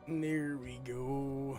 There we go.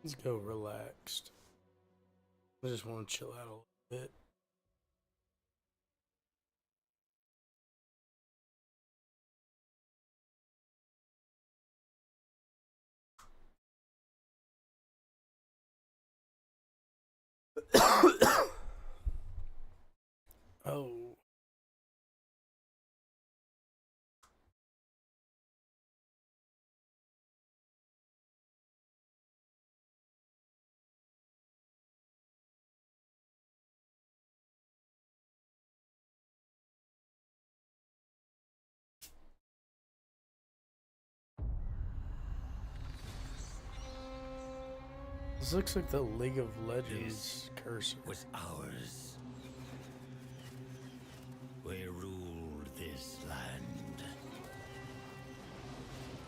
Let's go relaxed. I just want to chill out a little bit. Oh. This looks like the League of Legends cursor. Was ours. We ruled this land.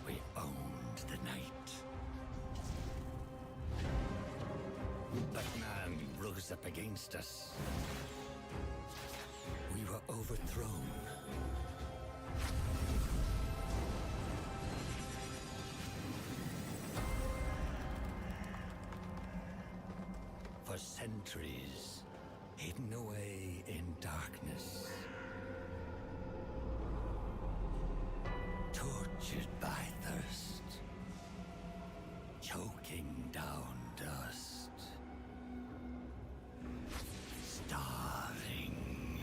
We owned the night. But man rose up against us. We were overthrown. For centuries, hidden away in darkness. Tortured by thirst. Choking down dust. Starving.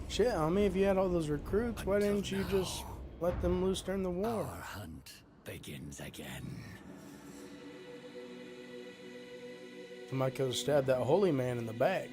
Shit, homie, if you had all those recruits, why didn't you just let them loose during the war? Our hunt begins again. Somebody could have stabbed that holy man in the back.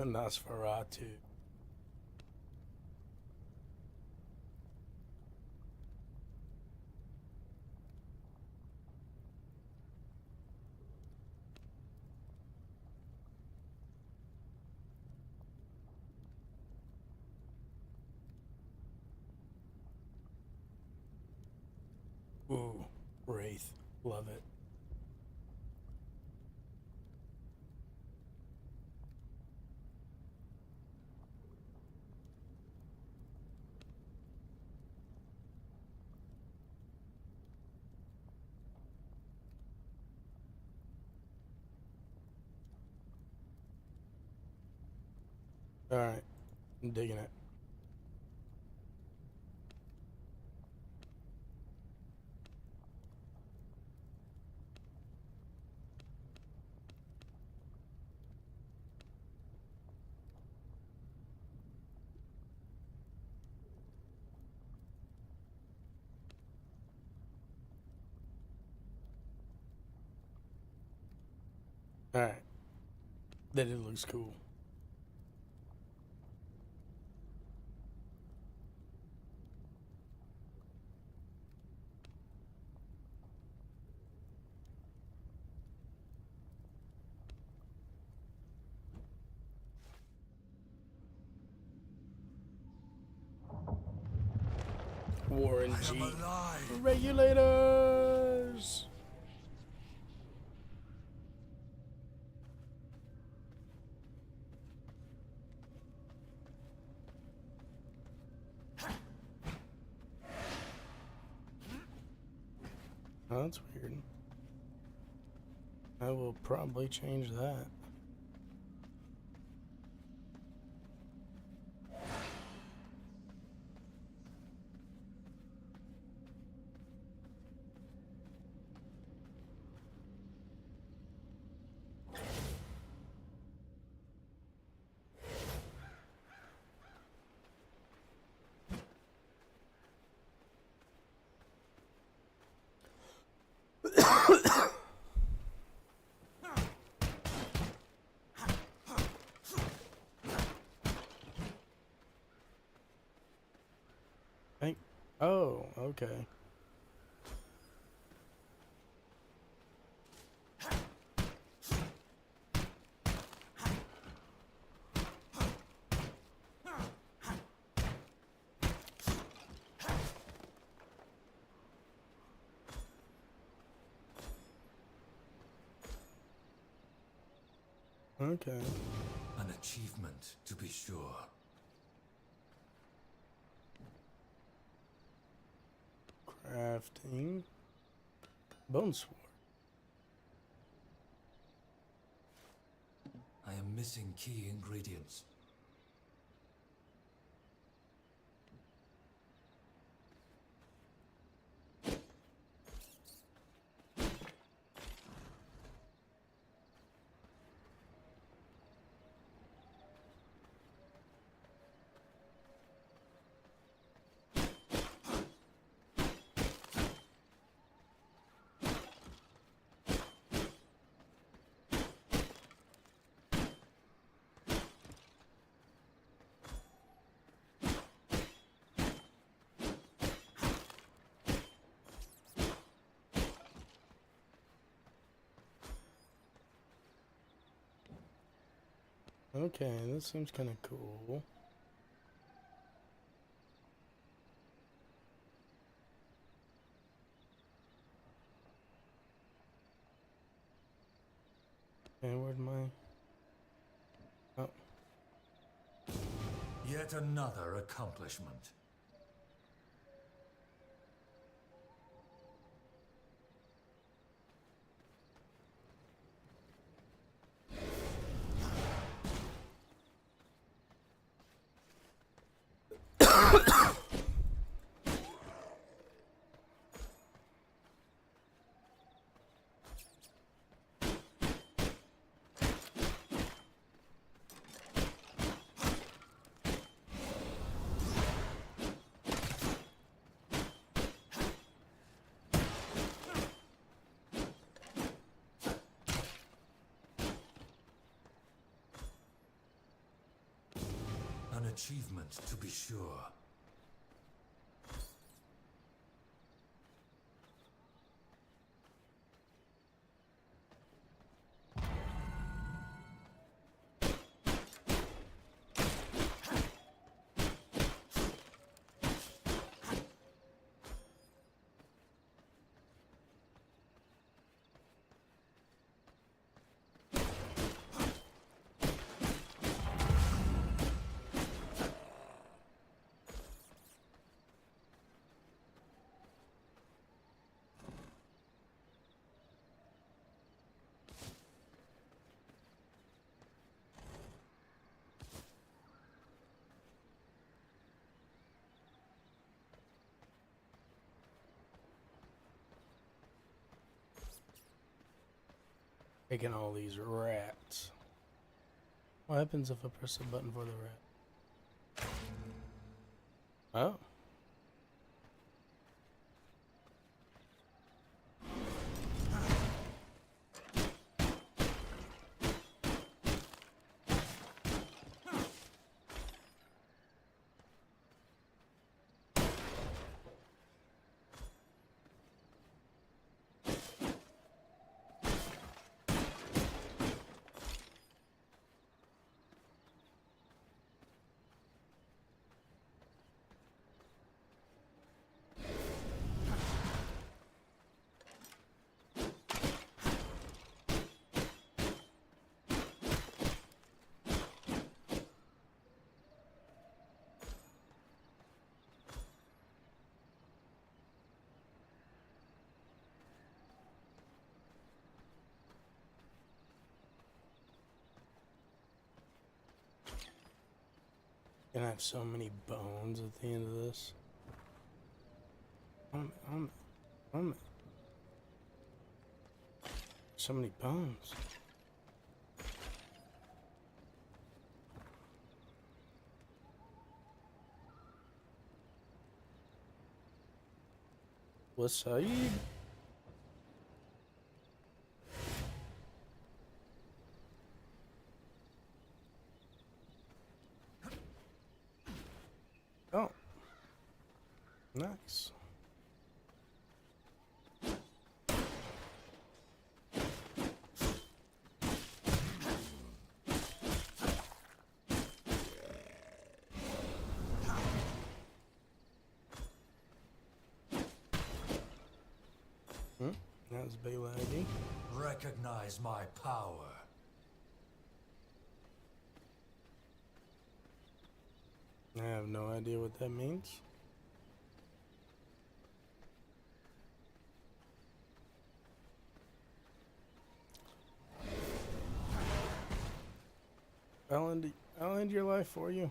And Nosferatu. Ooh, Wraith. Love it. Alright, I'm digging it. Alright. That it looks cool. Warren I am G. alive. Regulators! Oh, that's weird. I will probably change that. Oh, okay. Okay. An achievement, to be sure. Crafting. Bone sword. I am missing key ingredients. Okay, this seems kind of cool. Okay, where'd my... Oh. Yet another accomplishment. An achievement, to be sure. Taking all these rats. What happens if I press a button for the rat? Oh. Gonna have so many bones at the end of this. So many bones. What's Saeed? Oh, nice. That was Bela ID. Recognize my power. I have no idea what that means. I'll end your life for you.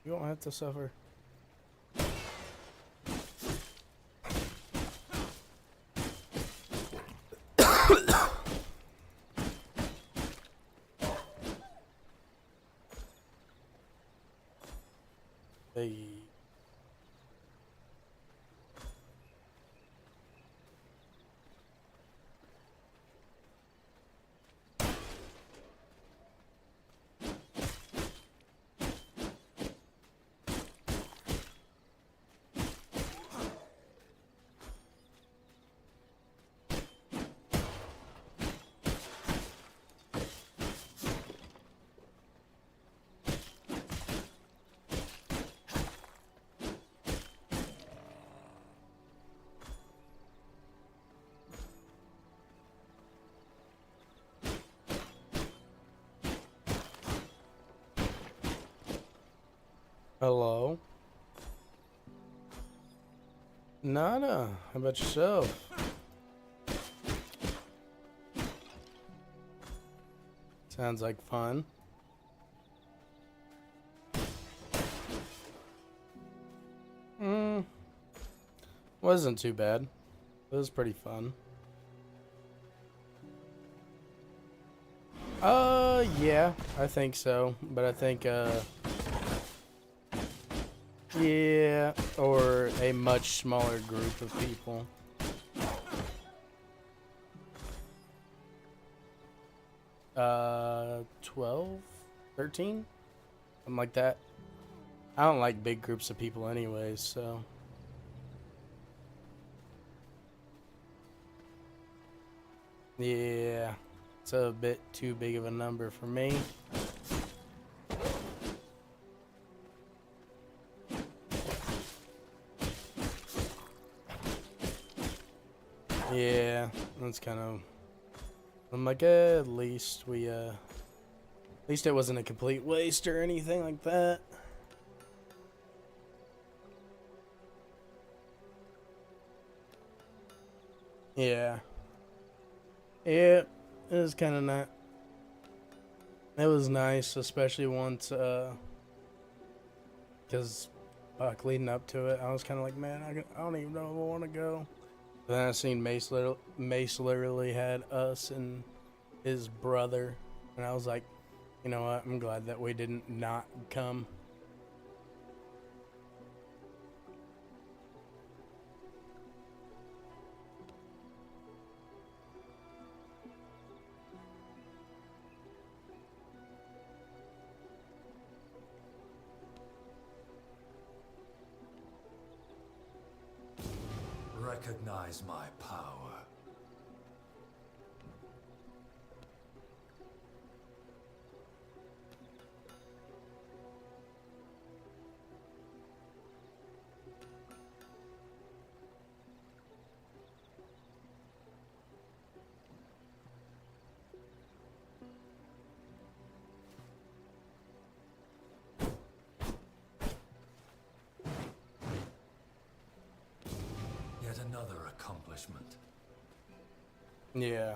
You won't have to suffer. Hey. Hello? Nada. How about yourself? Sounds like fun. Wasn't too bad. It was pretty fun. Yeah, I think so. But I think, yeah, or a much smaller group of people. Uh, 12, 13? Something like that. I don't like big groups of people anyways, so. Yeah, it's a bit too big of a number for me. Yeah, that's kind of. I'm like, at least we, at least it wasn't a complete waste or anything like that. Yeah. Yeah, it was kind of not. It was nice, especially once, because leading up to it, I was kind of like, man, I don't even know if I want to go. But then I seen Mace literally had us and his brother, and I was like, you know what? I'm glad that we didn't not come. Recognize my power. Yet another accomplishment. Yeah.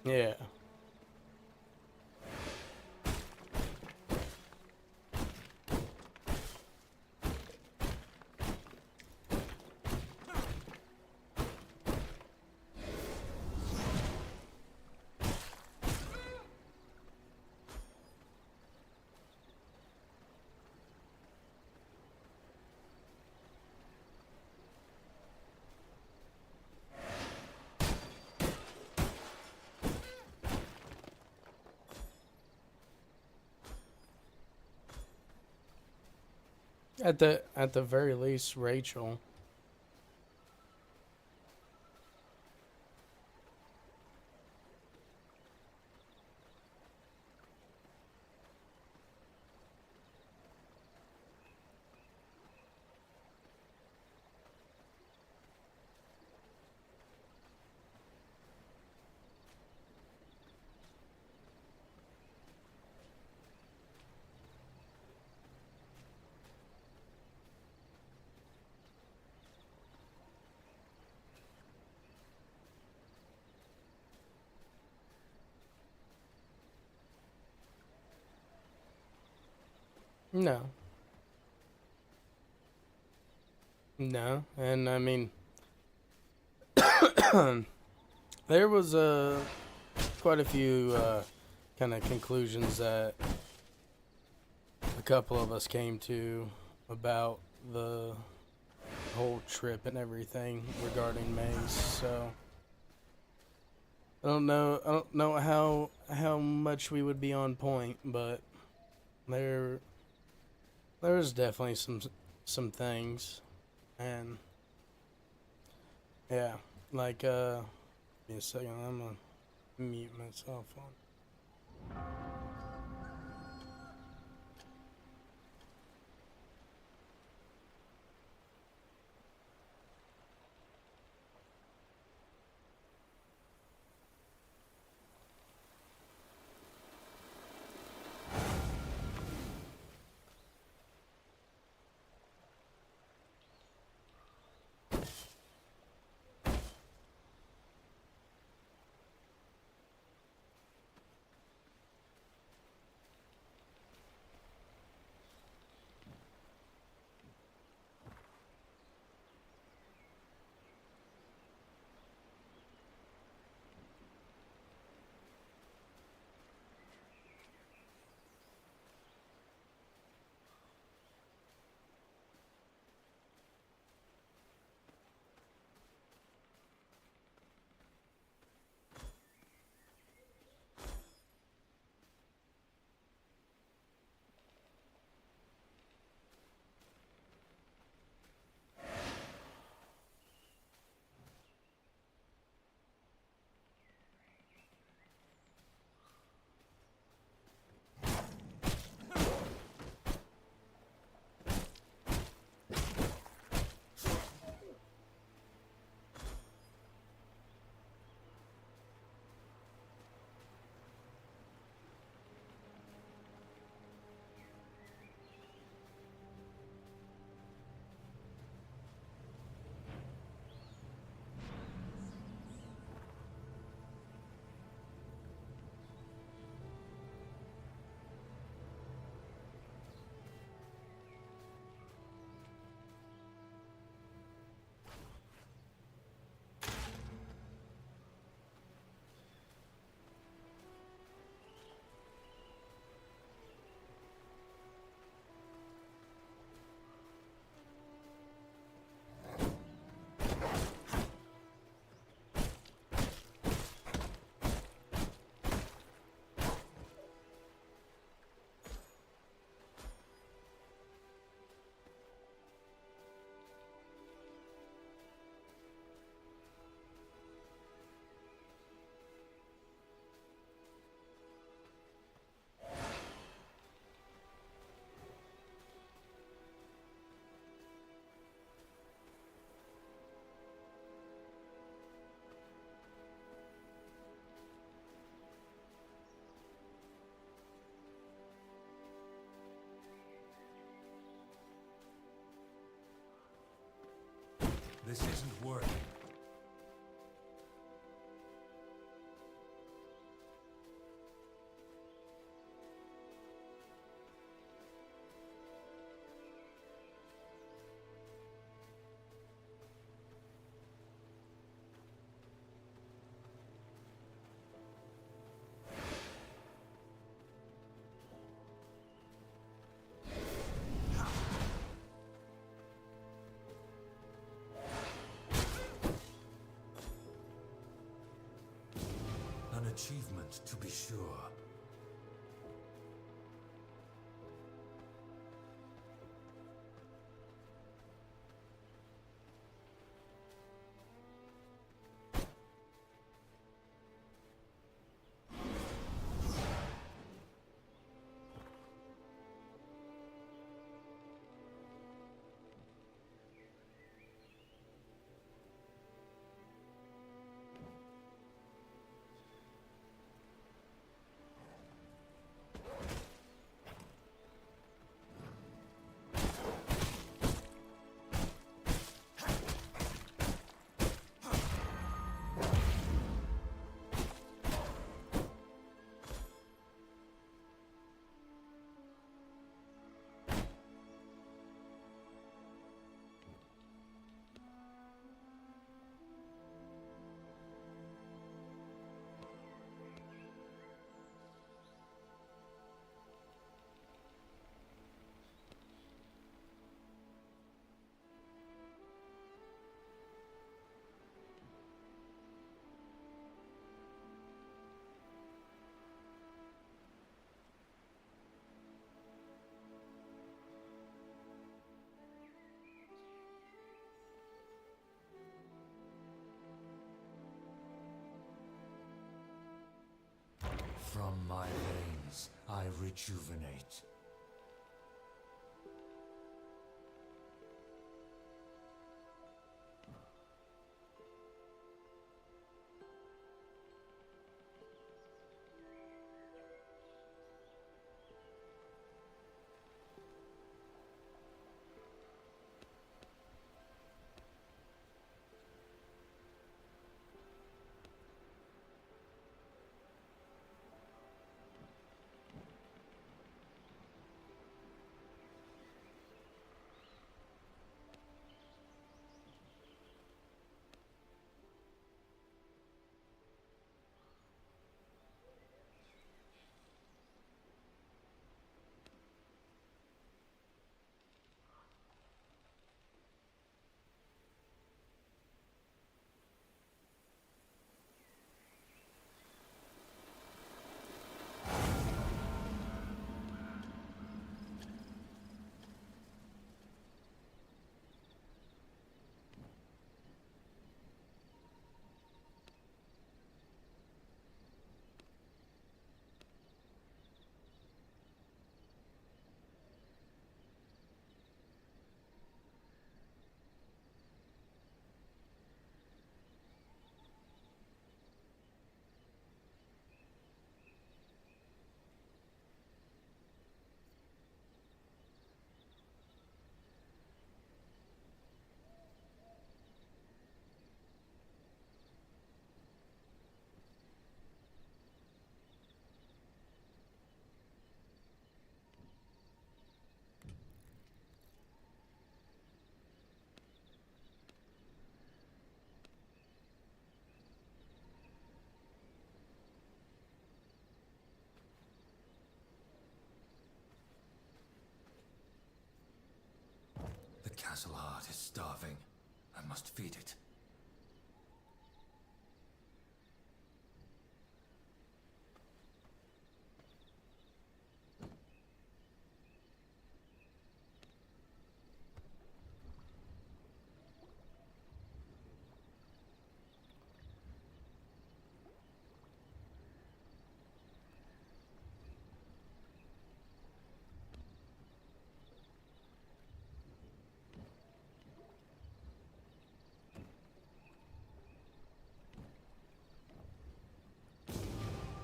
Yeah. At the very least, Rachel. No. No. And I mean, there was quite a few kind of conclusions that a couple of us came to about the whole trip and everything regarding Mace. So I don't know how much we would be on point, but there's definitely some things, and yeah, like give me a second. I'm gonna mute myself on. This isn't working. achievement, to be sure. From my veins, I rejuvenate. The castle heart is starving. I must feed it.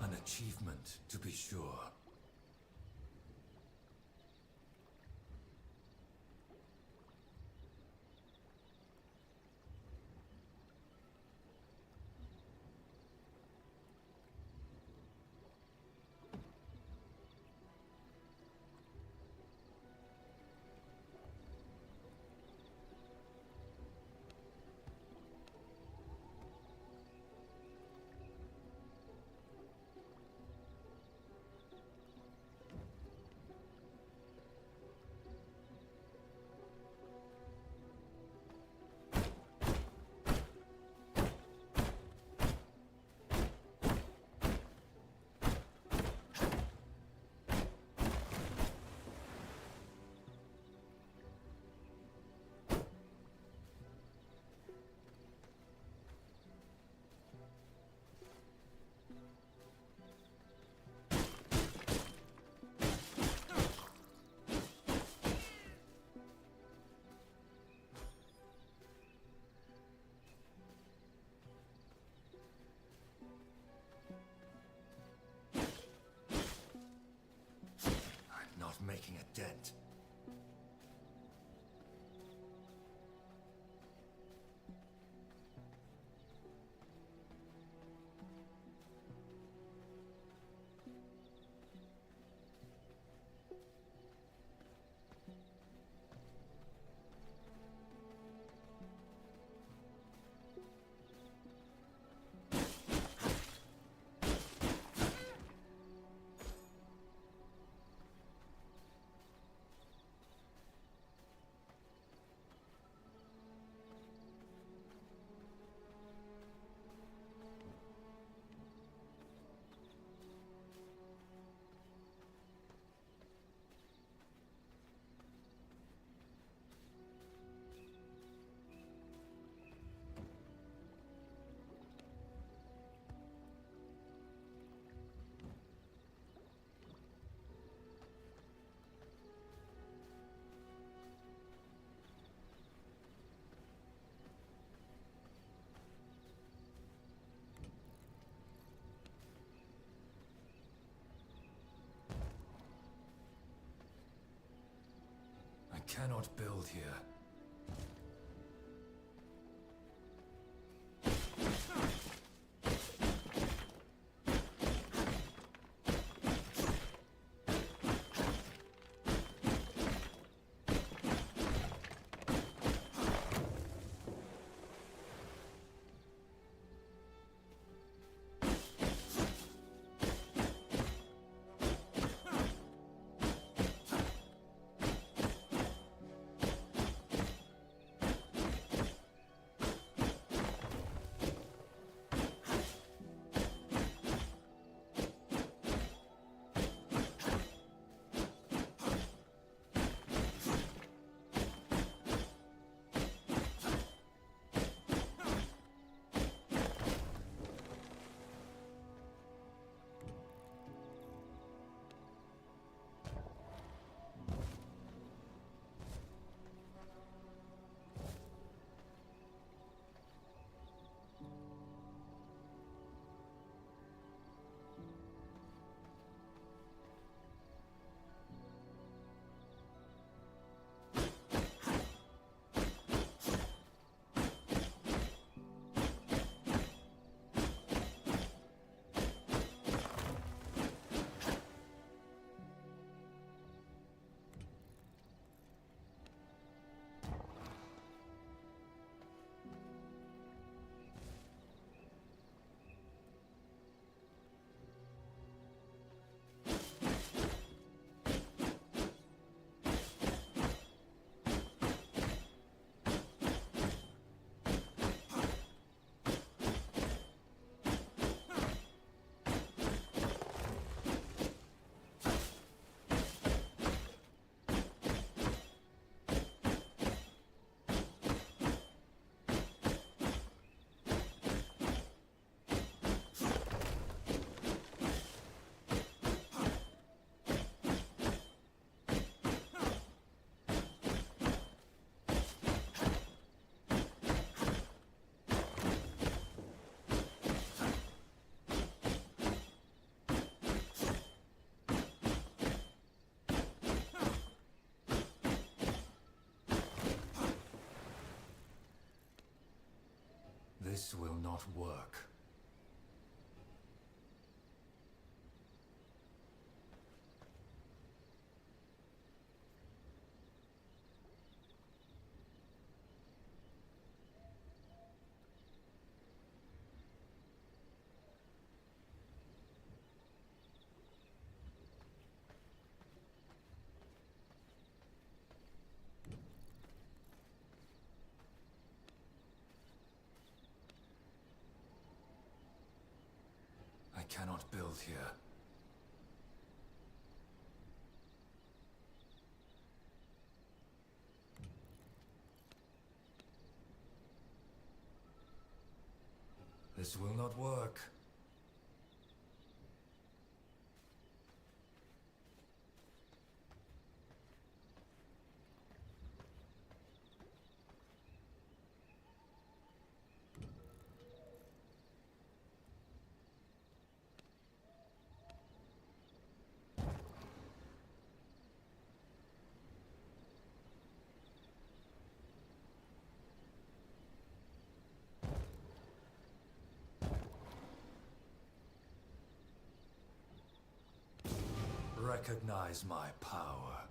An achievement, to be sure. cannot build here. This will not work. I cannot build here. This will not work. Recognize my power.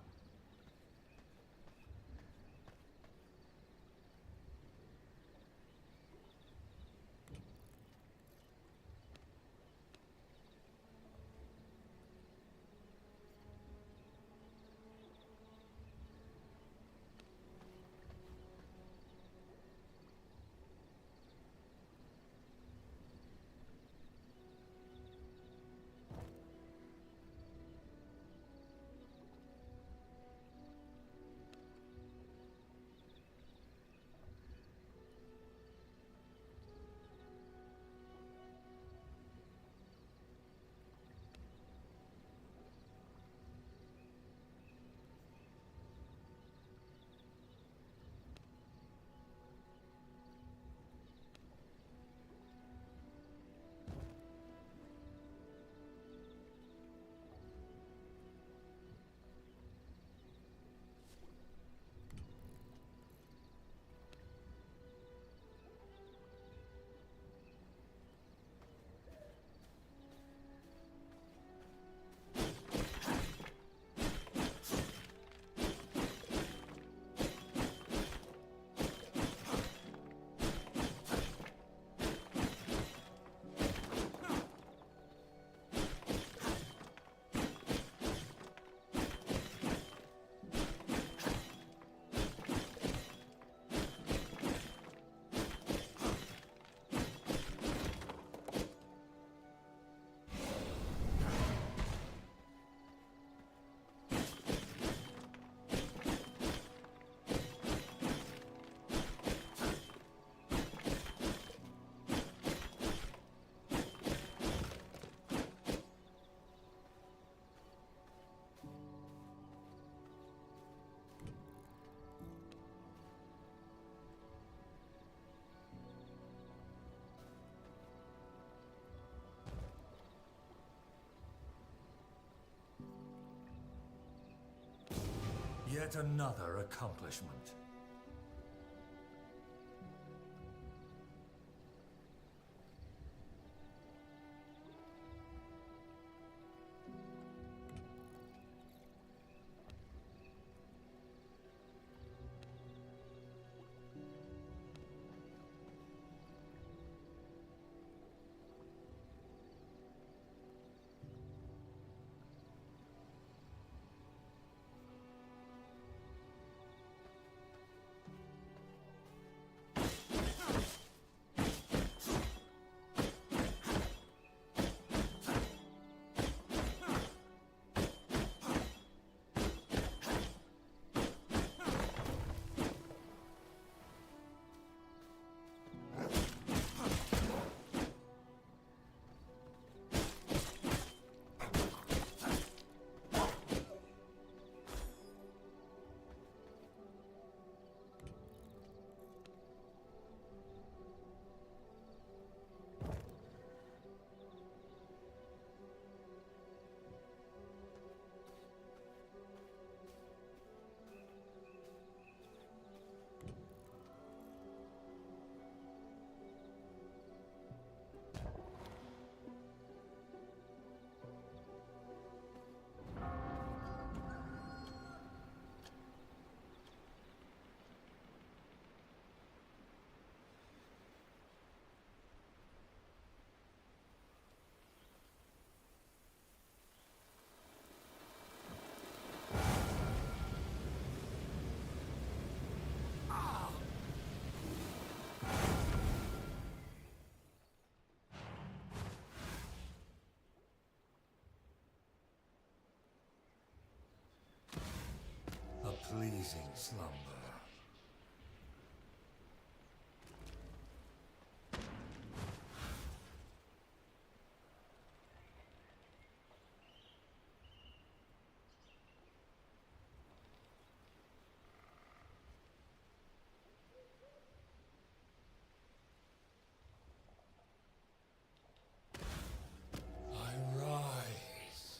Yet another accomplishment. A pleasing slumber. I rise.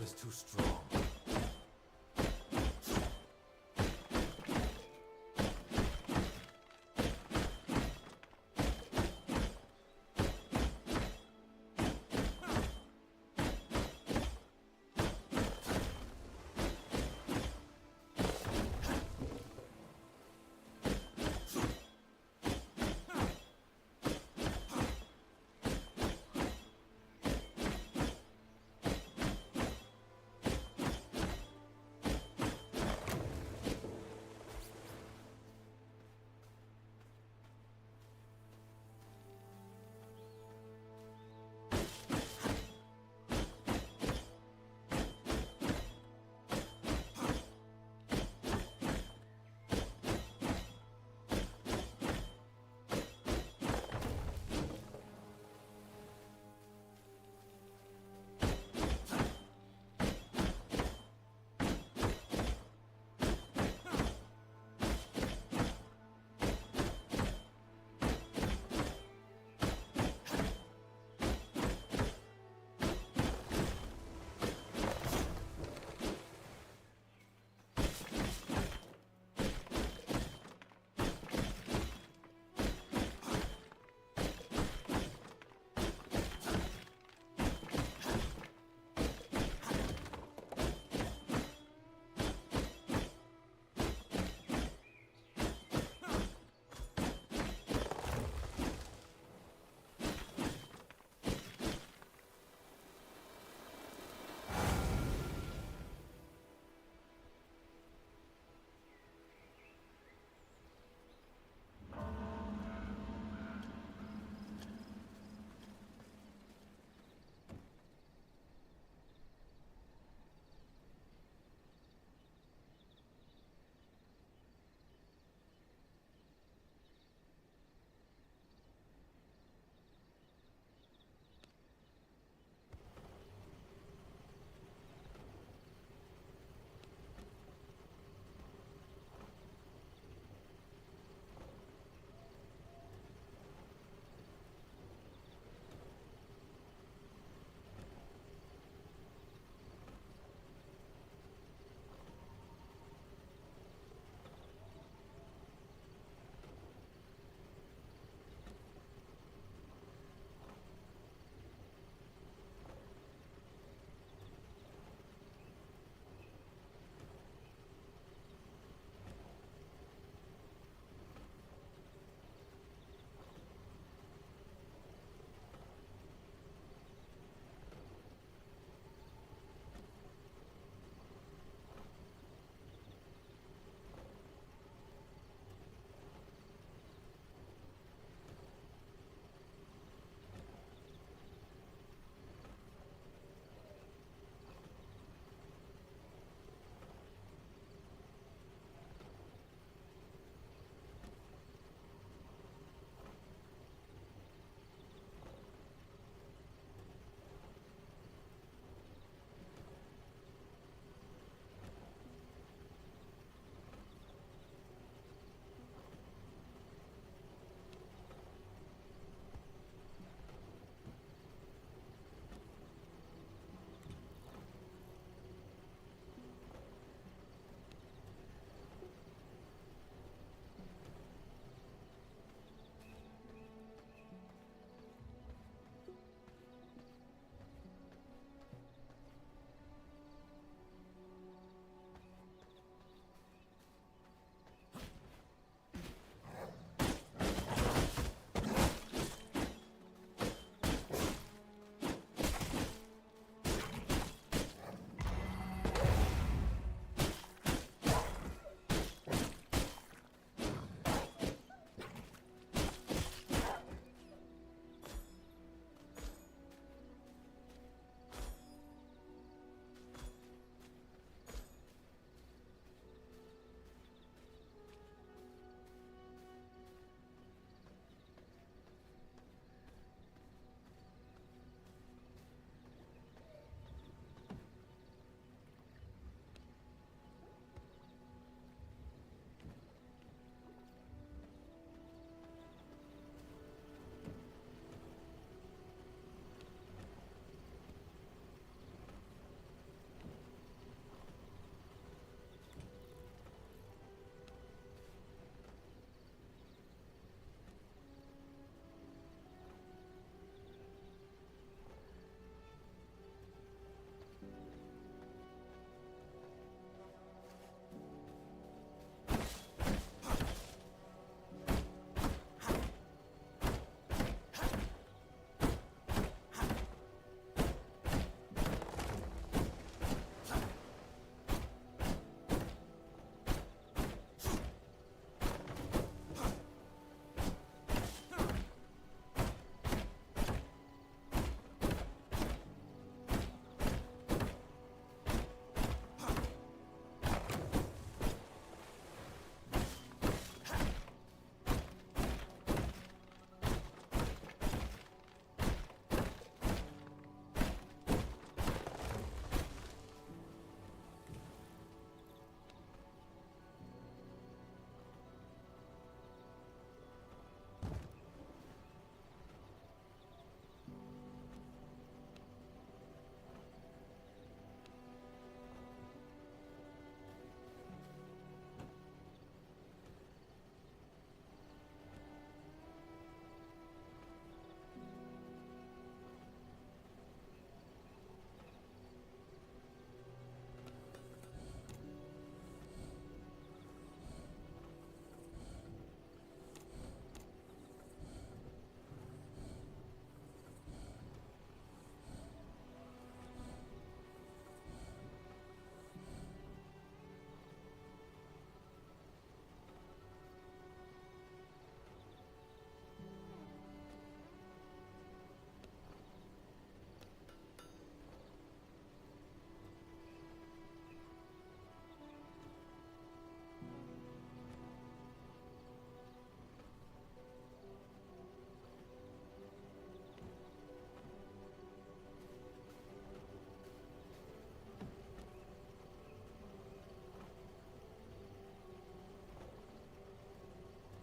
is too strong.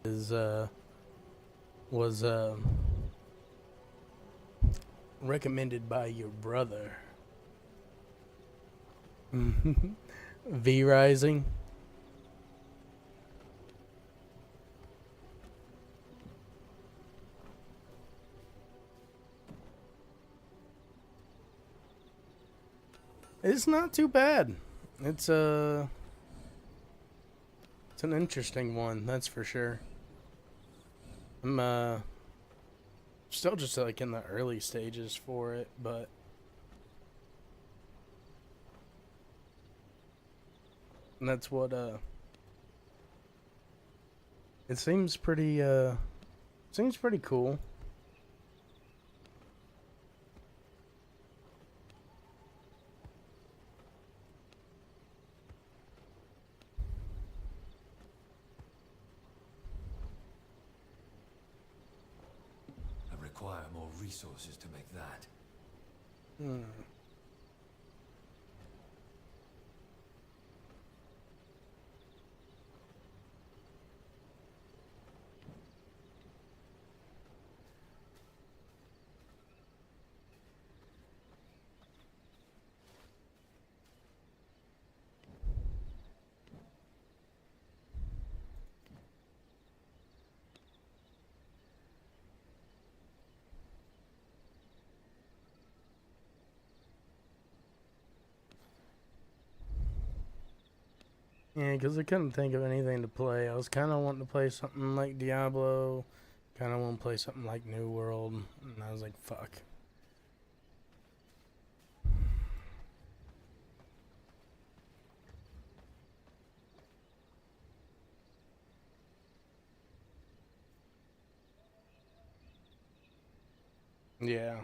is was recommended by your brother. V Rising. It's not too bad. It's an interesting one, that's for sure. I'm still just like in the early stages for it, but that's what it seems pretty cool. I require more resources to make that. Yeah, because I couldn't think of anything to play. I was kind of wanting to play something like Diablo, kind of want to play something like New World, and I was like, fuck. Yeah.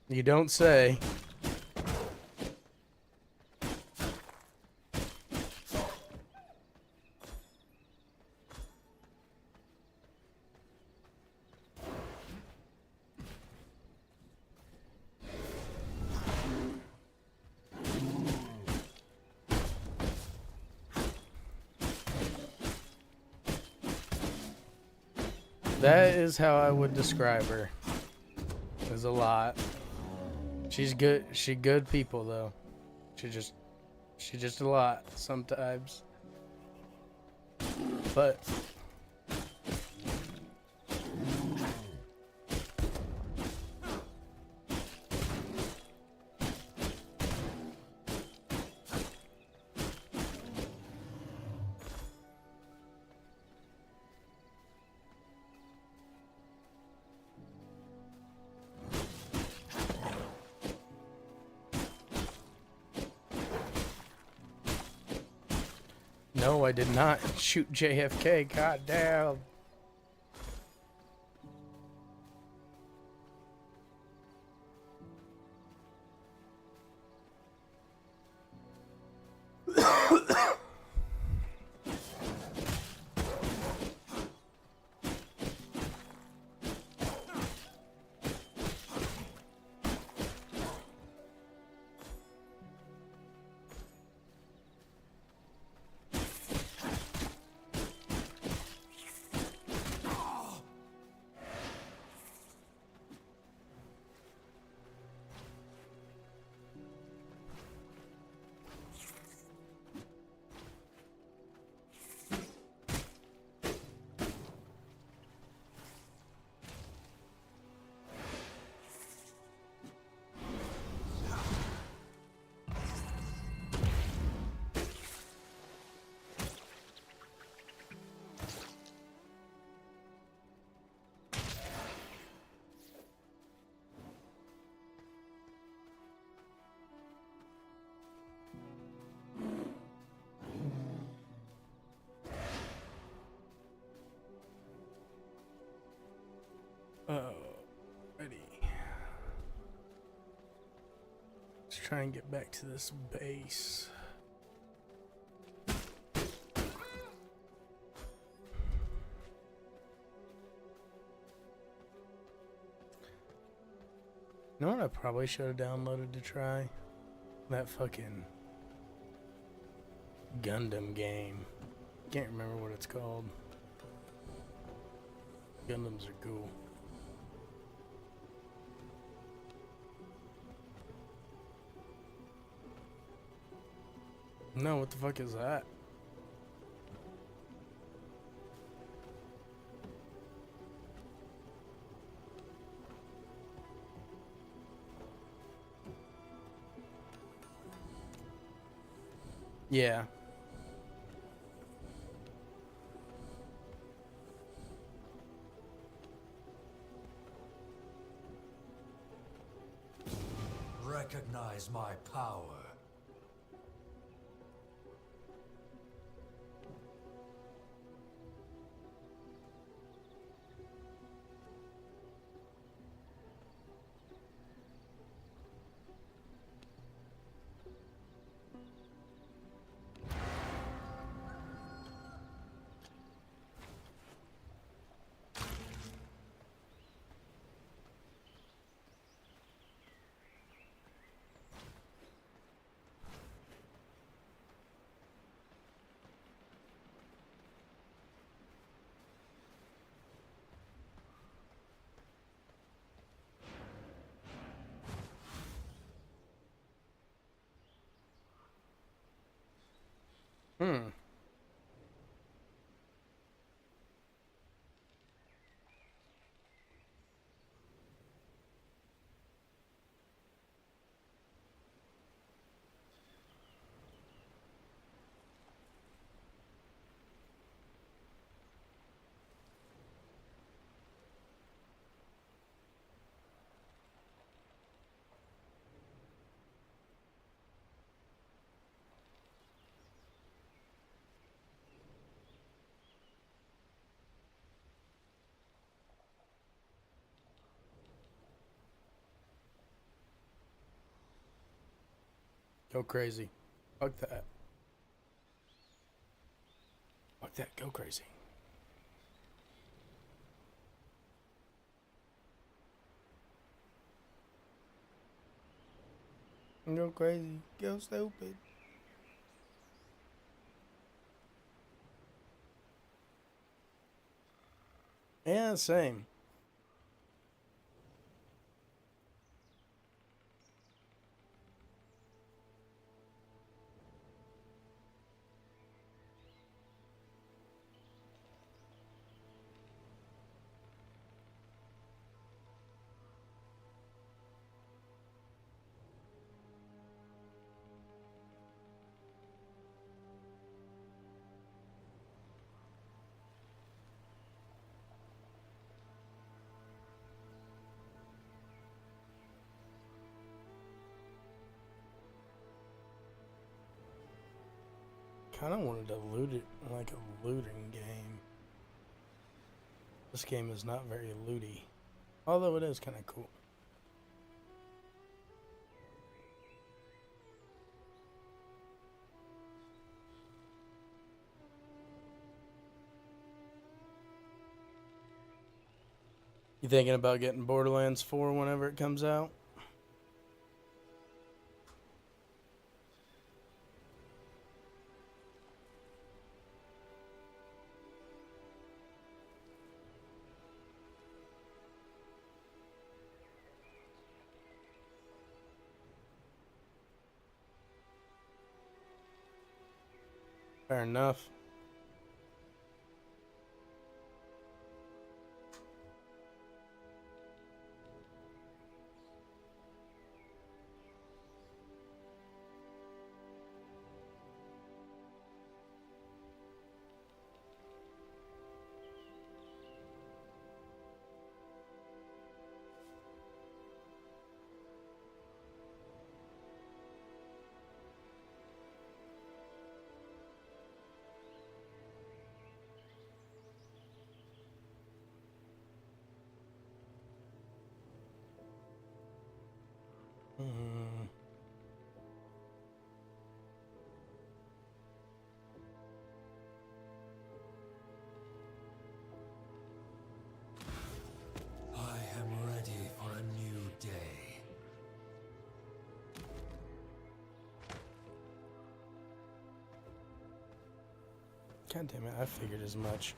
You don't say. That is how I would describe her. There's a lot. She's good. She good people though. She just a lot sometimes. But no, I did not shoot JFK. God damn. try and get back to this base. You know what I probably should have downloaded to try? That fucking Gundam game. Can't remember what it's called. Gundams are cool. No, what the fuck is that? Yeah. Recognize my power. Hmm. Go crazy. Fuck that. Fuck that. Go crazy. Go crazy. Go stupid. Yeah, same. Kind of wanted to loot it like a looting game. This game is not very looty, although it is kind of cool. You thinking about getting Borderlands 4 whenever it comes out? Fair enough. God damn it, I figured as much.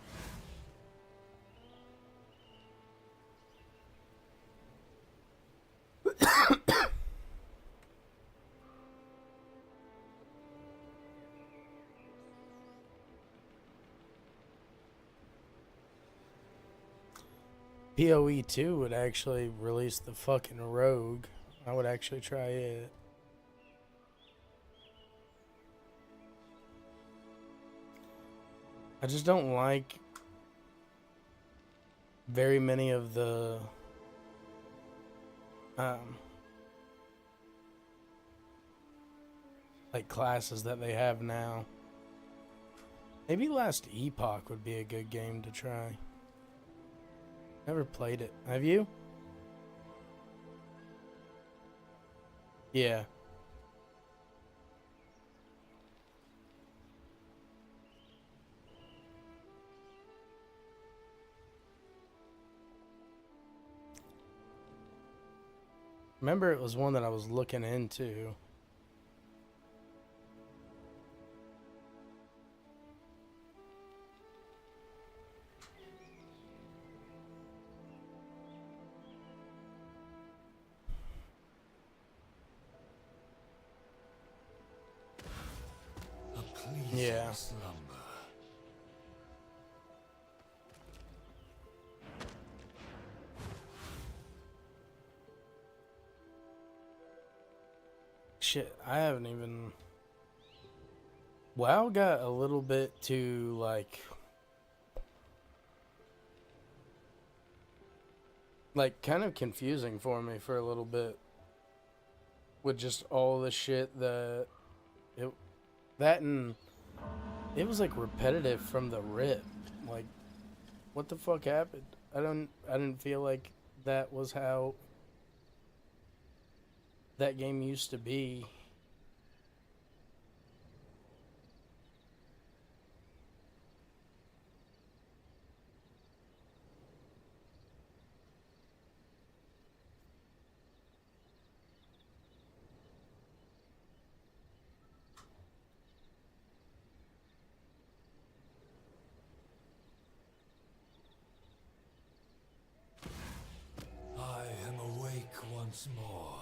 PoE 2 would actually release the fucking Rogue. I would actually try it. I just don't like very many of the like classes that they have now. Maybe Last Epoch would be a good game to try. Never played it. Have you? Yeah. Remember, it was one that I was looking into. A pleasing Yeah. slumber. Shit, I haven't even... WoW got a little bit too, like, kind of confusing for me for a little bit. With just all the shit that... That and... It was, like, repetitive from the rip. Like, what the fuck happened? I didn't feel like that was how that game used to be. I am awake once more.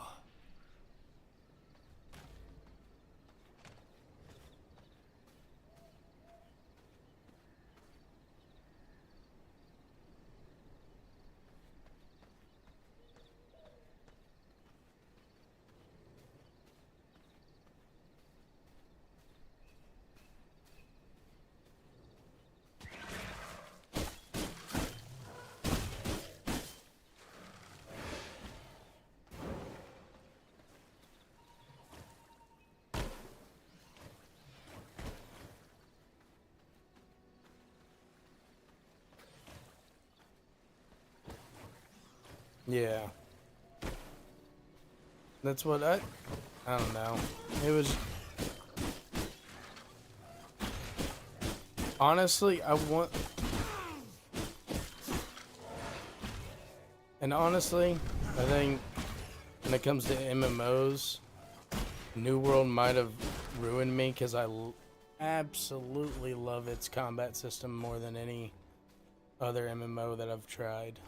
Yeah. That's what I don't know. It was... Honestly, I want... And honestly, I think when it comes to MMOs, New World might have ruined me because absolutely love its combat system more than any other MMO that I've tried.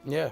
Yeah.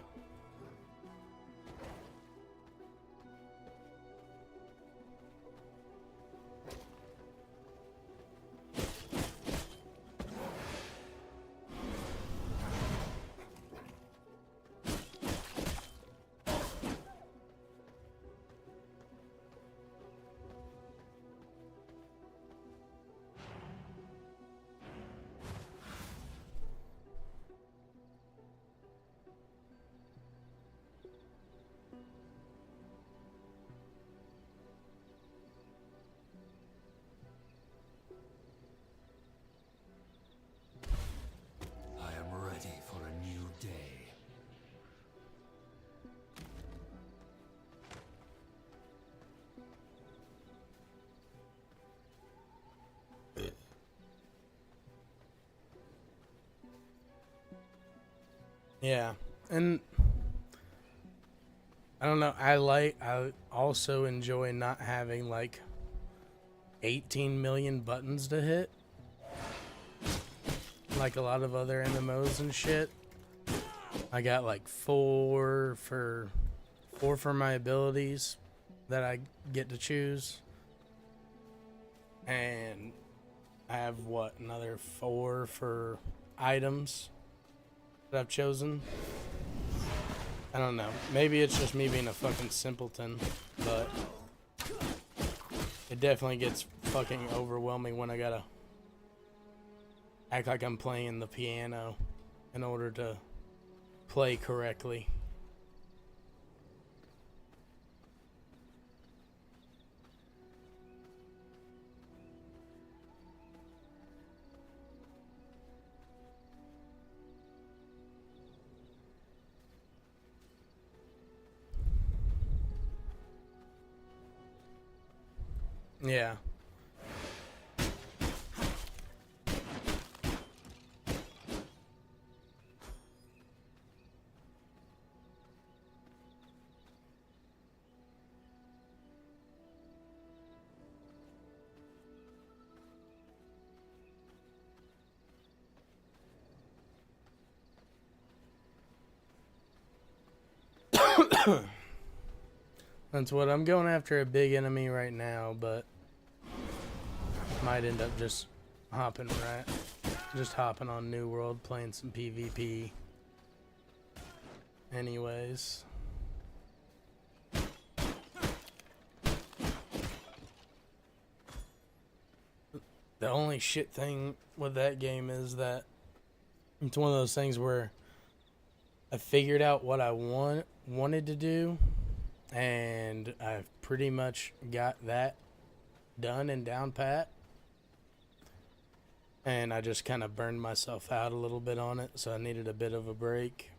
Yeah, and I don't know. I also enjoy not having like 18 million buttons to hit, like a lot of other MMOs and shit. I got like four for my abilities that I get to choose, and I have what, another 4 for items that I've chosen. I don't know. Maybe it's just me being a fucking simpleton, but it definitely gets fucking overwhelming when I gotta act like I'm playing the piano in order to play correctly. Yeah. That's what I'm going after, a big enemy right now, but might end up just hopping on New World, playing some PvP. Anyways. The only shit thing with that game is that it's one of those things where I figured out what I wanted to do, and I've pretty much got that done and down pat. And I just kind of burned myself out a little bit on it, so I needed a bit of a break.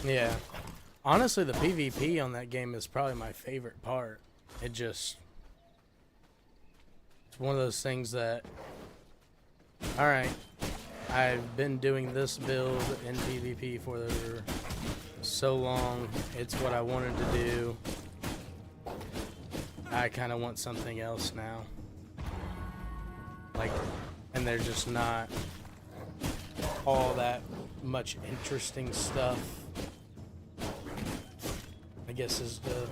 Yeah. Honestly, the PvP on that game is probably my favorite part. It's one of those things that, alright, I've been doing this build in PvP for so long. It's what I wanted to do. I kind of want something else now. Like, and they're just not all that much interesting stuff, I guess is the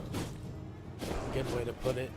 good way to put it.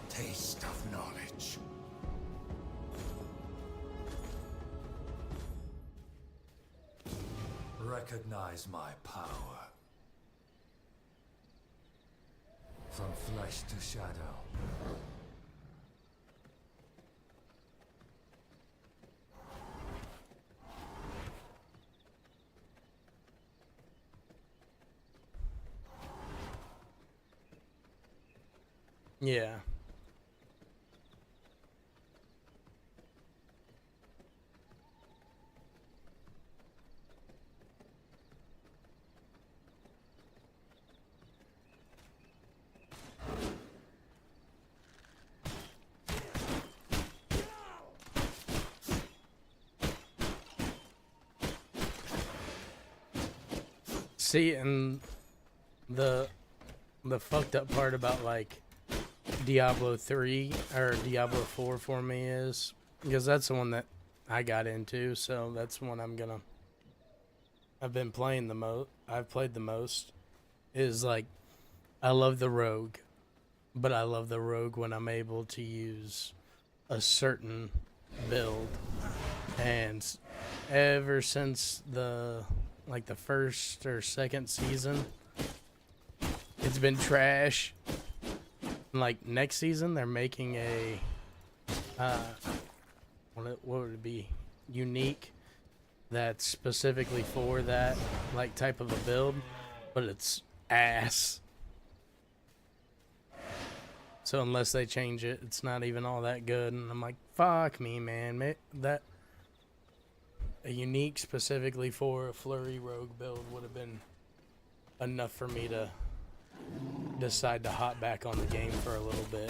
Taste of knowledge. Recognize my power. From flesh to shadow. Yeah. See, and the fucked up part about like Diablo 3 or Diablo 4 for me is because that's the one that I got into, so that's the one I've been playing the most. I've played the most. Is like I love the rogue, but I love the rogue when I'm able to use a certain build. And ever since the first or second season, it's been trash. Like next season, they're making a what would it be? Unique that's specifically for that like type of a build, but it's ass. So unless they change it, it's not even all that good. And I'm like, fuck me, man. That a unique specifically for a flurry rogue build would have been enough for me to decide to hop back on the game for a little bit.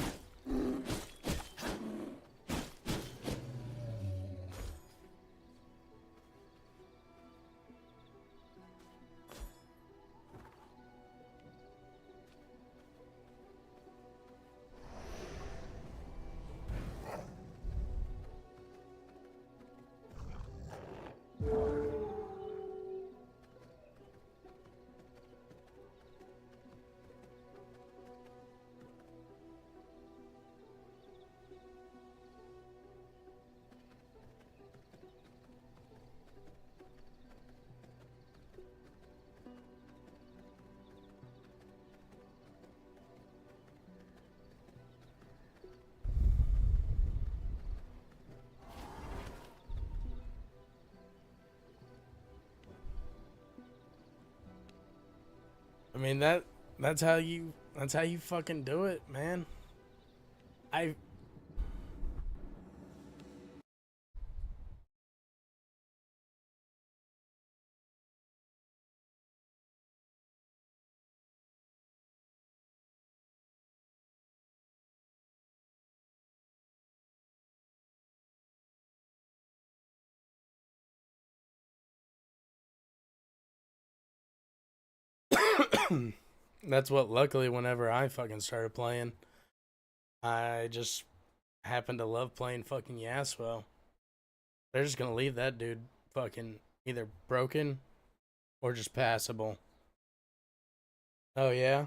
I mean that's how you fucking do it, man. I that's what luckily whenever I fucking started playing, I just happened to love playing fucking Yasuo. They're just gonna leave that dude fucking either broken or just passable. Oh yeah?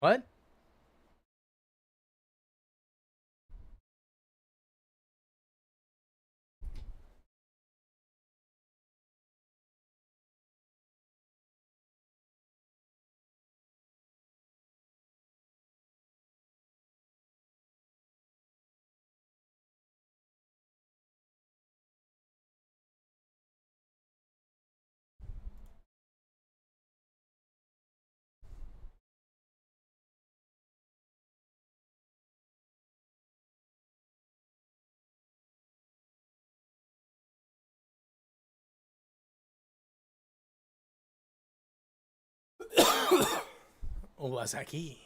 What? Owasaki.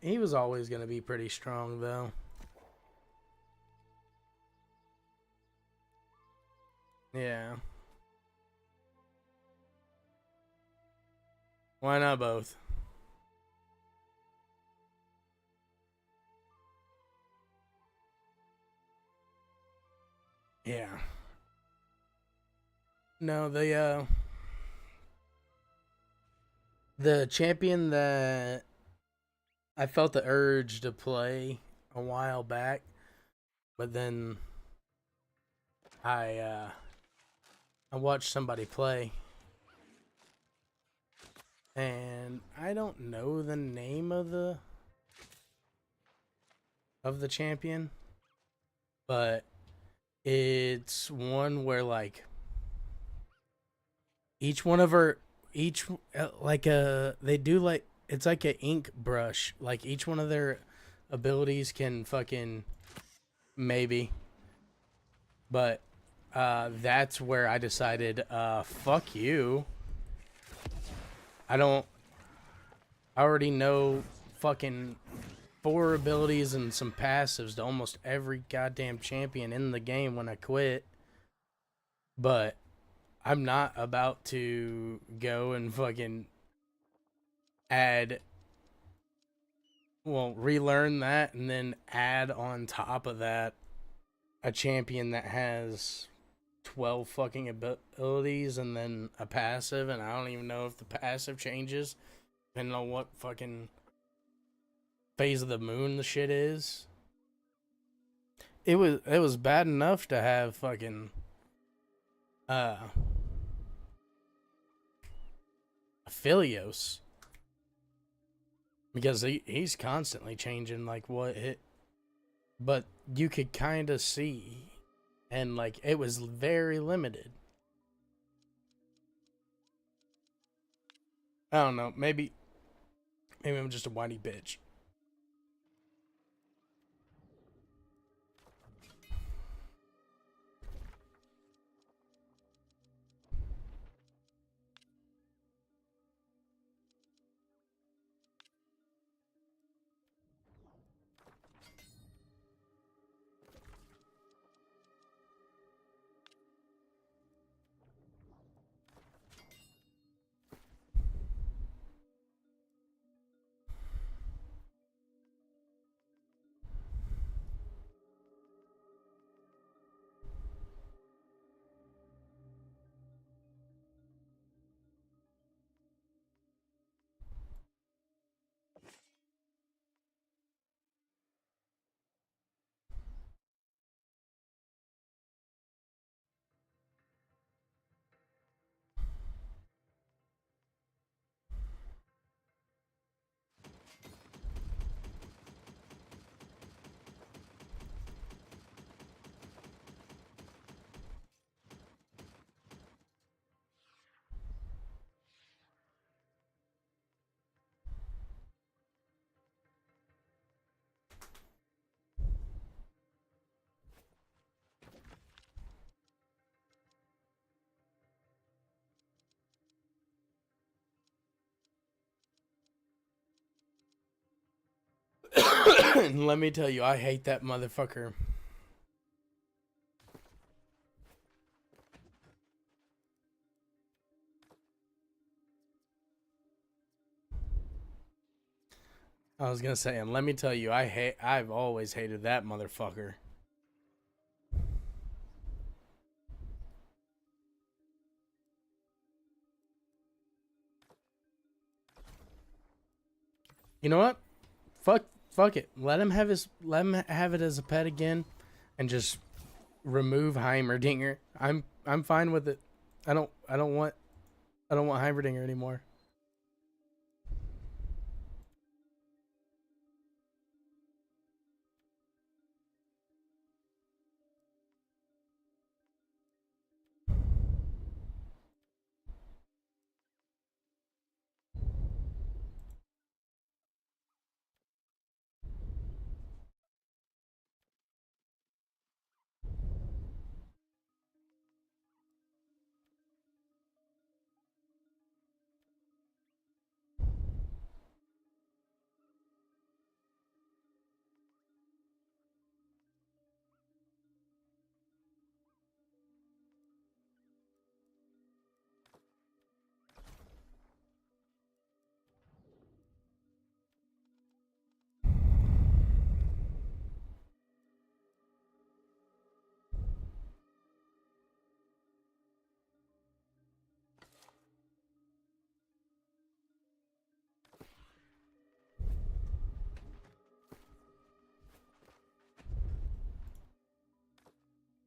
He was always gonna be pretty strong though. Yeah. Why not both? Yeah. No, the champion that I felt the urge to play a while back, but then I watched somebody play and and I don't know the name of the champion, but it's one where like each one of her they do like it's like an ink brush, like each one of their abilities can fucking maybe, but that's where I decided fuck you. I already know fucking 4 abilities and some passives to almost every goddamn champion in the game when I quit. But I'm not about to go and fucking relearn that and then add on top of that a champion that has 12 fucking abilities and then a passive, and I don't even know if the passive changes depending on what fucking phase of the moon the shit is. It was bad enough to have fucking Aphelios, because he's constantly changing like what it, but you could kind of see, and like it was very limited. I don't know, maybe I'm just a whiny bitch. Let me tell you, I hate that motherfucker. I was gonna say, and let me tell you, I've always hated that motherfucker. You know what? Fuck it. Let him have it as a pet again, and just remove Heimerdinger. I'm fine with it. I don't want Heimerdinger anymore.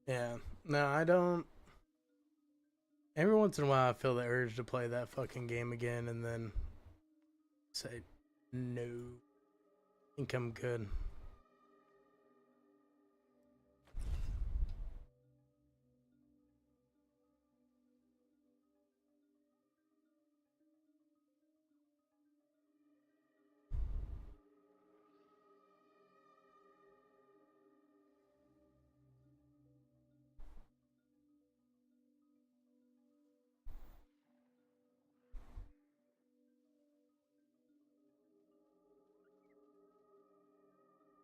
Yeah. No, I don't. Every once in a while, I feel the urge to play that fucking game again, and then Say no. I think I'm good.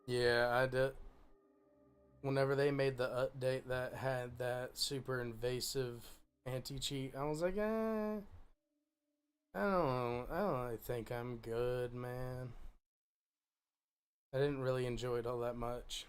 Yeah, I did. Whenever they made the update that had that super invasive anti-cheat, I was like, I don't really think I'm good, man. I didn't really enjoy it all that much.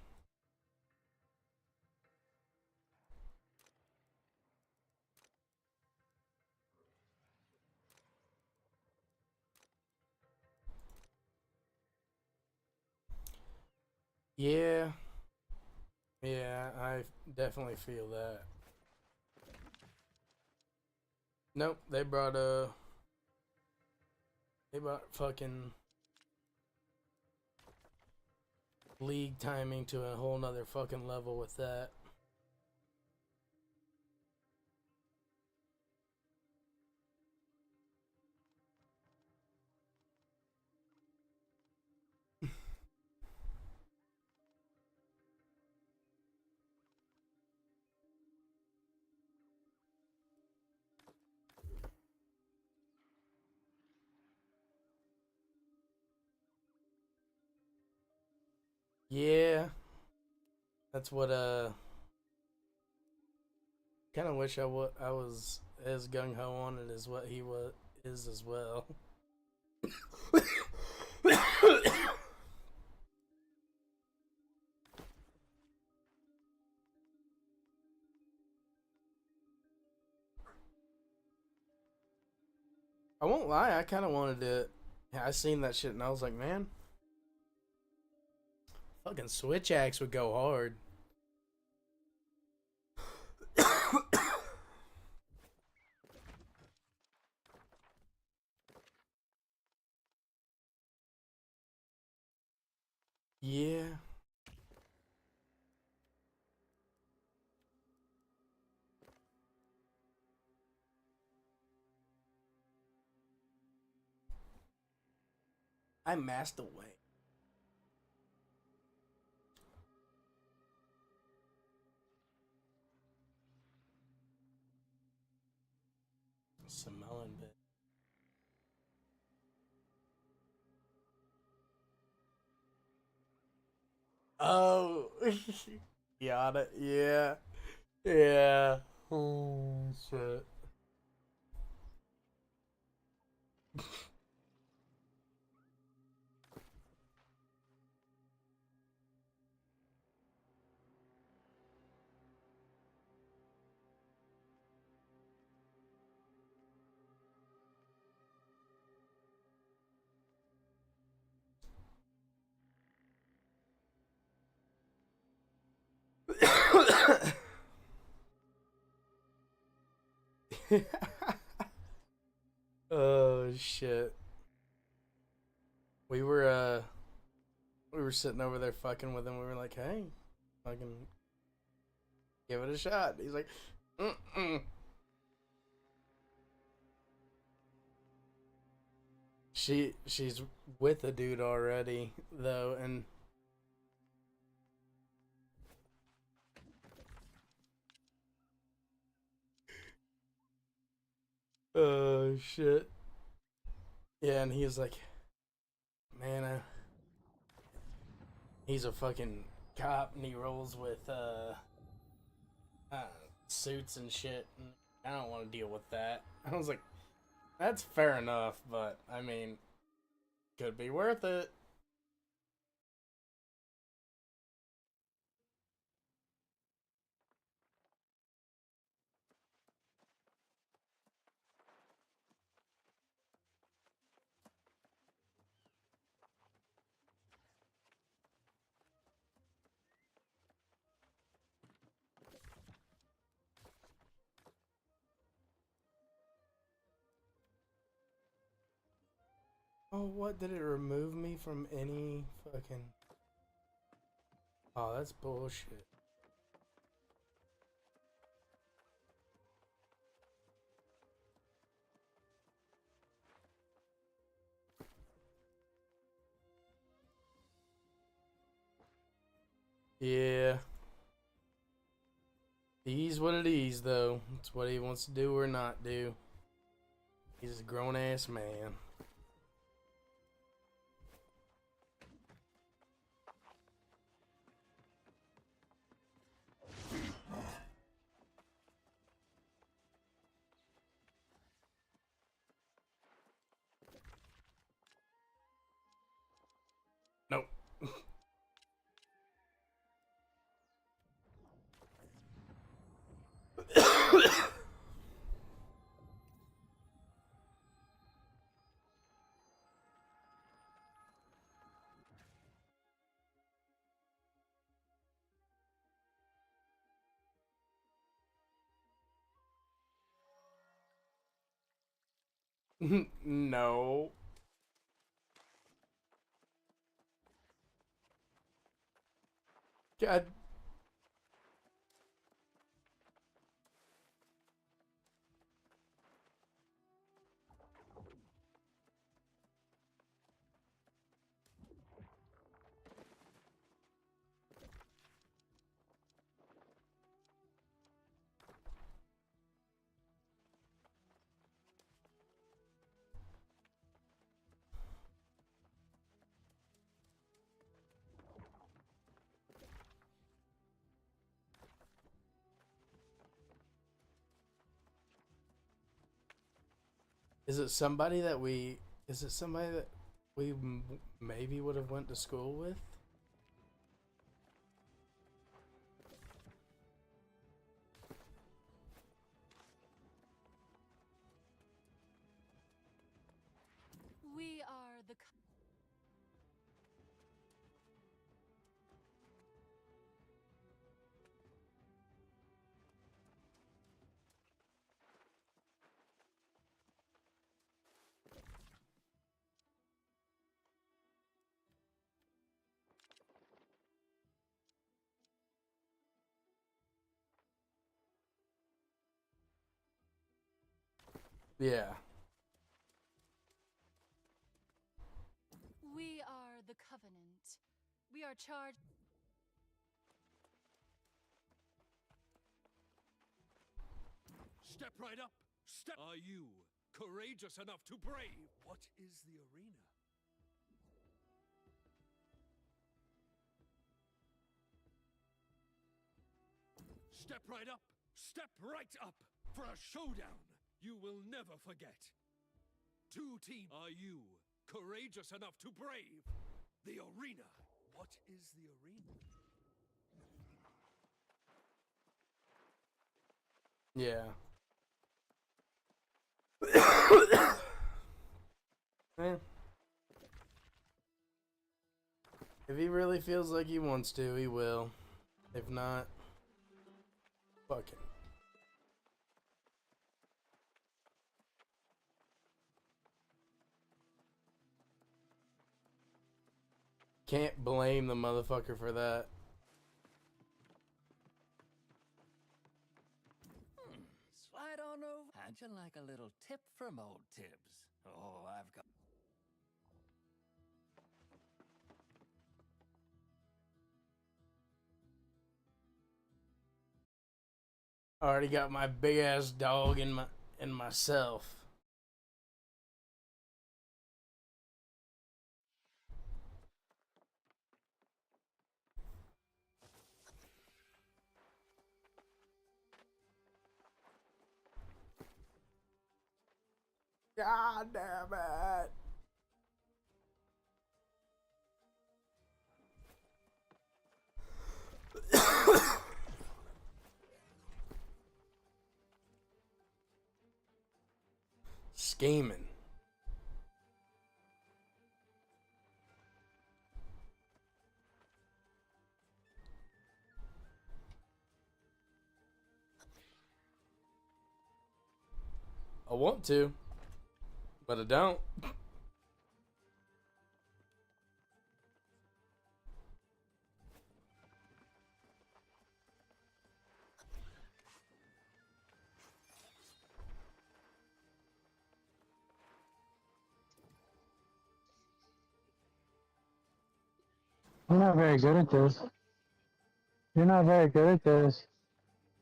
Yeah, yeah, I definitely feel that. Nope, they brought fucking league timing to a whole nother fucking level with that. Yeah, that's what kind of wish I was as gung ho on it as what he was is as well. I won't lie, I kind of wanted to. Yeah, I seen that shit and I was like, man, fucking Switch Axe would go hard. Yeah. I masked away. Some melon bit. Oh, got it. Yeah, yeah. Oh shit. Oh shit. We were uh we were sitting over there fucking with him. We were like, hey, fucking give it a shot. He's like, mm-mm. She's with a dude already though, and oh shit. Yeah, and he was like, man, he's a fucking cop and he rolls with uh suits and shit, and I don't want to deal with that. I was like, that's fair enough, but I mean, could be worth it. Oh, what? Did it remove me from any fucking... Oh, that's bullshit. Yeah. He's what it is, though. It's what he wants to do or not do. He's a grown-ass man. Nope. No. God. Is it somebody that we... Is it somebody that we maybe would have went to school with? We are the... Yeah. We are the Covenant. We are charged... Step right up. Step. Are you courageous enough to brave? What is the arena? Step right up. Step right up for a showdown you will never forget. Two teams. Are you courageous enough to brave the arena? What is the arena? Yeah. Man. If he really feels like he wants to, he will. If not, fuck it. Can't blame the motherfucker for that. Slide on over. How'd you like a little tip from old Tibbs? Oh, I've got... I already got my big ass dog in myself. God damn it. Scheming. I want to, but I don't. You're not very good at this. You're not very good at this.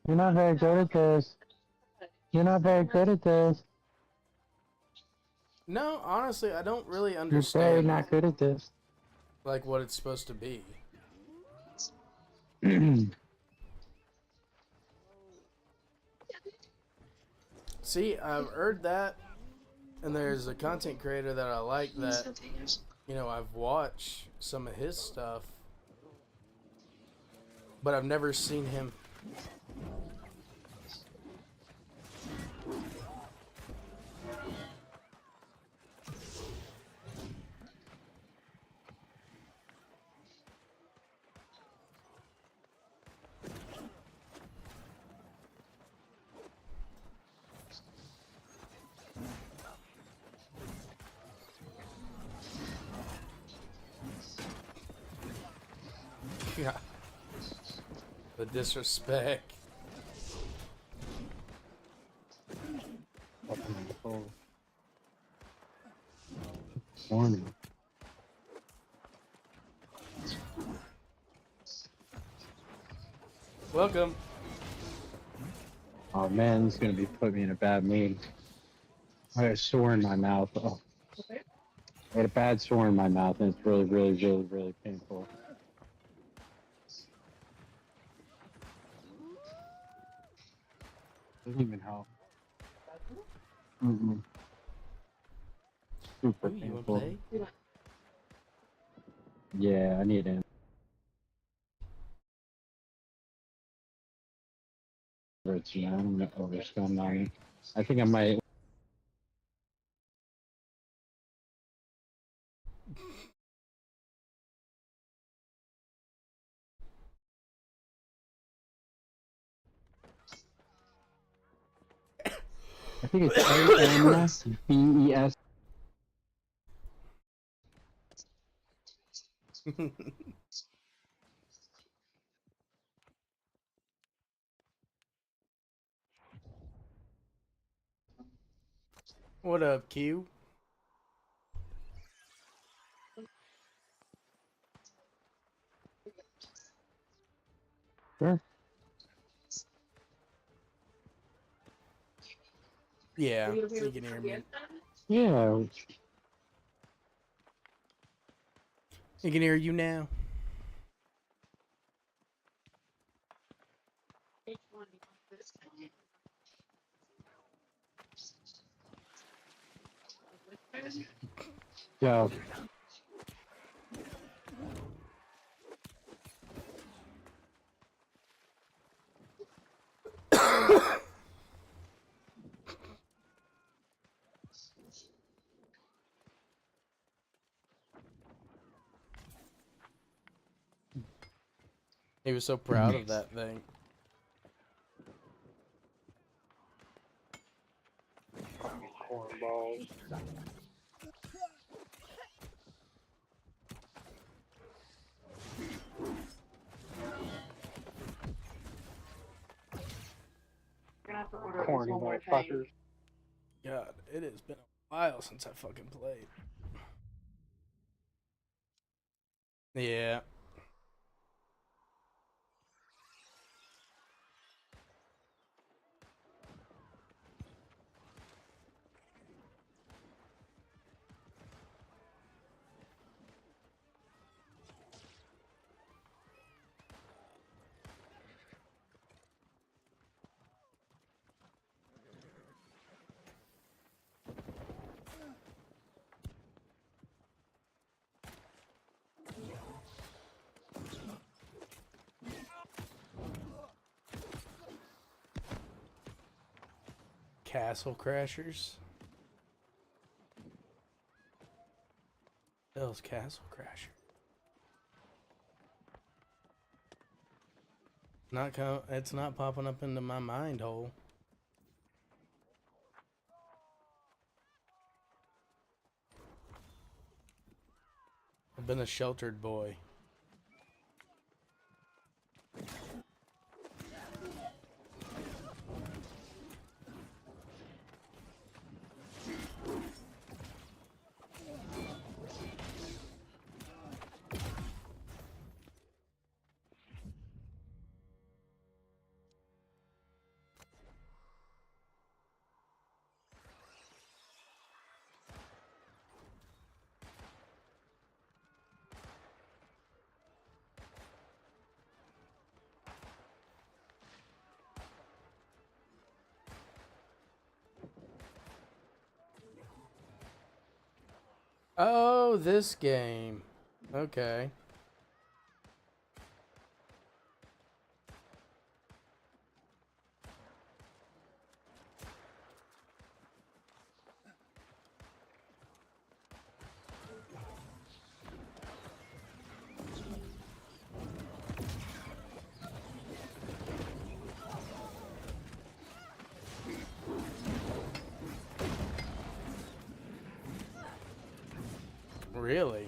You're not very good at this. You're not very good at this. No, honestly, I don't really You're very understand not good at this. like what it's supposed to be. See, I've heard that, and there's a content creator that I like that, you know, I've watched some of his stuff, but I've never seen him. Yeah. The disrespect. Morning. Welcome. Oh man, this is gonna be put me in a bad mood. I had a sore in my mouth. Oh. I had a bad sore in my mouth, and it's really, really, really, really painful. Doesn't even help. Mm-mm. Super Ooh, you wanna painful. play? Yeah, I need it. It's, you know, I'm gonna overspend on it. I think I might. I think it's AMSBES. What up, Q? Sure. Yeah, you can hear me. Yeah. He can hear you now. Yeah. He was so proud of that thing. Cornballs. Corny motherfuckers. God, it has been a while since I fucking played. Yeah. Castle Crashers. Hell's Castle Crasher. It's not popping up into my mind hole. I've been a sheltered boy. Oh, this game. Okay. Really?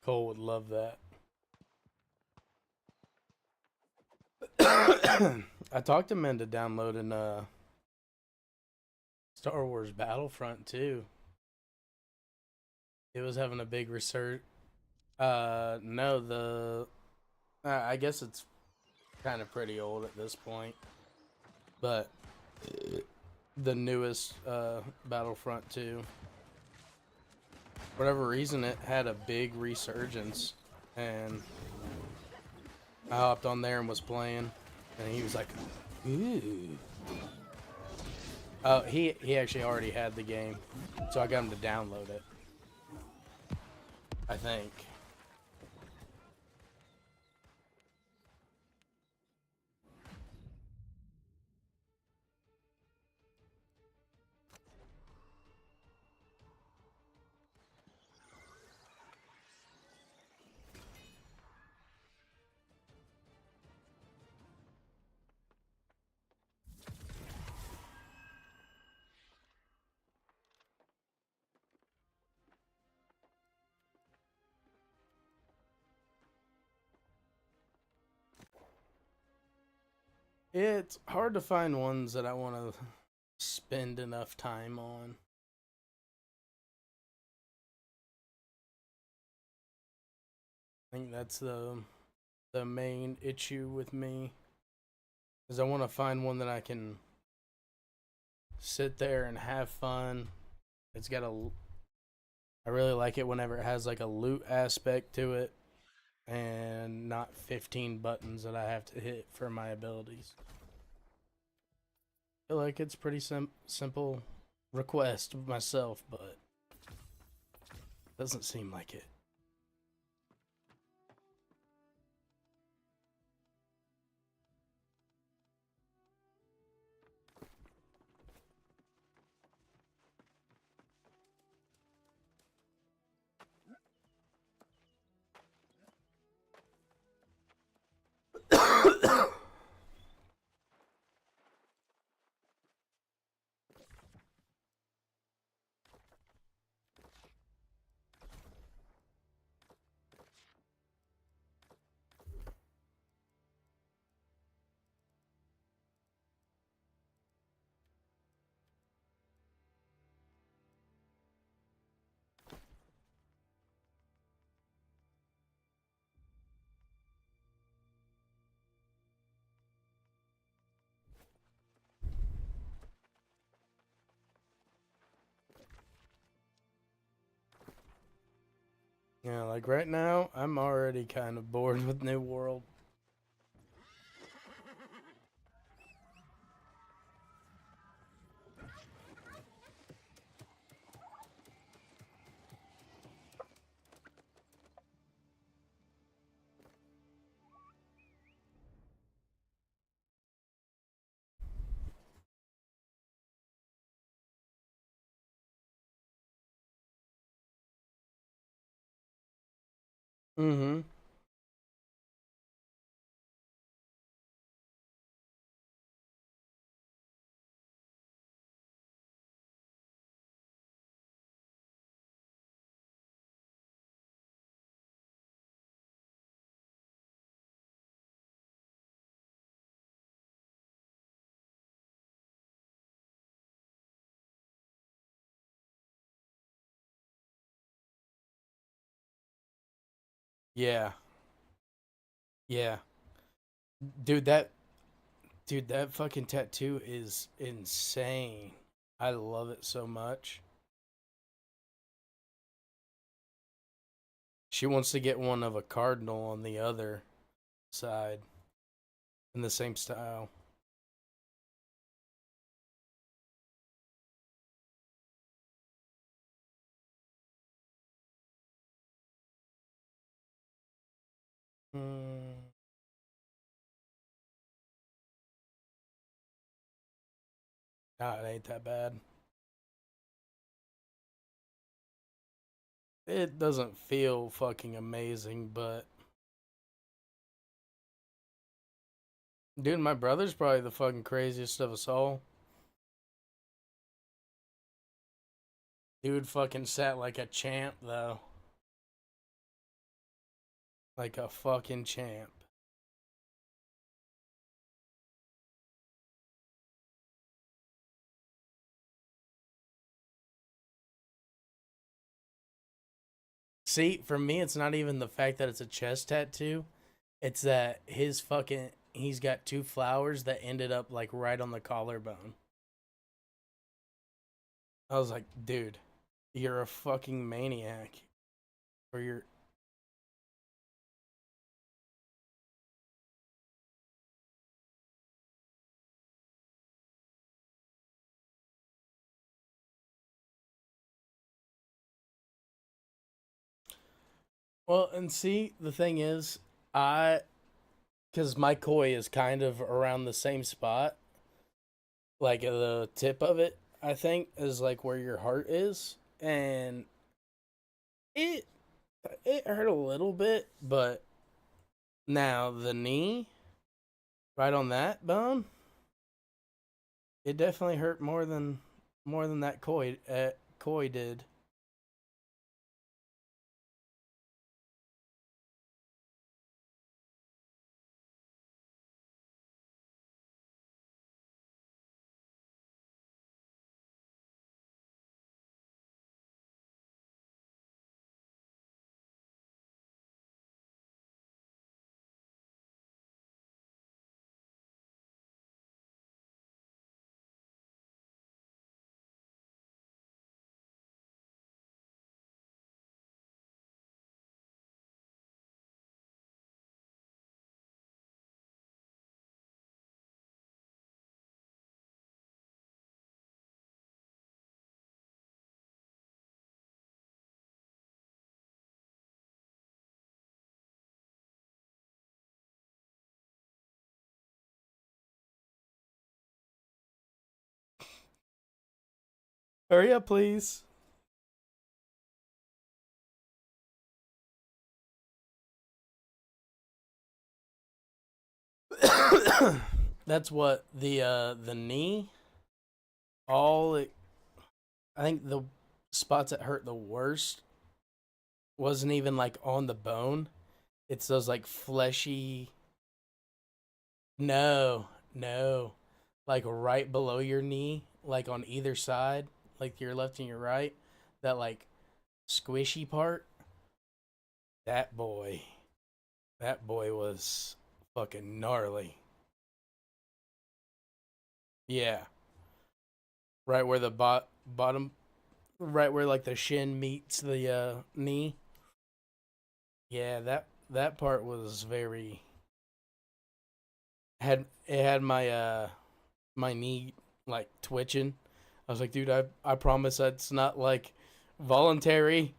Cole would love that. I talked him into downloading Star Wars Battlefront 2. It was having a big research. No, I guess it's kind of pretty old at this point, but the newest Battlefront 2, for whatever reason, it had a big resurgence, and I hopped on there and was playing, and he was like, "Ooh." Oh, he actually already had the game, so I got him to download it, I think. It's hard to find ones that I want to spend enough time on. I think that's the main issue with me, is I want to find one that I can sit there and have fun. It's got I really like it whenever it has like a loot aspect to it and not 15 buttons that I have to hit for my abilities. I feel like it's pretty simple request of myself, but doesn't seem like it. Yeah, like right now, I'm already kind of bored with New World. Mm-hmm. Yeah. Yeah. Dude, that dude, that fucking tattoo is insane. I love it so much. She wants to get one of a cardinal on the other side in the same style. Mm. Nah, it ain't that bad. It doesn't feel fucking amazing, but dude, my brother's probably the fucking craziest of us all. Dude fucking sat like a champ though. Like a fucking champ. See, for me it's not even the fact that it's a chest tattoo. It's that his fucking he's got two flowers that ended up like right on the collarbone. I was like, dude, you're a fucking maniac. Or you're well, and see, the thing is, I because my koi is kind of around the same spot, like the tip of it, I think, is like where your heart is, and it it hurt a little bit, but now the knee, right on that bone, it definitely hurt more than that koi did. Hurry up, please. That's what the knee. All it, I think the spots that hurt the worst wasn't even like on the bone. It's those like fleshy. No, no, like right below your knee, like on either side, like your left and your right. That like squishy part. That boy, that boy was fucking gnarly. Yeah, right where the bottom, right where like the shin meets the knee. Yeah, that part was very had my my knee like twitching. I was like, dude, I promise that's not like voluntary.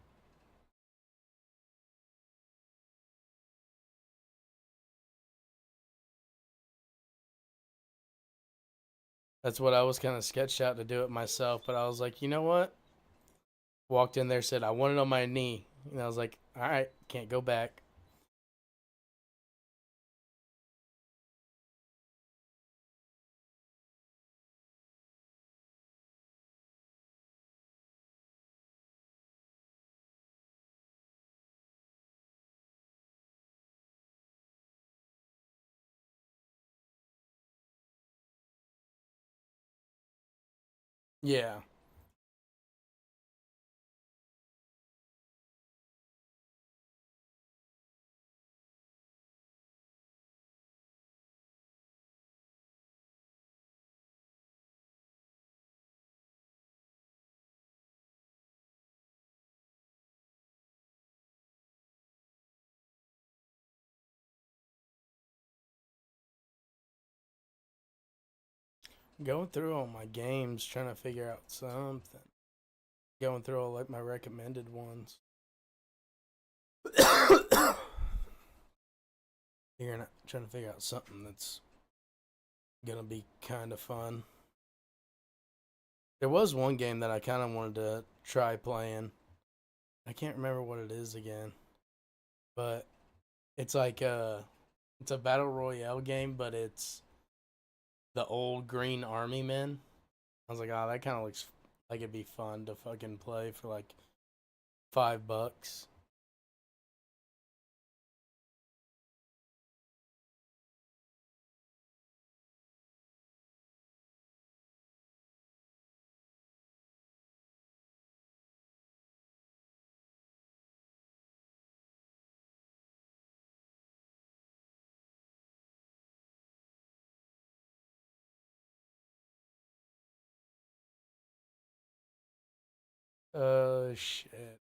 That's what I was kind of sketched out to do it myself, but I was like, you know what? Walked in there, said I want it on my knee, and I was like, all right, can't go back. Yeah. Going through all my games, trying to figure out something. Going through all like my recommended ones. Figuring out, trying to figure out something that's gonna be kind of fun. There was one game that I kind of wanted to try playing. I can't remember what it is again, but it's like it's a battle royale game, but it's the old Green Army men. I was like, oh, that kind of looks like it'd be fun to fucking play for like $5. Shit.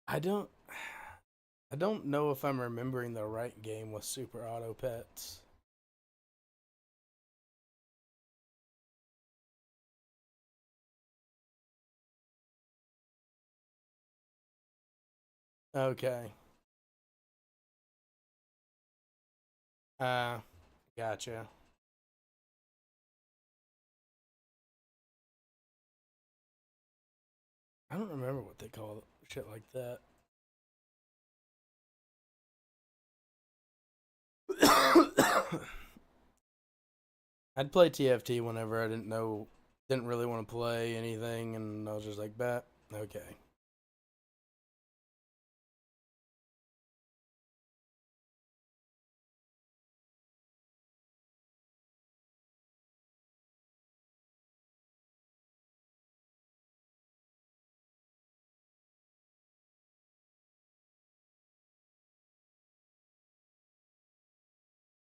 I don't. I don't know if I'm remembering the right game with Super Auto Pets. Okay. Uh, gotcha. I don't remember what they call shit like that. I'd play TFT whenever I didn't really want to play anything, and I was just like, bet, okay.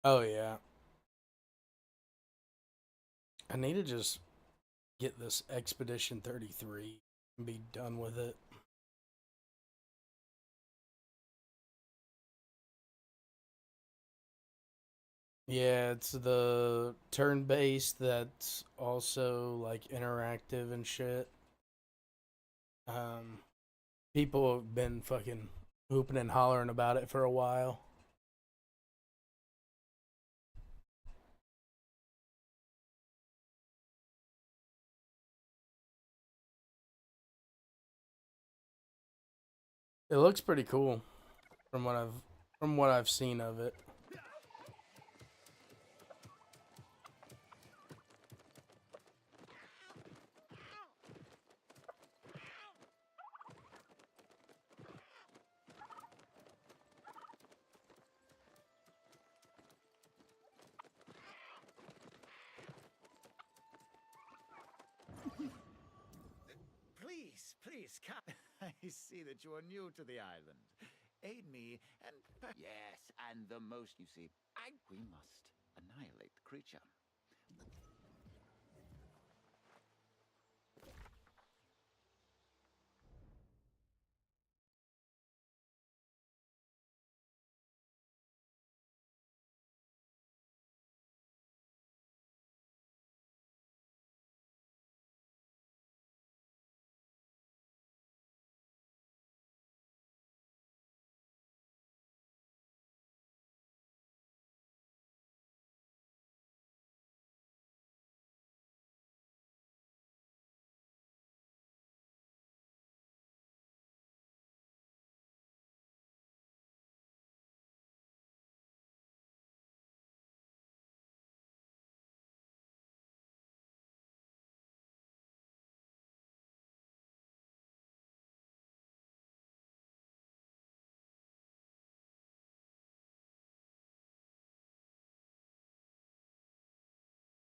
Oh yeah. I need to just get this Expedition 33 and be done with it. Yeah, it's the turn based that's also like interactive and shit. Um, People have been fucking hooping and hollering about it for a while. It looks pretty cool from what I've seen of it. Please, please, come. I see that you are new to the island. Aid me, and yes, and the most you see. We must annihilate the creature.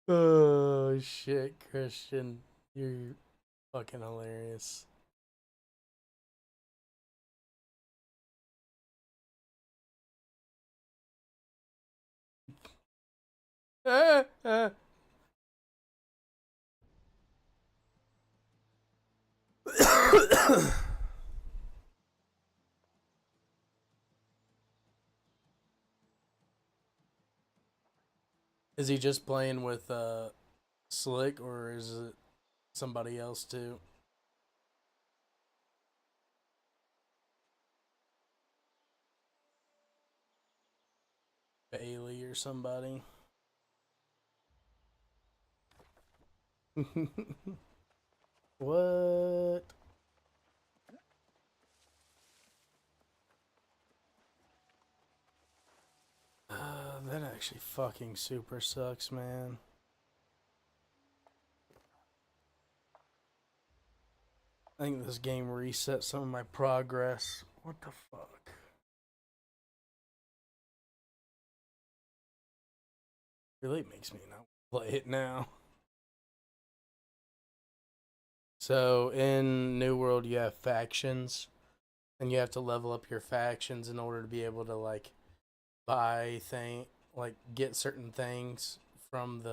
Oh shit, Christian, you're fucking hilarious. Is he just playing with Slick, or is it somebody else too? Bailey or somebody? What? That actually fucking super sucks, man. I think this game reset some of my progress. What the fuck? Really makes me not play it now. So in New World, you have factions, and you have to level up your factions in order to be able to like buy like get certain things from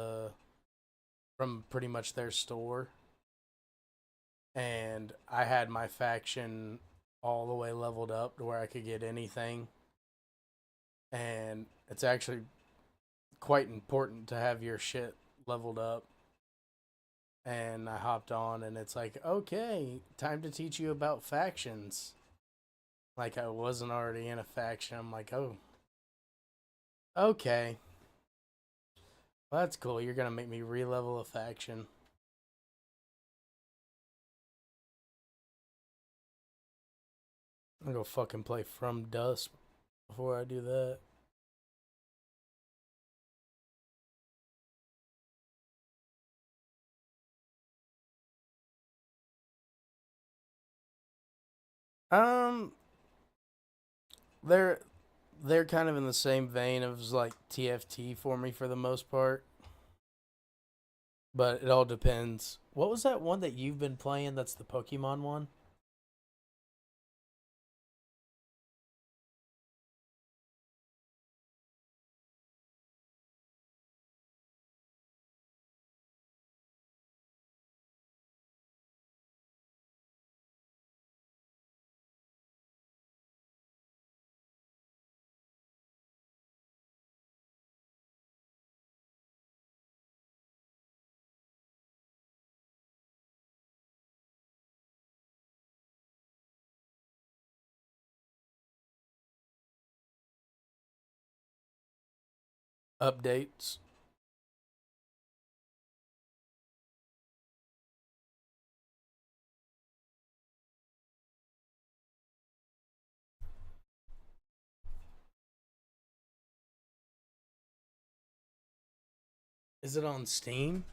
pretty much their store. And I had my faction all the way leveled up to where I could get anything. And it's actually quite important to have your shit leveled up. And I hopped on, and it's like, okay, time to teach you about factions. Like I wasn't already in a faction. I'm like, oh, okay. Well, that's cool. You're gonna make me re-level a faction. I'm gonna go fucking play From Dusk before I do that. Um, they're they're kind of in the same vein of like TFT for me for the most part, but it all depends. What was that one that you've been playing? That's the Pokemon one. Updates. Is it on Steam?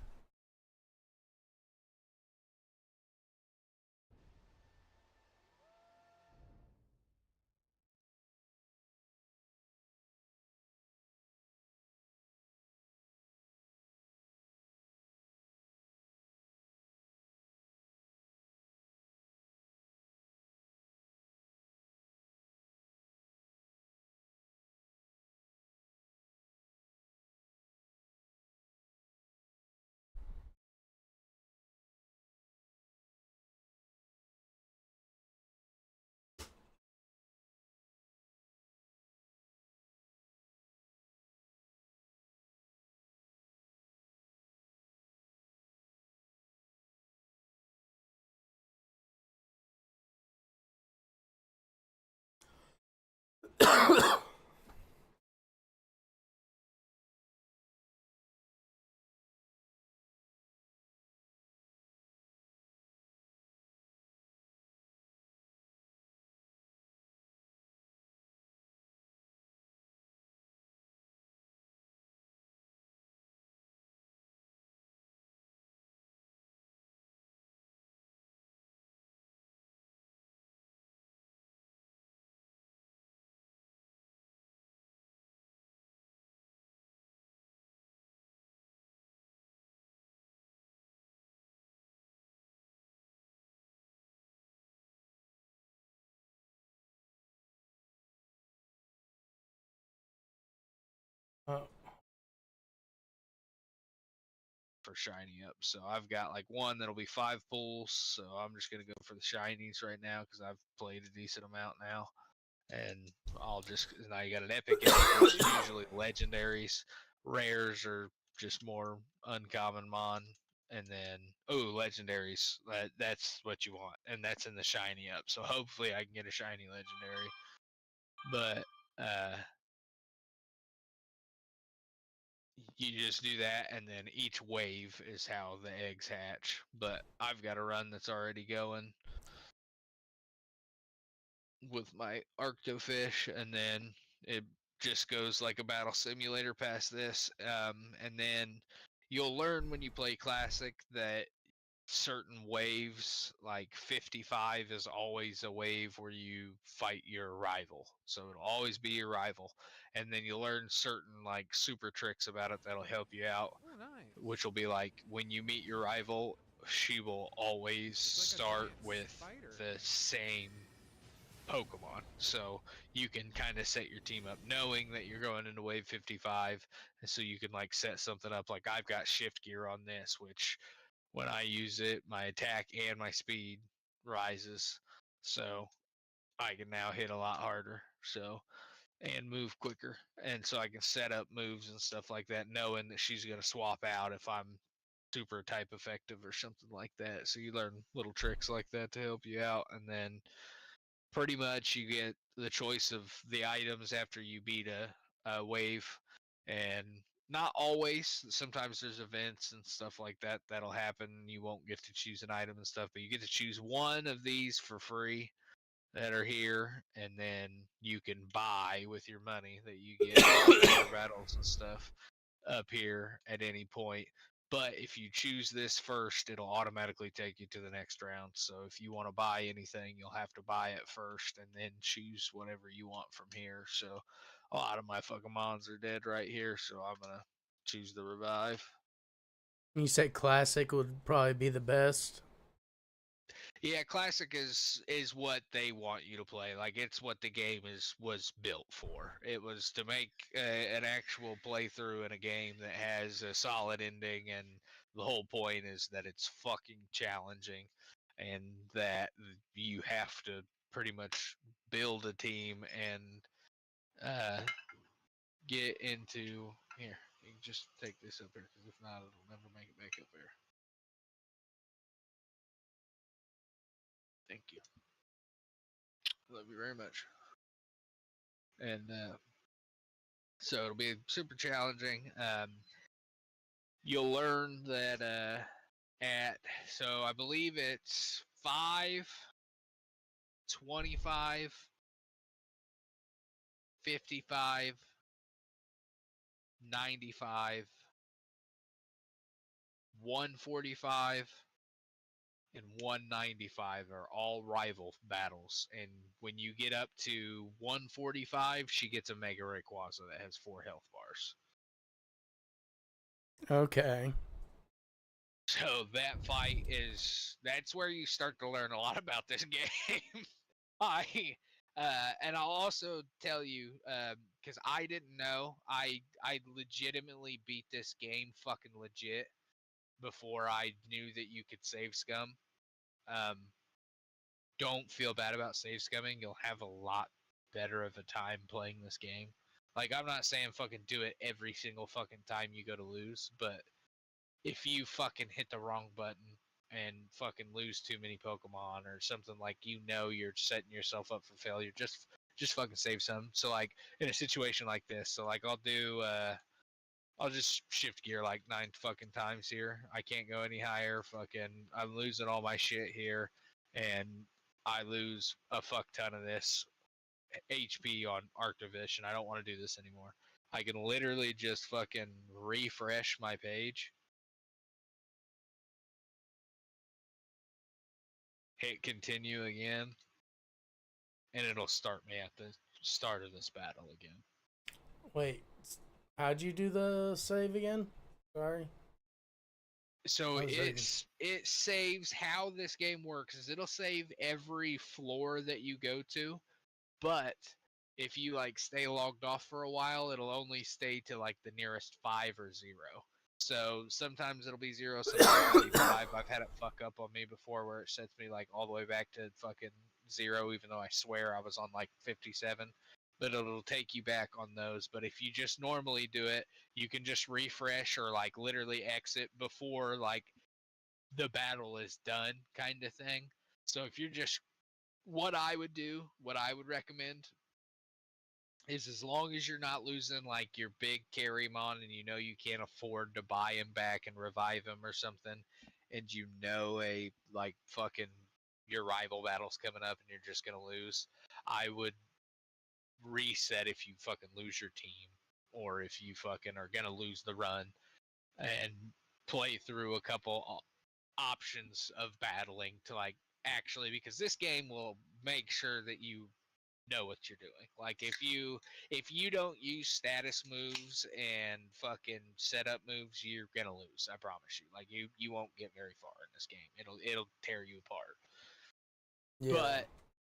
for shiny up. So I've got like one that'll be 5 pulls. So I'm just gonna go for the shinies right now because I've played a decent amount now. And now you got an epic, which is usually legendaries. Rares are just more uncommon mon. And then legendaries. That's what you want, and that's in the shiny up. So hopefully I can get a shiny legendary. But you just do that, and then each wave is how the eggs hatch. But I've got a run that's already going with my Arctofish, and then it just goes like a battle simulator past this. And then you'll learn when you play Classic that certain waves, like 55 is always a wave where you fight your rival. So it'll always be your rival. And then you learn certain like super tricks about it that'll help you out. Oh, nice. Which will be like when you meet your rival, she will always It's like a start giant with spider. the same Pokemon. So you can kind of set your team up knowing that you're going into wave 55. And so you can like set something up like I've got shift gear on this, which when I use it, my attack and my speed rises. So I can now hit a lot harder. So and move quicker. And so I can set up moves and stuff like that, knowing that she's gonna swap out if I'm super type effective or something like that. So you learn little tricks like that to help you out, and then pretty much you get the choice of the items after you beat a wave. And not always, sometimes there's events and stuff like that that'll happen. You won't get to choose an item and stuff, but you get to choose one of these for free that are here, and then you can buy with your money that you get for battles and stuff up here at any point. But if you choose this first, it'll automatically take you to the next round. So if you want to buy anything, you'll have to buy it first and then choose whatever you want from here. So a lot of my fucking mons are dead right here, so I'm gonna choose the revive. You said classic would probably be the best. Yeah, classic is what they want you to play. Like it's what the game was built for. It was to make an actual playthrough in a game that has a solid ending, and the whole point is that it's fucking challenging, and that you have to pretty much build a team and get into here. You can just take this up here because if not, it'll never make it back up here. Thank you. Love you very much. And so it'll be super challenging. You'll learn that so I believe it's 5, 25, 55, 95, 145, and 195 are all rival battles. And when you get up to 145, she gets a Mega Rayquaza that has 4 health bars. Okay. So that fight that's where you start to learn a lot about this game. And I'll also tell you, because I didn't know, I legitimately beat this game fucking legit before I knew that you could save scum. Don't feel bad about save scumming. You'll have a lot better of a time playing this game. Like, I'm not saying fucking do it every single fucking time you go to lose, but if you fucking hit the wrong button and fucking lose too many Pokemon or something, like, you know you're setting yourself up for failure, just fucking save some. So like in a situation like this, so like I'll just shift gear like 9 fucking times here. I can't go any higher. Fucking I'm losing all my shit here, and I lose a fuck ton of this HP on Arctovish, and I don't want to do this anymore. I can literally just fucking refresh my page, hit continue again, and it'll start me at the start of this battle again. Wait, how'd you do the save again? Sorry. So it saves. How this game works is it'll save every floor that you go to, but if you like stay logged off for a while, it'll only stay to like the nearest 5 or 0. So sometimes it'll be 0, sometimes it'll be 5. I've had it fuck up on me before where it sets me like all the way back to fucking 0, even though I swear I was on like 57. But it'll take you back on those. But if you just normally do it, you can just refresh or like literally exit before like the battle is done, kind of thing. So if you're just, what I would do, what I would recommend is, as long as you're not losing like your big carry mon and you know you can't afford to buy him back and revive him or something, and you know a like fucking your rival battle's coming up and you're just gonna lose, I would reset if you fucking lose your team or if you fucking are gonna lose the run, and play through a couple options of battling to like actually, because this game will make sure that you know what you're doing. Like if you don't use status moves and fucking setup moves, you're gonna lose. I promise you. Like you won't get very far in this game. It'll tear you apart. Yeah.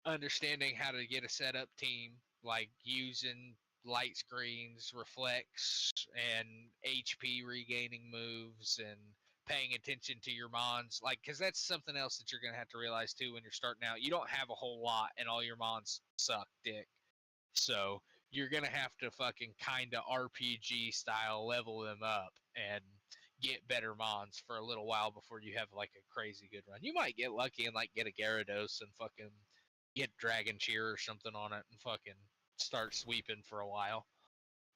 But understanding how to get a setup team, like using light screens, reflex, and HP regaining moves, and paying attention to your mons, like, because that's something else that you're going to have to realize too when you're starting out. You don't have a whole lot, and all your mons suck dick. So you're going to have to fucking kind of RPG style level them up and get better mons for a little while before you have like a crazy good run. You might get lucky and like get a Gyarados and fucking get Dragon Cheer or something on it and fucking start sweeping for a while.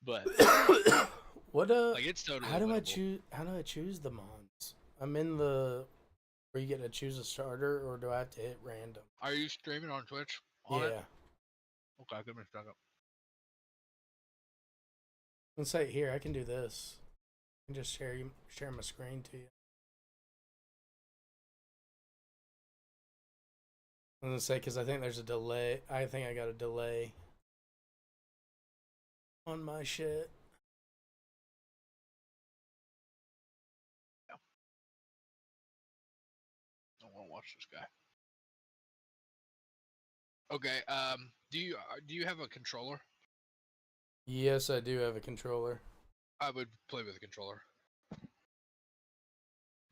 But What like it's totally how do I winnable. choose? How do I choose the mons? I'm in the where you get to choose a starter, or do I have to hit random? Are you streaming on Twitch? Yeah. Okay, give me a second. Let's say here I can do this. I can just share my screen to you. I'm gonna say because I think there's a delay. I think I got a delay on my shit. I want to watch this guy. Okay. Do you have a controller? Yes, I do have a controller. I would play with a controller.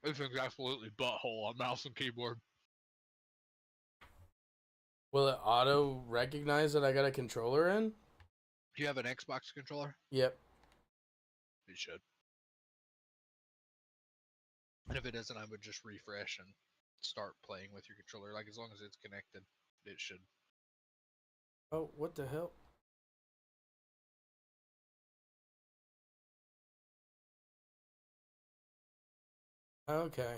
This thing's absolutely butthole on mouse and keyboard. Will it auto recognize that I got a controller in? Do you have an Xbox controller? Yep. It should. And if it doesn't, I would just refresh and start playing with your controller. Like, as long as it's connected, it should. Oh, what the hell? Okay.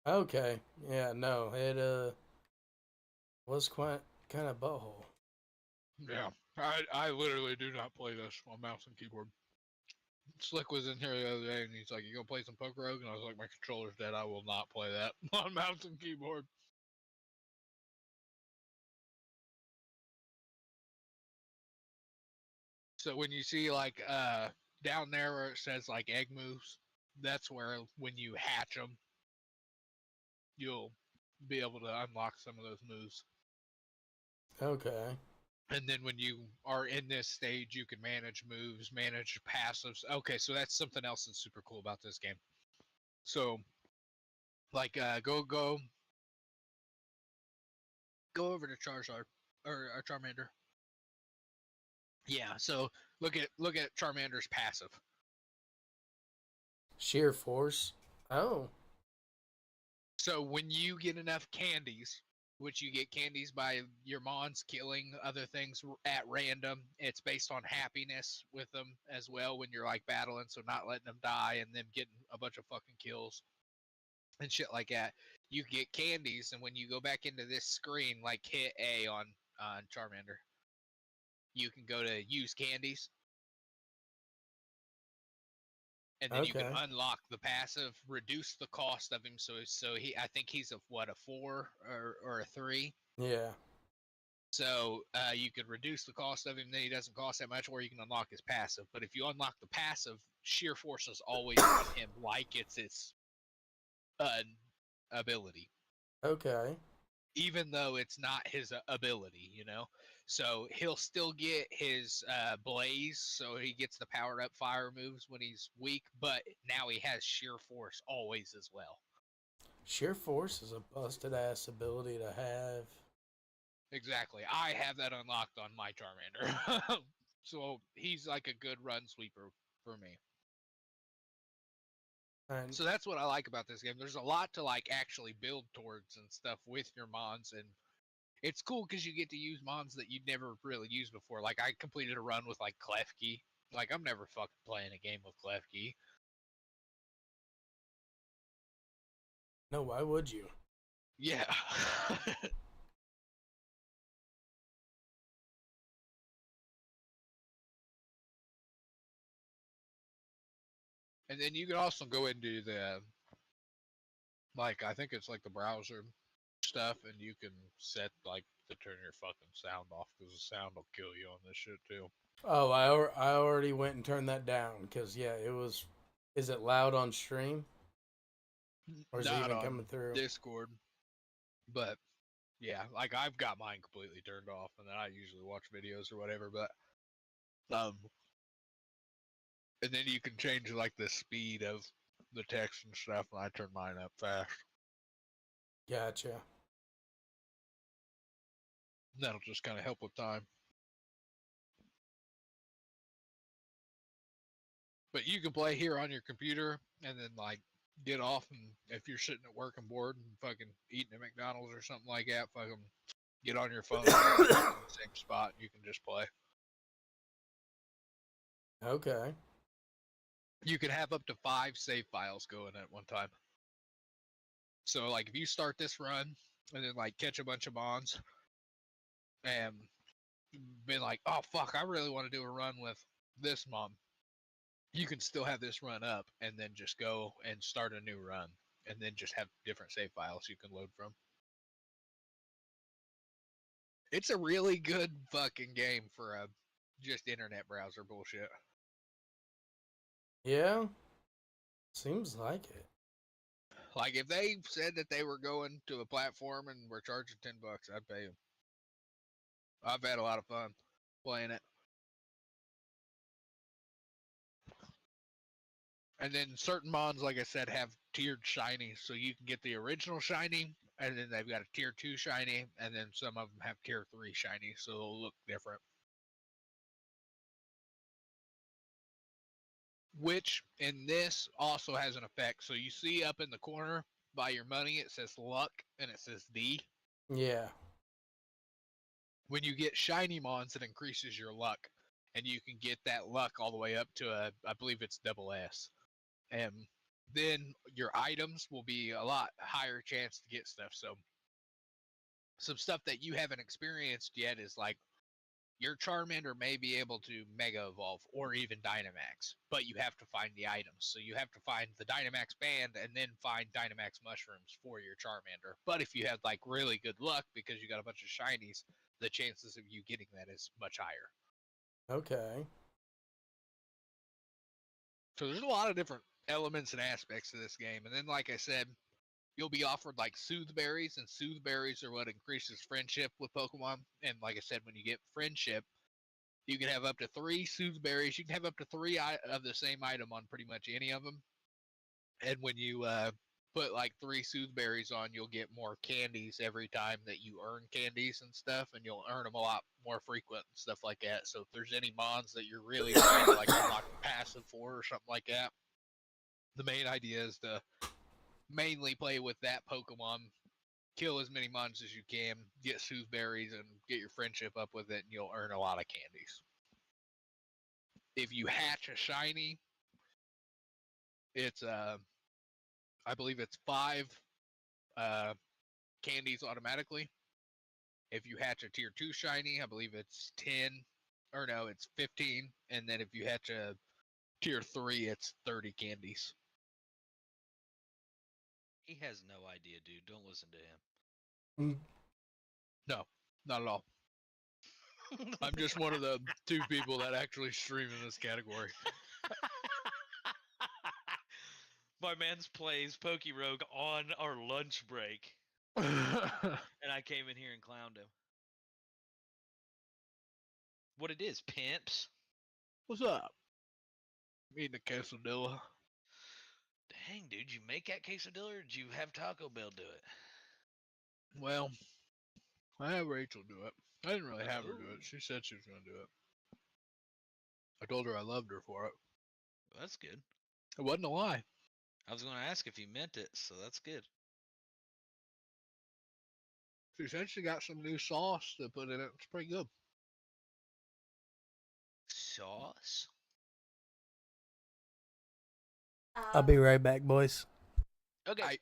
Okay. Yeah, no, it was quite kind of butthole. Yeah. I literally do not play this on mouse and keyboard. Slick was in here the other day and he's like, "You gonna play some Poke Rogue?" And I was like, "My controller's dead. I will not play that on mouse and keyboard." So when you see like down there where it says like egg moves, that's where when you hatch them, you'll be able to unlock some of those moves. Okay. And then when you are in this stage, you can manage moves, manage passives. Okay, so that's something else that's super cool about this game. So, like, go over to Charizard or Charmander. Yeah. So look at Charmander's passive. Sheer force. Oh. So when you get enough candies, which you get candies by your mons killing other things at random, it's based on happiness with them as well when you're like battling, so not letting them die and them getting a bunch of fucking kills and shit like that. You get candies, and when you go back into this screen, like hit A on Charmander, you can go to use candies. And then you can unlock the passive, reduce the cost of him. So I think he's a 4 or a 3. Yeah. So you could reduce the cost of him, then he doesn't cost that much, or you can unlock his passive. But if you unlock the passive, sheer force is always on him, like it's its ability. Okay. even though it's not his ability, you know. So he'll still get his blaze, so he gets the powered up fire moves when he's weak, but now he has sheer force always as well. Sheer force is a busted ass ability to have. Exactly. I have that unlocked on my Charmander. So he's like a good run sweeper for me. And So that's what I like about this game. There's a lot to like actually build towards and stuff with your mons, and it's cool because you get to use mons that you'd never really used before. Like I completed a run with like Klefki. Like I'm never fucking playing a game with Klefki. no, why would you? Yeah. And then you can also go into the like I think it's like the browser stuff, and you can set like to turn your fucking sound off because the sound will kill you on this shit too. Oh, I already went and turned that down because yeah, it was. Is it loud on stream? Or is it Not even on coming through? Discord, but yeah, like I've got mine completely turned off, and then I usually watch videos or whatever. But and then you can change like the speed of the text and stuff, and I turn mine up fast. Gotcha. That'll just kind of help with time. But you can play here on your computer and then like get off, and if you're sitting at work and bored and fucking eating at McDonald's or something like that, fucking get on your phone in the same spot and you can just play. Okay. You can have up to 5 save files going at one time. So like if you start this run and then like catch a bunch of mons and been like, oh fuck, I really want to do a run with this mon, you can still have this run up and then just go and start a new run and then just have different save files you can load from. It's a really good fucking game for a just internet browser bullshit. Yeah. Seems like it. Like if they said that they were going to a platform and were charging $10, I'd pay them. I've had a lot of fun playing it. And then certain mons, like I said, have tiered shinies, so you can get the original shiny, and then they've got a tier 2 shiny, and then some of them have tier 3 shiny, so they'll look different. Which in this also has an effect. So you see up in the corner by your money, it says luck and it says D. Yeah. When you get shiny mons, it increases your luck, and you can get that luck all the way up to I believe it's double S. And then your items will be a lot higher chance to get stuff. So some stuff that you haven't experienced yet is like your Charmander may be able to Mega Evolve or even Dynamax, but you have to find the items. So you have to find the Dynamax band and then find Dynamax mushrooms for your Charmander. But if you have like really good luck because you got a bunch of shinies, the chances of you getting that is much higher. Okay. So there's a lot of different elements and aspects to this game. And then, like I said, you'll be offered like soothe berries, and soothe berries are what increases friendship with Pokemon. And like I said, when you get friendship, you can have up to 3 soothe berries. You can have up to 3 of the same item on pretty much any of them. And when you put like 3 soothe berries on, you'll get more candies every time that you earn candies and stuff, and you'll earn them a lot more frequent and stuff like that. So if there's any mons that you're really trying to like unlock passive for or something like that, the main idea is to mainly play with that Pokemon, kill as many mons as you can, get soothe berries, and get your friendship up with it, and you'll earn a lot of candies. If you hatch a shiny, it's I believe it's 5 candies automatically. If you hatch a tier 2 shiny, I believe it's 10, or no, it's 15, and then if you hatch a tier 3, it's 30 candies. He has no idea, dude. Don't listen to him. No, not at all. I'm just one of the 2 people that actually stream in this category. My man's plays Pokerogue on our lunch break. And I came in here and clowned him. What it is, pimps? What's up? Eating a quesadilla. Dang, dude, you make that quesadilla or did you have Taco Bell do it? Well, I had Rachel do it. I didn't really have her do Oh. it. She said she was going to do it. I told her I loved her for it. Well, that's good. It wasn't a lie. I was going to ask if you meant it, so that's good. She said she got some new sauce to put in it. It's pretty good. Sauce? I'll be right back, boys. Okay. I-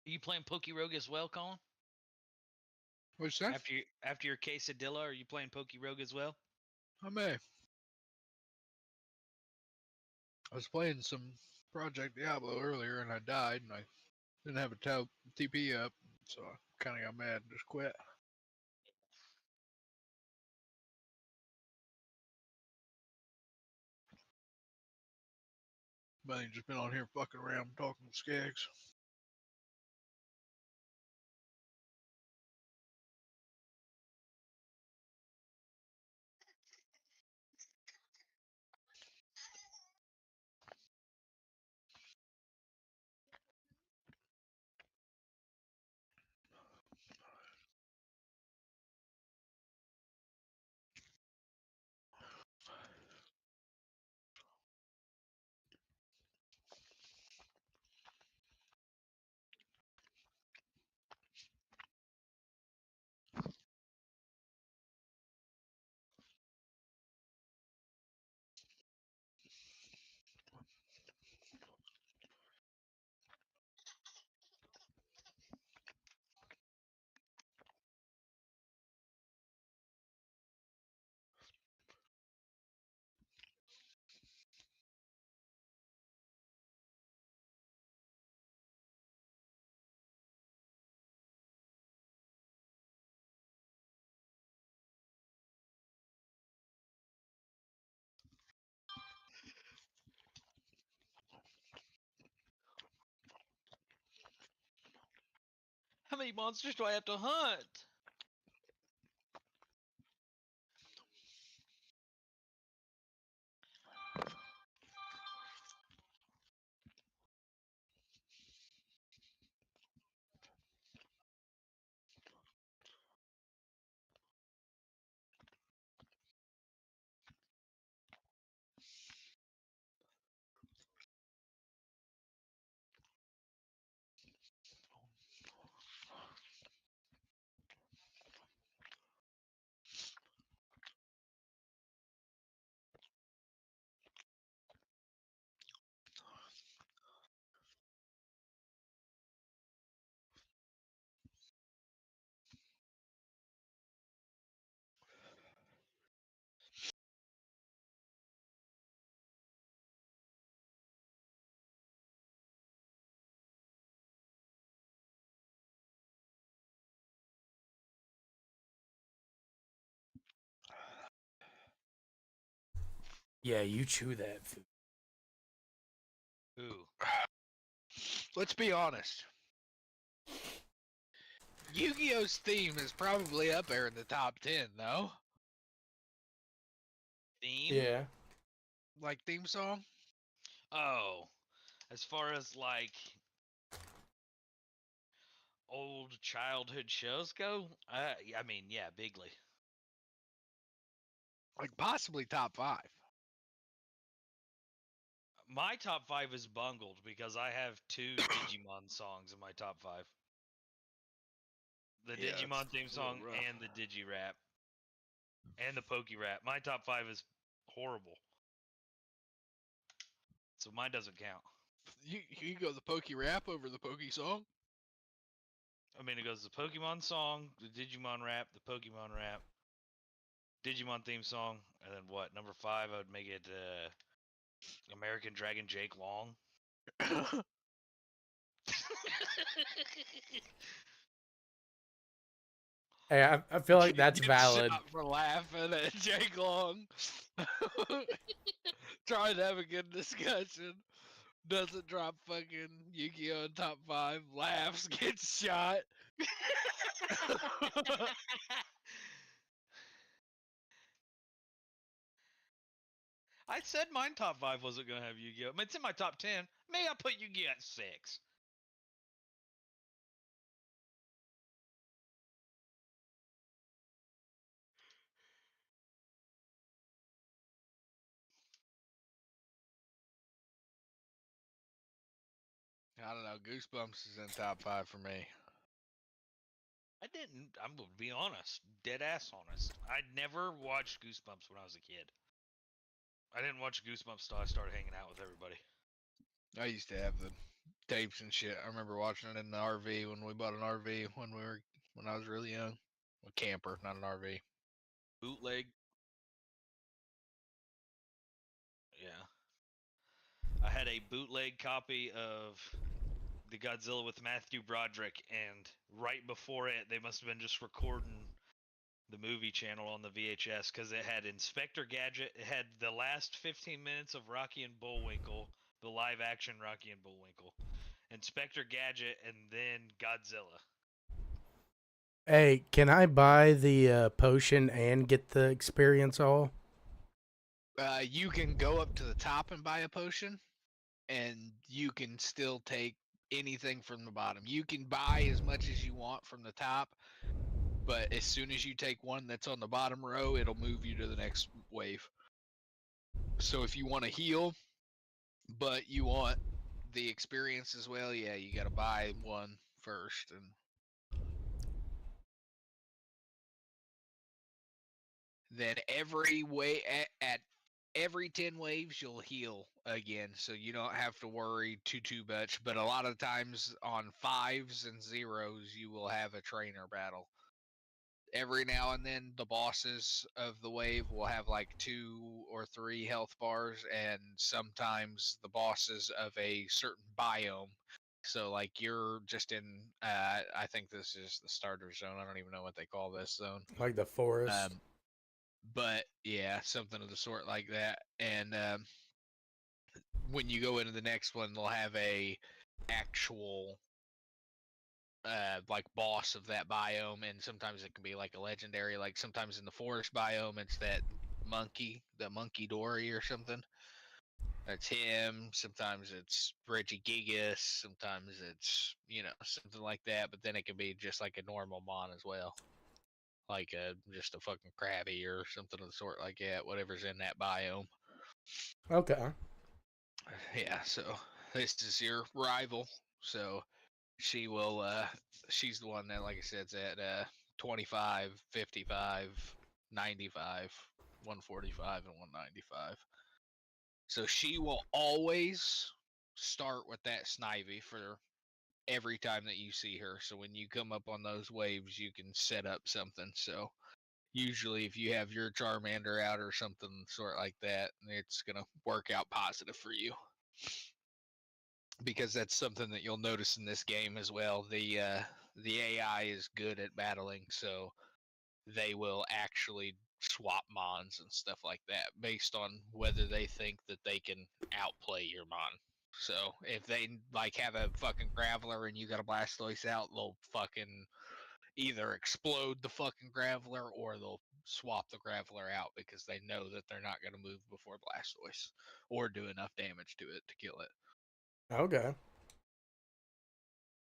Are you playing Pokey Rogue as well, Colin? What's that? After your quesadilla, are you playing Pokey Rogue as well? I may. I was playing some Project Diablo earlier and I died and I didn't have a TP up, so I kind of got mad and just quit. But I ain't just been on here fucking around talking to Skaggs. many monsters do I have to hunt? Yeah, you chew that food. Ooh. Let's be honest. Yu-Gi-Oh's theme is probably up there in the top 10, though. Theme? Yeah. Like theme song? Oh. As far as like old childhood shows go, I mean, yeah, bigly. Like possibly top 5. My top 5 is bungled because I have 2 Digimon songs in my top 5. The Yeah, Digimon it's theme a little song rough. and the Digi-Rap. And the Poke-Rap. My top 5 is horrible. So mine doesn't count. You go the Pokey rap over the Pokey song? I mean, it goes the Pokemon song, the Digimon rap, the Pokemon rap, Digimon theme song, and then what? Number 5, I would make it American Dragon Jake Long. Hey, I feel like that's Get valid. shot for laughing at Jake Long. Trying to have a good discussion. Doesn't drop fucking Yu-Gi-Oh in top 5. Laughs, gets shot. I said mine top 5 wasn't going to have Yu-Gi-Oh! I mean, it's in my top 10. Maybe I'll put Yu-Gi-Oh! At 6. I don't know. Goosebumps is in top 5 for me. I didn't. I'm going to be honest. Dead ass honest. I never watched Goosebumps when I was a kid. I didn't watch Goosebumps till I started hanging out with everybody. I used to have the tapes and shit. I remember watching it in the RV when we bought an RV when I was really young. A camper, not an RV. Bootleg. Yeah. I had a bootleg copy of the Godzilla with Matthew Broderick, and right before it, they must have been just recording the movie channel on the VHS because it had Inspector Gadget. It had the last 15 minutes of Rocky and Bullwinkle, the live action Rocky and Bullwinkle, Inspector Gadget, and then Godzilla. Hey, can I buy the potion and get the experience all? You can go up to the top and buy a potion, and you can still take anything from the bottom. You can buy as much as you want from the top, but as soon as you take one that's on the bottom row, it'll move you to the next wave. So if you want to heal, but you want the experience as well, yeah, you got to buy one first. And then every way at every 10 waves you'll heal again, so you don't have to worry too much. But a lot of times on 5s and 0s you will have a trainer battle. Every now and then the bosses of the wave will have like 2 or 3 health bars, and sometimes the bosses of a certain biome. So like you're just in I think this is the starter zone. I don't even know what they call this zone. Like the forest? But yeah, something of the sort like that. And when you go into the next one, they'll have a actual like boss of that biome, and sometimes it can be like a legendary. Like sometimes in the forest biome, it's that monkey, the monkey Dory or something. That's him. Sometimes it's Regigigas. Sometimes it's something like that. But then it can be just like a normal mon as well, like just a fucking crabby or something of the sort like that. Whatever's in that biome. Okay. Yeah. So this is your rival. So she will. She's the one that, like I said, is at 25, 55, 95, 145, and 195. So she will always start with that Snivy for every time that you see her. So when you come up on those waves, you can set up something. So usually if you have your Charmander out or something sort like that, it's going to work out positive for you. Because that's something that you'll notice in this game as well. The AI is good at battling, so they will actually swap mons and stuff like that based on whether they think that they can outplay your mon. So if they like have a fucking Graveler and you got a Blastoise out, they'll fucking either explode the fucking Graveler or they'll swap the Graveler out because they know that they're not going to move before Blastoise or do enough damage to it to kill it. Okay.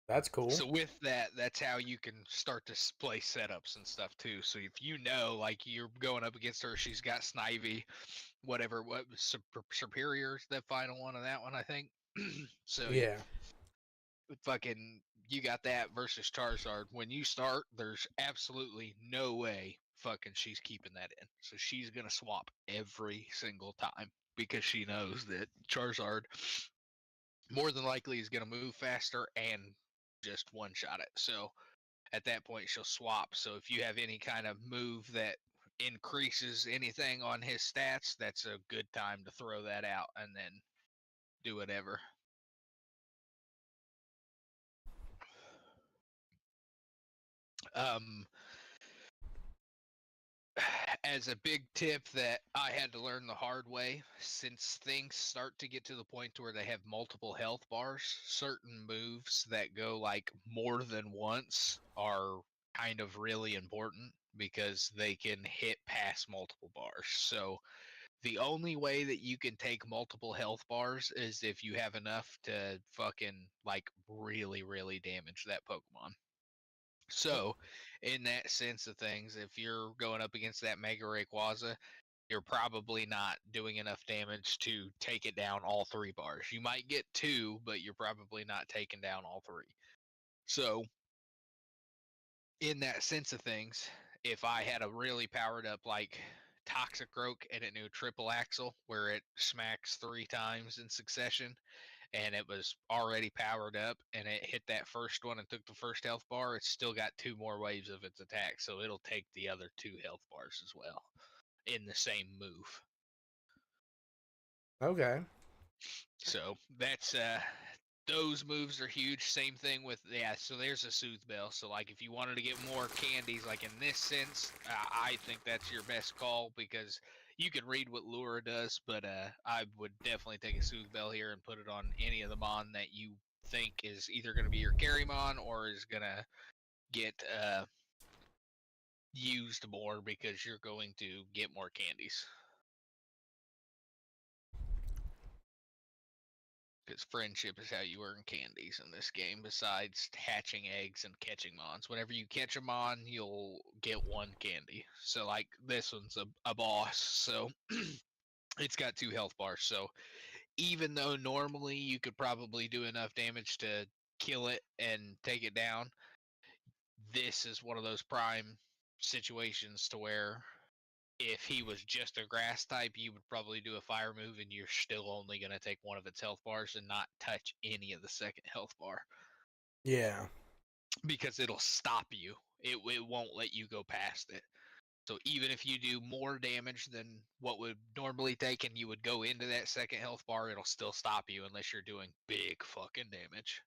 That's cool. So with that, that's how you can start to play setups and stuff too. So if you know, like you're going up against her, she's got Snivy, whatever. What Superior's the final one of that one, I think. So yeah. Fucking, you got that versus Charizard. When you start, there's absolutely no way fucking she's keeping that in. So she's gonna swap every single time because she knows that Charizard more than likely is gonna move faster and just one shot it. So at that point she'll swap. So if you have any kind of move that increases anything on his stats, that's a good time to throw that out and then do whatever. As a big tip that I had to learn the hard way, since things start to get to the point where they have multiple health bars, certain moves that go like more than once are kind of really important because they can hit past multiple bars. So the only way that you can take multiple health bars is if you have enough to fucking like really, really damage that Pokemon. So, in that sense of things, if you're going up against that Mega Rayquaza, you're probably not doing enough damage to take it down all 3 bars. You might get 2, but you're probably not taking down all 3. So, in that sense of things, if I had a really powered up like Toxicroak and it knew triple axle where it smacks 3 times in succession, and it was already powered up and it hit that first one and took the first health bar, it's still got 2 more waves of its attack, so it'll take the other 2 health bars as well in the same move. Okay. So that's those moves are huge. Same thing with so there's a Soothe Bell. So like if you wanted to get more candies, like in this sense, I think that's your best call because you can read what Lure does, but I would definitely take a Soothe Bell here and put it on any of the mon that you think is either going to be your carry mon or is going to get used more because you're going to get more candies. Because friendship is how you earn candies in this game, besides hatching eggs and catching mons. Whenever you catch a mon, you'll get 1 candy. So, like, this one's a boss, so it's got 2 health bars. So, even though normally you could probably do enough damage to kill it and take it down, this is one of those prime situations to where if he was just a grass type, you would probably do a fire move and you're still only going to take 1 of its health bars and not touch any of the second health bar. Yeah. Because it'll stop you. It won't let you go past it. So even if you do more damage than what would normally take and you would go into that second health bar, it'll still stop you unless you're doing big fucking damage.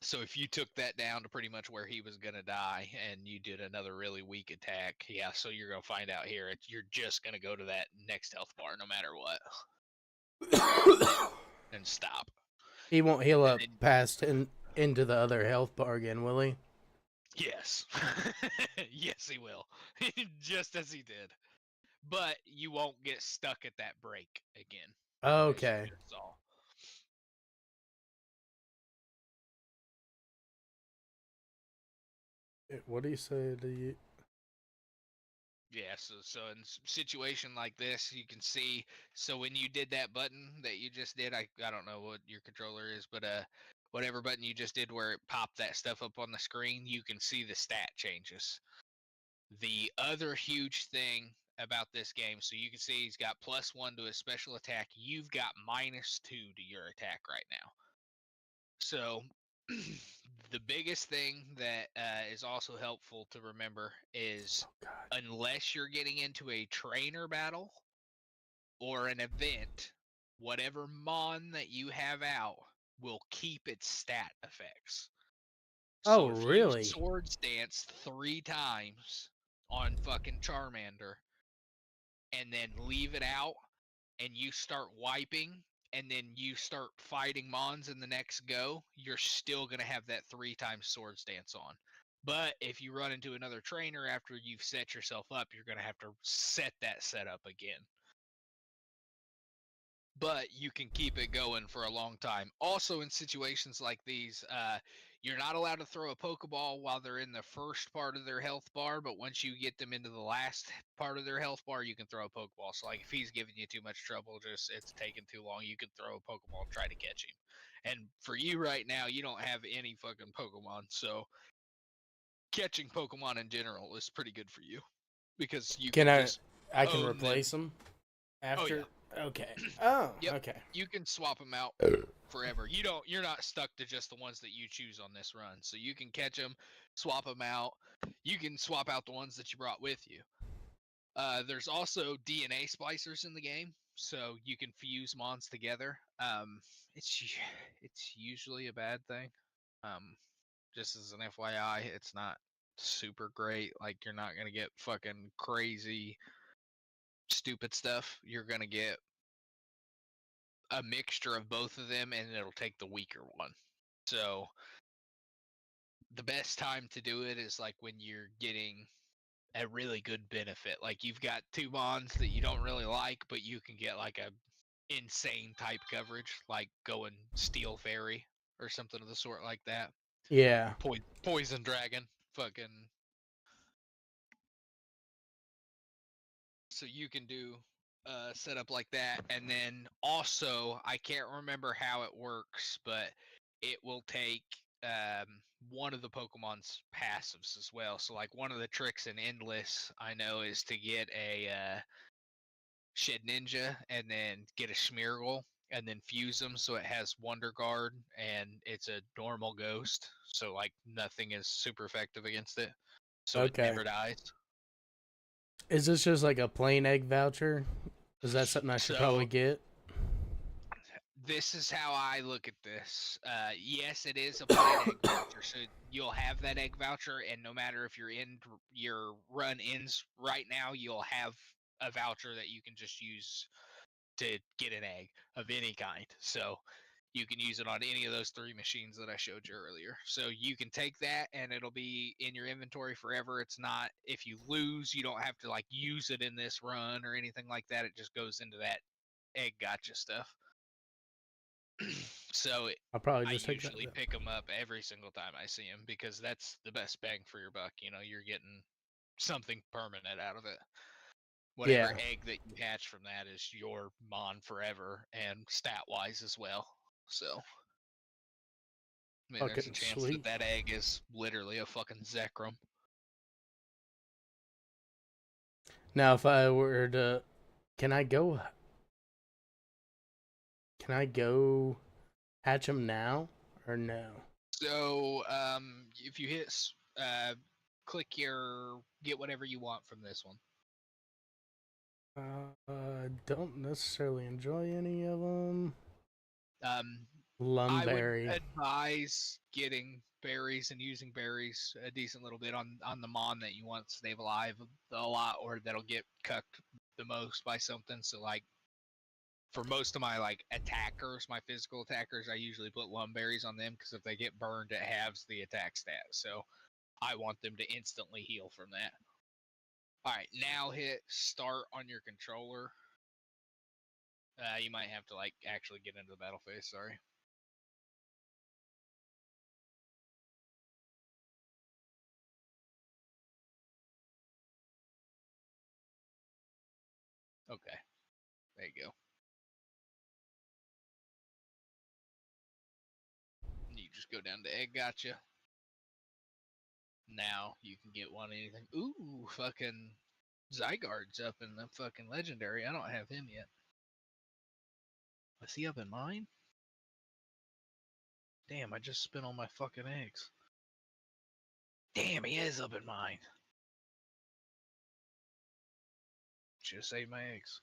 So if you took that down to pretty much where he was going to die and you did another really weak attack, so you're going to find out here, you're just going to go to that next health bar no matter what. And stop. He won't heal up past into the other health bar again, will he? Yes. Yes, he will. Just as he did. But you won't get stuck at that break again. as you Okay. just saw. What do you say to you? Yeah, so in situation like this, you can see. So when you did that button that you just did, I don't know what your controller is, but whatever button you just did where it popped that stuff up on the screen, you can see the stat changes. The other huge thing about this game, so you can see he's got +1 to his special attack. You've got -2 to your attack right now. So the biggest thing that is also helpful to remember is unless you're getting into a trainer battle or an event, whatever mon that you have out will keep its stat effects. Oh, So if you really? Swords Dance 3 times on fucking Charmander and then leave it out and you start wiping and then you start fighting mons in the next go, you're still going to have that 3 times Swords Dance on. But if you run into another trainer after you've set yourself up, you're going to have to set that setup again. But you can keep it going for a long time. Also, in situations like these, you're not allowed to throw a Pokeball while they're in the first part of their health bar, but once you get them into the last part of their health bar, you can throw a Pokeball. So, like, if he's giving you too much trouble, just it's taking too long, you can throw a Pokeball and try to catch him. And for you right now, you don't have any fucking Pokemon, so catching Pokemon in general is pretty good for you because you Can can I? just I can own replace them. them after. yeah. Okay. Oh. Yep. Okay. You can swap them out forever. You're not stuck to just the ones that you choose on this run. So you can catch them, swap them out. You can swap out the ones that you brought with you. There's also DNA splicers in the game, so you can fuse mons together. It's usually a bad thing. Just as an FYI, it's not super great. Like you're not gonna get fucking crazy, stupid stuff. You're gonna get a mixture of both of them and it'll take the weaker one. So the best time to do it is like when you're getting a really good benefit. Like you've got 2 bonds that you don't really like, but you can get like a insane type coverage, like going Steel Fairy or something of the sort like that. Yeah. Poison Dragon, fucking. So you can do a setup like that, and then also I can't remember how it works, but it will take one of the Pokemon's passives as well. So like one of the tricks in Endless I know is to get a Shedinja and then get a Smeargle and then fuse them so it has Wonder Guard and it's a normal ghost. So like nothing is super effective against it. So it Okay. never dies. Is this just like a plain egg voucher? Is that something I should probably get? This is how I look at this. Yes, it is a plain egg voucher, so you'll have that egg voucher, and no matter if your run ends right now, you'll have a voucher that you can just use to get an egg of any kind. So you can use it on any of those 3 machines that I showed you earlier. So you can take that and it'll be in your inventory forever. It's not, if you lose, you don't have to like use it in this run or anything like that. It just goes into that egg gotcha stuff. So I'll probably I just take that. usually pick them up every single time I see them because that's the best bang for your buck. You know, you're getting something permanent out of it. Whatever Yeah. egg that you hatch from that is your mon forever and stat wise as well. So, I mean, there's a Fucking chance sweet. that egg is literally a fucking Zekrom. Now, if I were to, can I go? Can I go hatch them now or no? So, if you hit, click your get whatever you want from this one. Don't necessarily enjoy any of them. I Lumberry. would advise getting berries and using berries a decent little bit on the mon that you want to stay alive a lot, or that'll get cucked the most by something. So like for most of my like attackers, my physical attackers, I usually put lumberries on them because if they get burned, it halves the attack stat. So I want them to instantly heal from that. All right, now hit start on your controller. You might have to like actually get into the battle phase. Sorry. Okay, there you go. You just go down to egg gotcha. Now you can get one anything. Ooh, fucking Zygarde's up in the fucking legendary. I don't have him yet. Is he up in mine? Damn, I just spent all my fucking eggs. Damn, he is up in mine. Should save my eggs.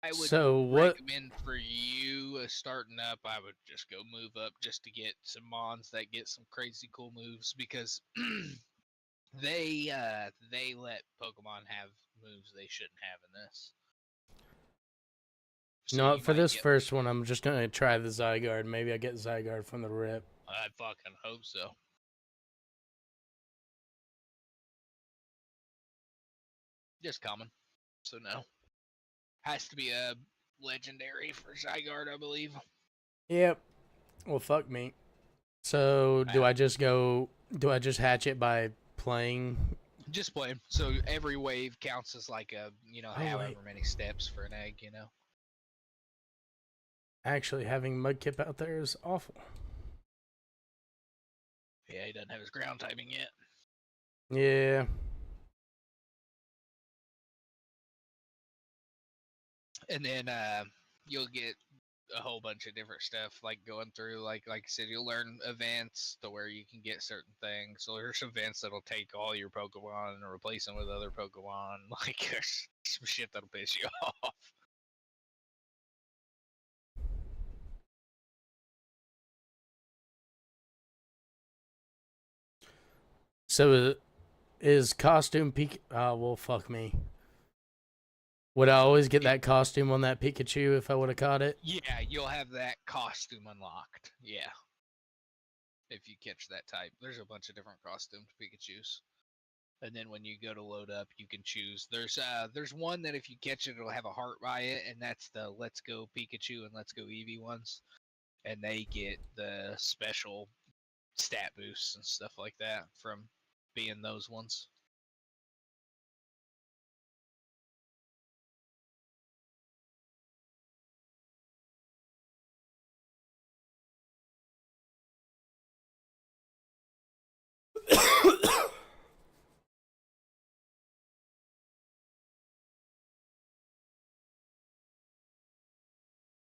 I would So what? recommend for you starting up, I would just go move up just to get some mons that get some crazy cool moves because they let Pokemon have moves they shouldn't have in this. So No, you for might this get- first one, I'm just gonna try the Zygarde. Maybe I get Zygarde from the rip. I fucking hope so. Just common. So no. Has to be a legendary for Zygarde, I believe. Yep. Well, fuck me. So do I just go? Do I just hatch it by playing? Just play. So every wave counts as like a, however wait. many steps for an egg, Actually, having Mudkip out there is awful. Yeah, he doesn't have his ground typing yet. Yeah. And then you'll get a whole bunch of different stuff like going through like I said, you'll learn events to where you can get certain things. So there's events that'll take all your Pokemon and replace them with other Pokemon. Like there's some shit that'll piss you off. So is costume Pikachu? Well, fuck me. Would I always get that costume on that Pikachu if I would have caught it? Yeah, you'll have that costume unlocked. Yeah. If you catch that type. There's a bunch of different costumed Pikachus. And then when you go to load up, you can choose. There's one that if you catch it, it'll have a heart by it, and that's the Let's Go Pikachu and Let's Go Eevee ones. And they get the special stat boosts and stuff like that from being those ones.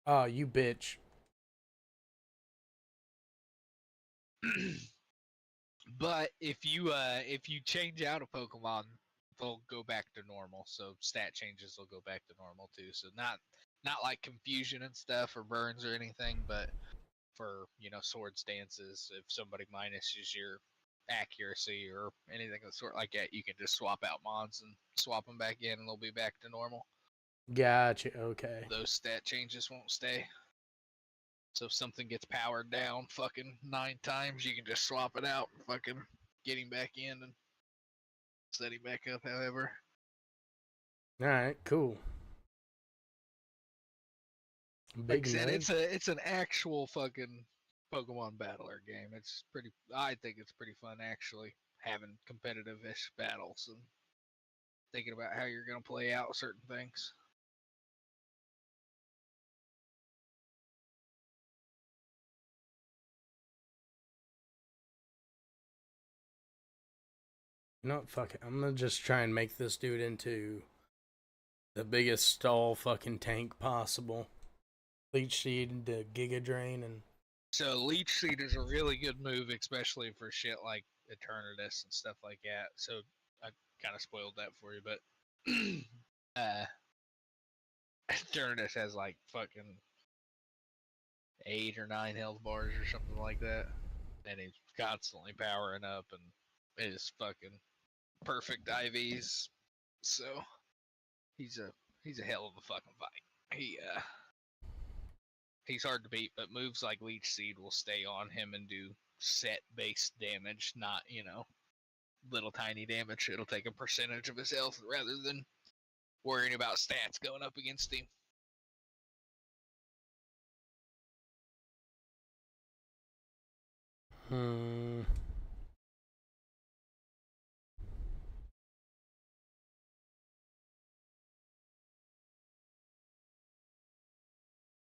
Oh, you bitch. But if you change out a Pokemon, they'll go back to normal. So stat changes will go back to normal too. So not like confusion and stuff or burns or anything, but for sword stances, if somebody minuses your accuracy or anything of the sort like that, you can just swap out mons and swap them back in, and they'll be back to normal. Gotcha. Okay. Those stat changes won't stay. So if something gets powered down fucking 9 times, you can just swap it out and fucking get him back in and set him back up however. Alright, cool. Like I Big said, nerd. it's an actual fucking Pokemon battler game. I think it's pretty fun actually having competitive-ish battles and thinking about how you're gonna play out certain things. No, fuck it. I'm gonna just try and make this dude into the biggest stall fucking tank possible. Leech Seed, the Giga Drain, and So Leech Seed is a really good move, especially for shit like Eternatus and stuff like that. So I kind of spoiled that for you, but Eternatus has like fucking 8 or 9 health bars or something like that, and he's constantly powering up and is fucking perfect IVs. So he's a hell of a fucking fight. He's hard to beat, but moves like Leech Seed will stay on him and do set based damage, not, little tiny damage. It'll take a percentage of his health rather than worrying about stats going up against him.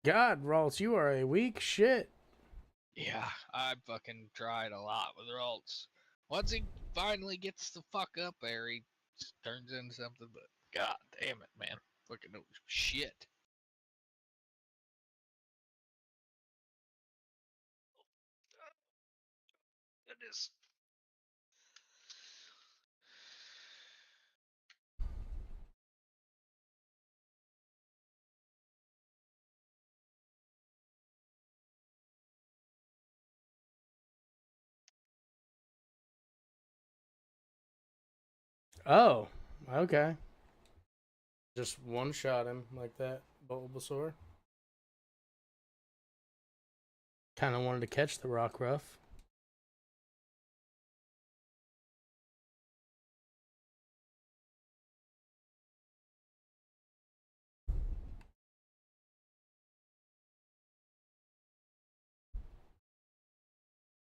God, Ralts, you are a weak shit. Yeah, I fucking tried a lot with Ralts. Once he finally gets the fuck up there, he turns into something, but god damn it, man. Fucking shit. Goodness. Oh, okay. Just one shot him like that, Bulbasaur. Kind of wanted to catch the Rockruff.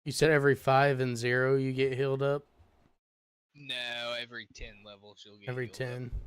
You said every 5 and 0 you get healed up? No, every 10 levels you'll get Every healed 10. up.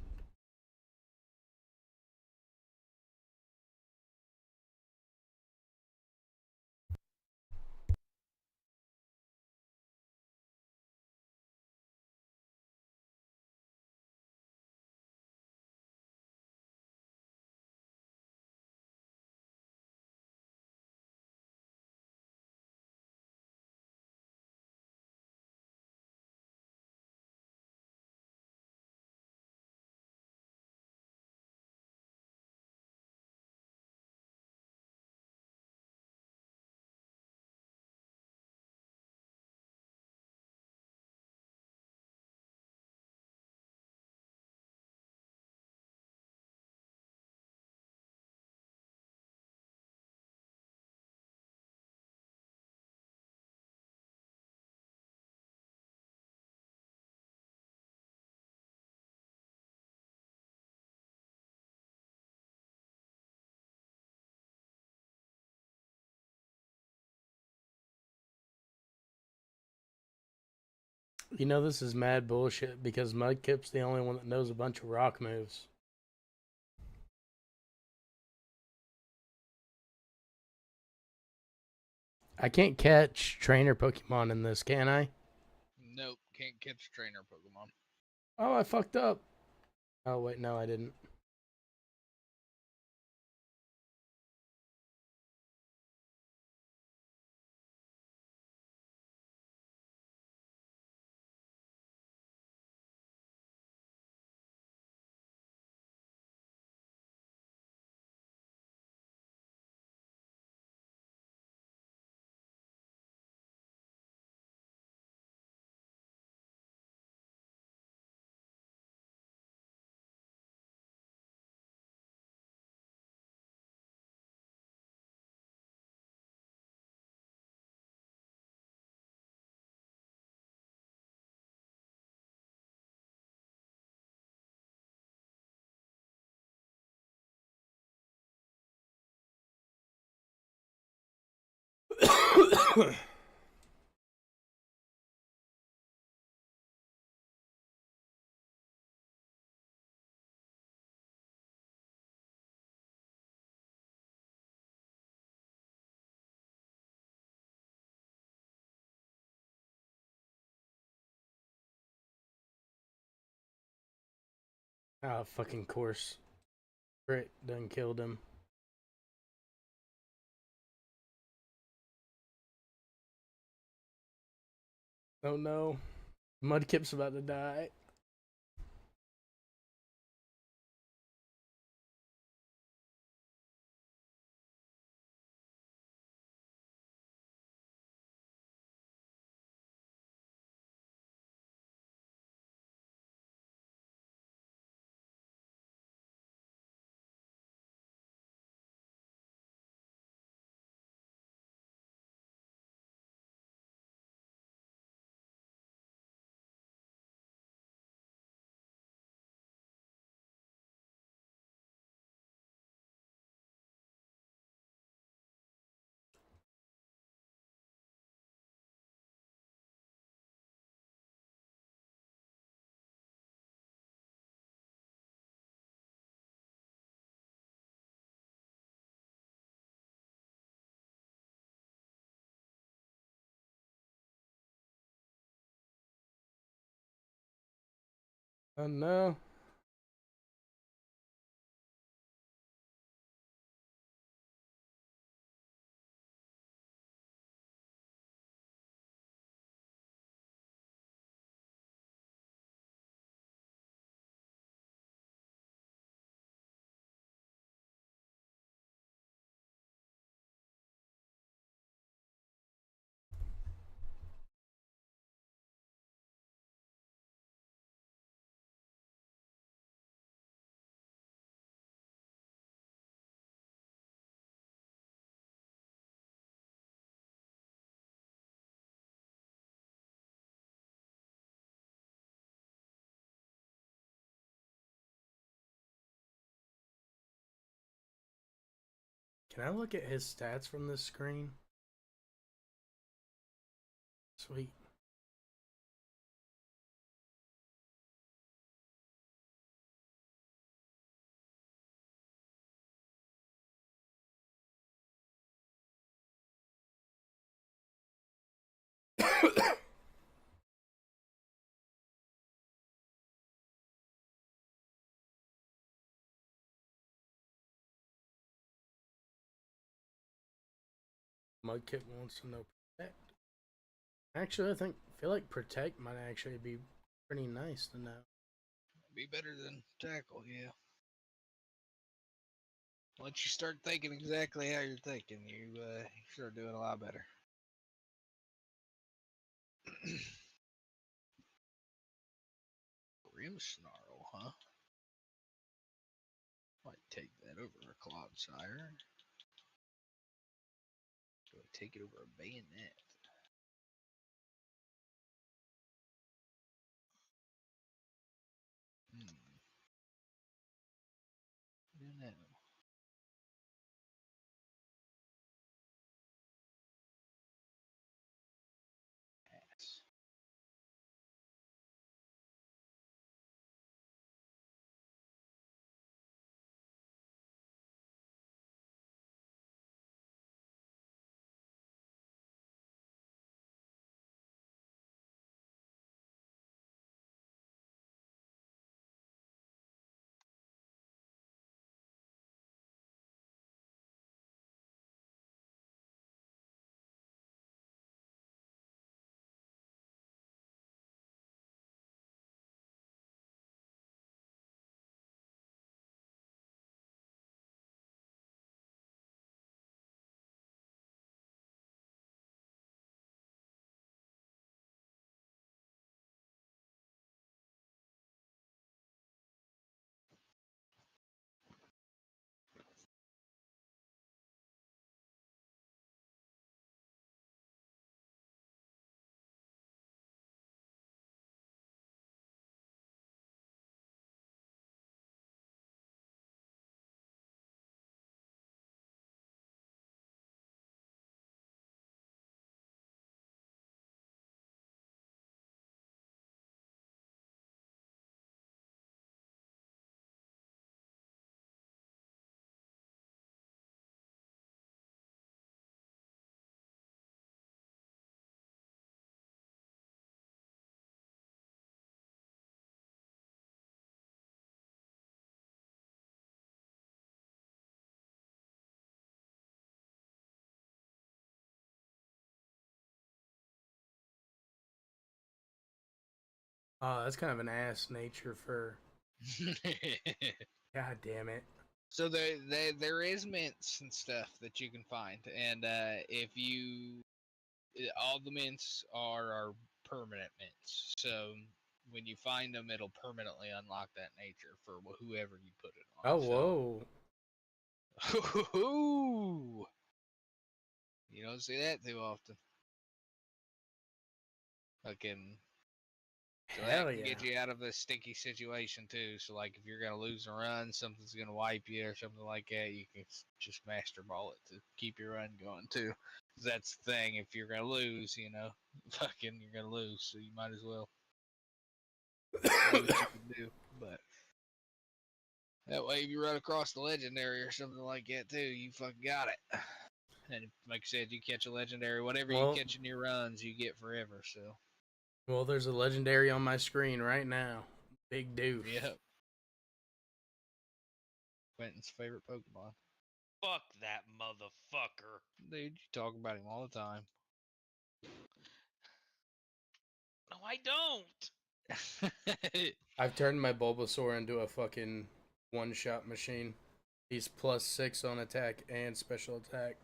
You know this is mad bullshit because Mudkip's the only one that knows a bunch of rock moves. I can't catch trainer Pokemon in this, can I? Nope, can't catch trainer Pokemon. Oh, I fucked up. Oh, wait, no, I didn't. Oh, fucking course. Crit done killed him. Oh no. Mudkip's about to die. Oh no. Can I look at his stats from this screen? Sweet. Mudkip wants to know protect. Actually, feel like protect might actually be pretty nice to know. Be better than tackle, yeah. Once you start thinking exactly how you're thinking, you start doing a lot better. Grim Snarl, huh? Might take that over a Clodsire. Go take it over a Bayonet. I don't know. Pass. That's kind of an ass nature for. God damn it. So there is mints and stuff that you can find, and if you all the mints are permanent mints. So when you find them, it'll permanently unlock that nature for whoever you put it on. Oh, whoa. So, you don't see that too often. Fucking. So Hell that can yeah. get you out of a sticky situation too. So like if you're gonna lose a run, something's gonna wipe you or something like that, you can just master ball it to keep your run going too. That's the thing. If you're gonna lose, fucking you're gonna lose. So you might as well see what you can do. But that way, if you run across the legendary or something like that too, you fucking got it. And like I said, you catch a legendary, whatever you catch in your runs, you get forever. So. Well, there's a legendary on my screen right now. Big doof. Yep. Quentin's favorite Pokemon. Fuck that motherfucker. Dude, you talk about him all the time. No, I don't. I've turned my Bulbasaur into a fucking one-shot machine. He's +6 on attack and special attack.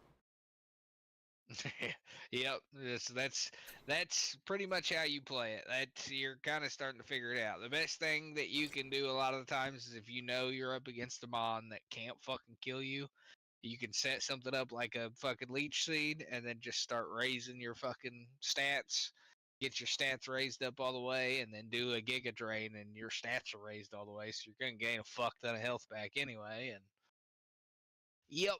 Yep, that's pretty much how you play it. That's you're kind of starting to figure it out. The best thing that you can do a lot of the times is if you know you're up against a mon that can't fucking kill you, you can set something up like a fucking leech seed and then just start raising your fucking stats. Get your stats raised up all the way, and then do a Giga Drain, and your stats are raised all the way. So you're gonna gain a fuck ton of health back anyway. And yep.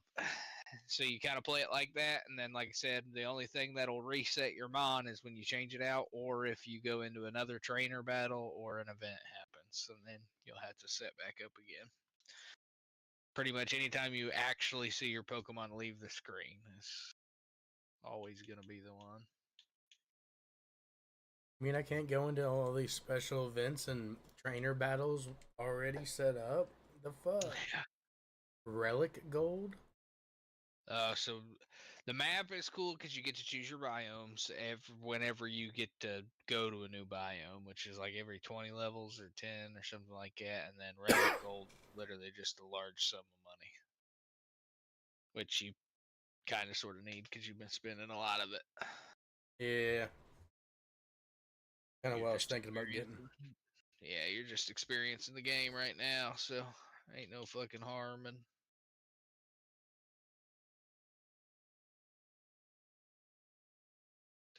So you kind of play it like that, and then, like I said, the only thing that'll reset your mon is when you change it out, or if you go into another trainer battle or an event happens, and then you'll have to set back up again. Pretty much anytime you actually see your Pokemon leave the screen is always going to be the one. I mean, I can't go into all these special events and trainer battles already set up. The fuck? Relic Gold? So the map is cool because you get to choose your biomes whenever you get to go to a new biome, which is like every 20 levels or 10 or something like that. And then Relic Gold, literally just a large sum of money, which you kind of sort of need because you've been spending a lot of it. Yeah. Kind of You're what I was just thinking about getting. Yeah, you're just experiencing the game right now, so ain't no fucking harm. And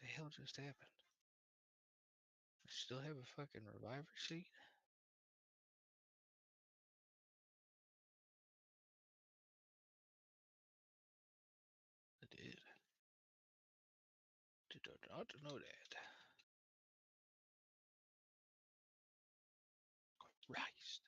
the hell just happened? I still have a fucking reviver seat? I did. Did not know that. Christ.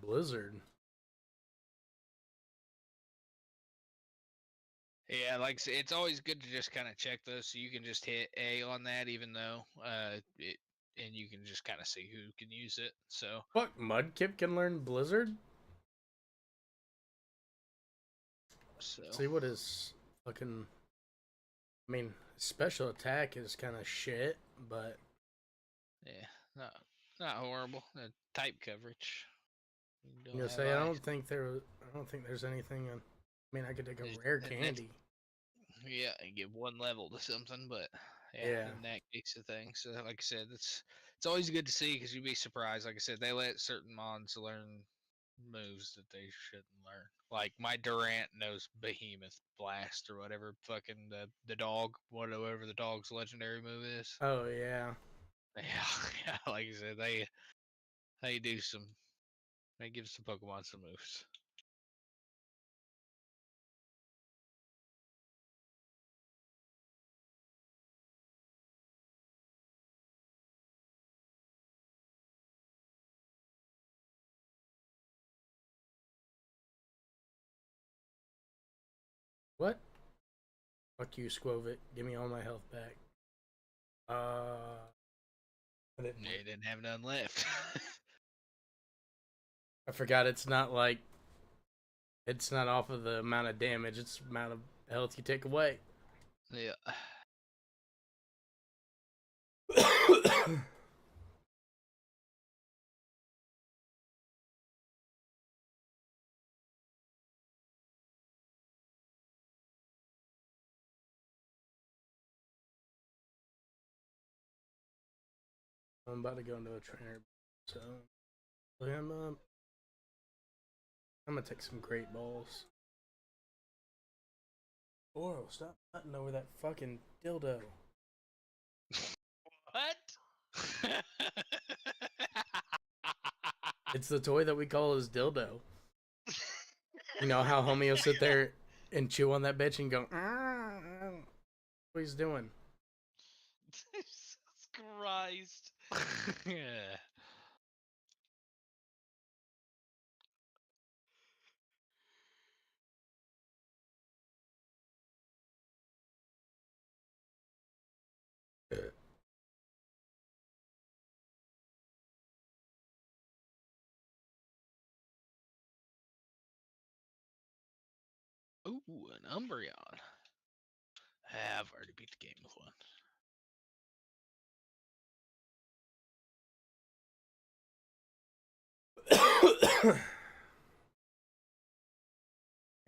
Blizzard. Yeah, like it's always good to just kind of check those, so you can just hit A on that, even though and you can just kind of see who can use it. So Fuck, Mudkip can learn Blizzard? See what his fucking... I mean, special attack is kind of shit, but... Yeah, not horrible. Type coverage. You know, say I don't think there's anything. I mean, I could take a rare candy. Yeah, and give one level to something, but Yeah. in that case of things. So, like I said, it's always good to see because you'd be surprised. Like I said, they let certain mons learn moves that they shouldn't learn. Like my Durant knows Behemoth Blast or whatever, fucking the dog, whatever the dog's legendary move is. Oh yeah. Yeah, like I said, they do some, they give some Pokemon some moves. What? Fuck you, Squovit. Give me all my health back. They didn't have none left. I forgot it's not like... It's not off of the amount of damage, it's the amount of health you take away. Yeah. I'm about to go into a trainer, so... Look him up. I'm gonna take some great balls. Oro, stop nutting over that fucking dildo. What? It's the toy that we call his dildo. You know how homie will sit there and chew on that bitch and go, what he's doing. Jesus Christ. Yeah. Ooh, an Umbreon. I've already beat the game with one.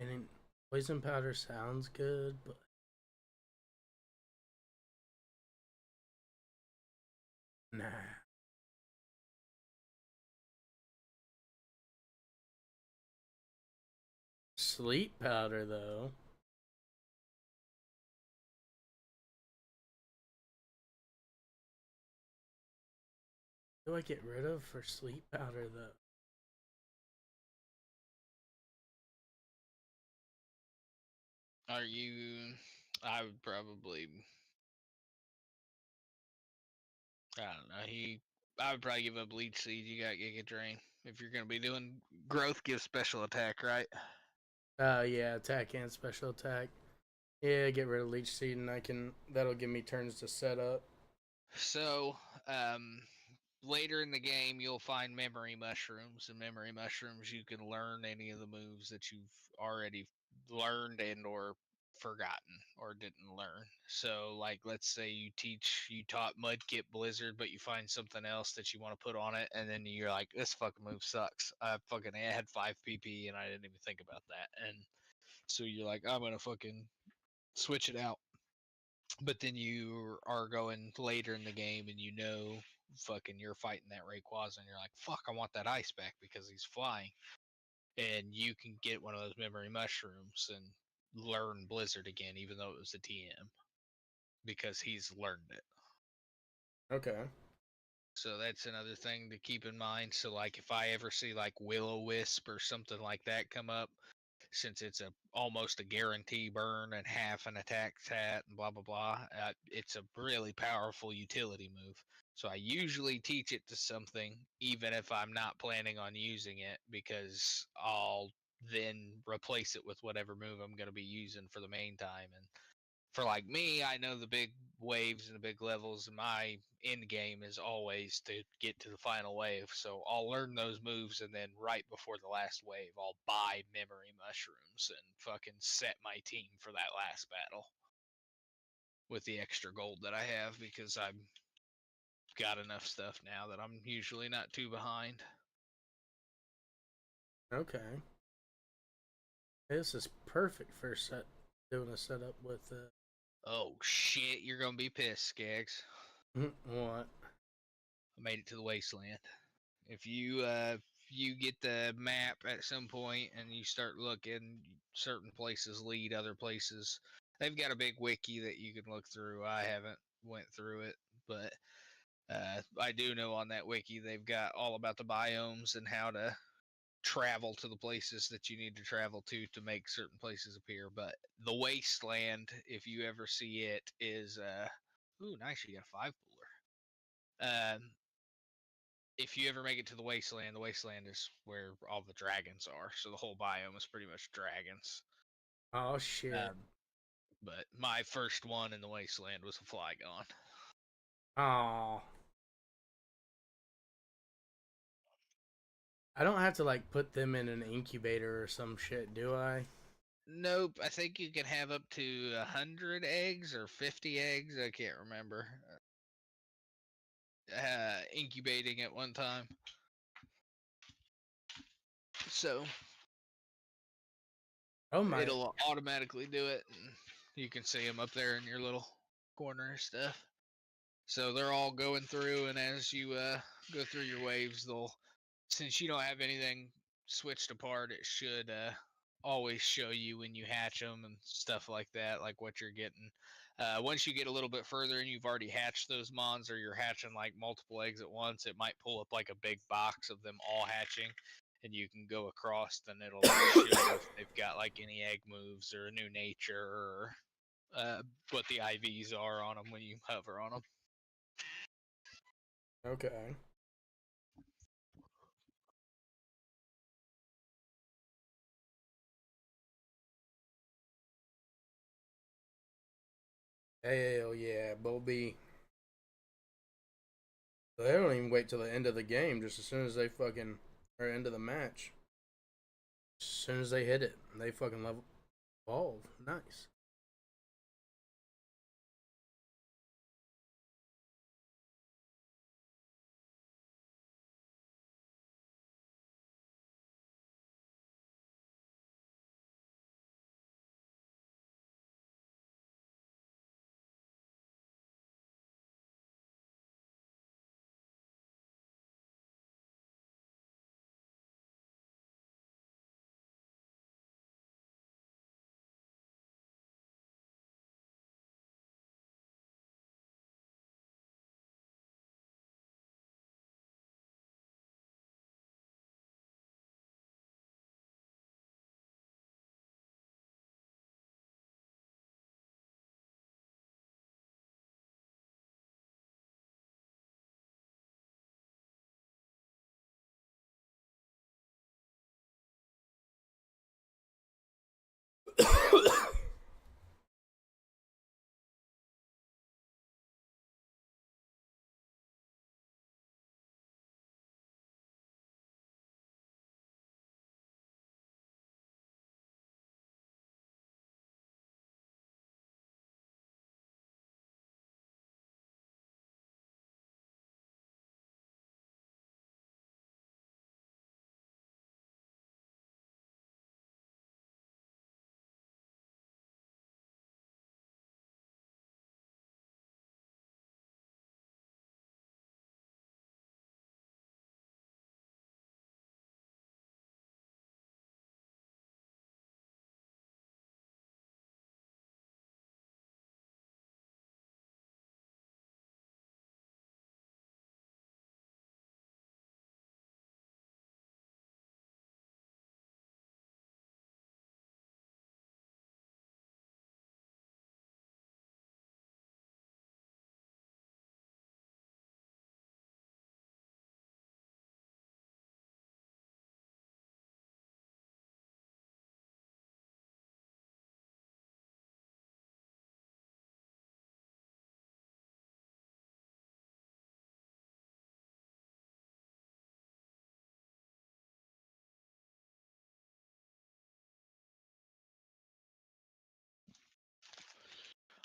And poison powder sounds good, but nah. Sleep powder, though. What do I get rid of for sleep powder, though? Are you? I would probably. I don't know. I would probably give up Leech Seed. You got Giga Drain. If you're gonna be doing growth, give special attack, right? Yeah, attack and special attack. Yeah, get rid of Leech Seed, and that'll give me turns to set up. So, later in the game, you'll find memory mushrooms, and memory mushrooms you can learn any of the moves that you've already learned and or forgotten or didn't learn. So, like, let's say you taught Mudkip Blizzard, but you find something else that you want to put on it, and then you're like, this fucking move sucks. I had 5 PP and I didn't even think about that, and so you're like, I'm gonna fucking switch it out. But then you are going later in the game and fucking you're fighting that Rayquaza and you're like, fuck, I want that ice back because he's flying. And you can get one of those memory mushrooms and learn Blizzard again, even though it was a TM, because he's learned it. Okay. So that's another thing to keep in mind. So, like, if I ever see like Will-O-Wisp or something like that come up, since it's almost a guarantee burn and half an attack stat and blah blah blah, it's a really powerful utility move. So I usually teach it to something, even if I'm not planning on using it, because I'll then replace it with whatever move I'm going to be using for the main time. And for like me, I know the big waves and the big levels, and my end game is always to get to the final wave. So I'll learn those moves, and then right before the last wave, I'll buy memory mushrooms and fucking set my team for that last battle with the extra gold that I have, because I've got enough stuff now that I'm usually not too behind. Okay. This is perfect for doing a setup with. Oh shit, you're gonna be pissed, Skaggs. What? I made it to the wasteland. If you get the map at some point and you start looking, certain places lead other places. They've got a big wiki that you can look through. I haven't went through it, but I do know on that wiki they've got all about the biomes and how to travel to the places that you need to travel to make certain places appear. But the wasteland, if you ever see it, is ooh, nice, you got a 5-pooler. If you ever make it to the wasteland is where all the dragons are. So the whole biome is pretty much dragons. Oh shit. But my first one in the wasteland was a Flygon. Oh. I don't have to like put them in an incubator or some shit, do I? Nope. I think you can have up to 100 eggs or 50 eggs. I can't remember. Incubating at one time. So Oh my. it'll automatically do it. And you can see them up there in your little corner stuff. So they're all going through, and as you go through your waves, since you don't have anything switched apart, it should always show you when you hatch them and stuff like that, like what you're getting. Once you get a little bit further and you've already hatched those mons, or you're hatching like multiple eggs at once, it might pull up like a big box of them all hatching, and you can go across, and it'll like, show if they've got like any egg moves or a new nature, or what the IVs are on them when you hover on them. Okay. Hell yeah, Bobby. They don't even wait till the end of the game, just as soon as they fucking, or end of the match. As soon as they hit it, they fucking level evolve. Nice.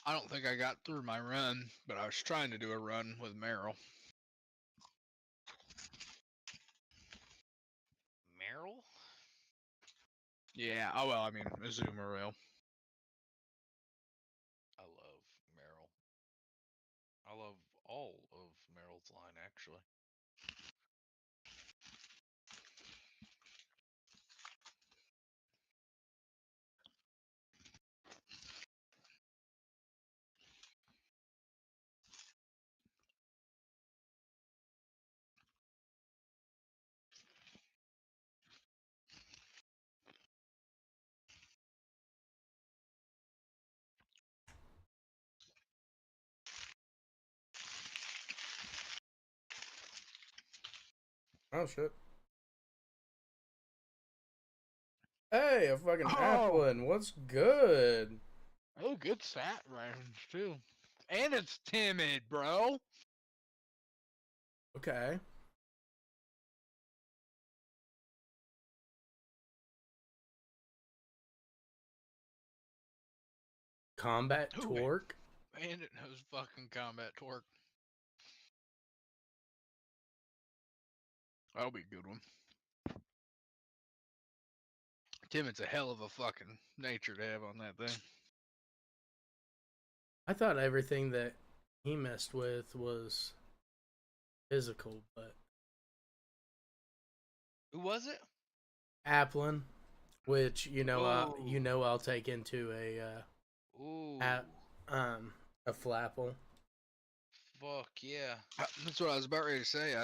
I don't think I got through my run, but I was trying to do a run with Meryl. Meryl? Yeah, oh well, I mean, Azumarill. I love Meryl. I love all of Meryl's line, actually. Oh shit. Hey, a fucking Oh. Applin. What's good? Oh, good stat range too, and it's timid, bro. Okay. Combat Ooh, torque. And it knows fucking combat torque. That'll be a good one. Timid's a hell of a fucking nature to have on that thing. I thought everything that he messed with was physical, but Who was it? Applin, which you Ooh. know I'll take into Ooh. a Flapple. Fuck yeah. That's what I was about ready to say.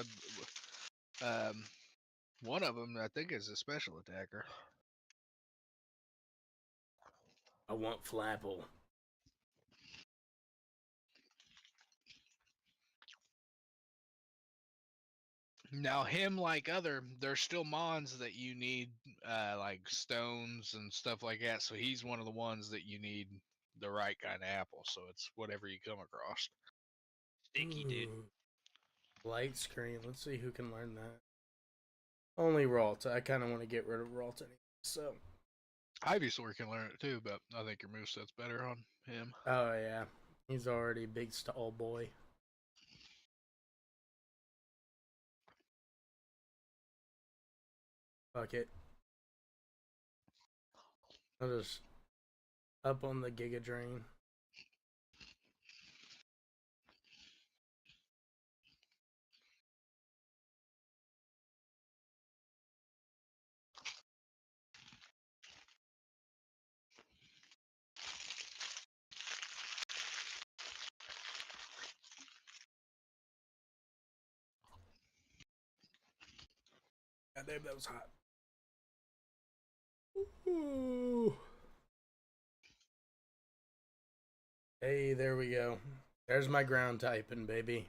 One of them I think is a special attacker. I want Flapple. Now him like there's still mons that you need like stones and stuff like that. So he's one of the ones that you need the right kind of apple. So it's whatever you come across. Sticky, dude. Ooh. Light screen. Let's see who can learn that. Only Ralta. I kind of want to get rid of Ralta anyway, so. Ivysaur can learn it too, but I think your moveset's better on him. Oh yeah, he's already a big tall boy. Fuck it. I'll just up on the Giga Drain. God damn, that was hot. Ooh. Hey, there we go. There's my ground typing, baby.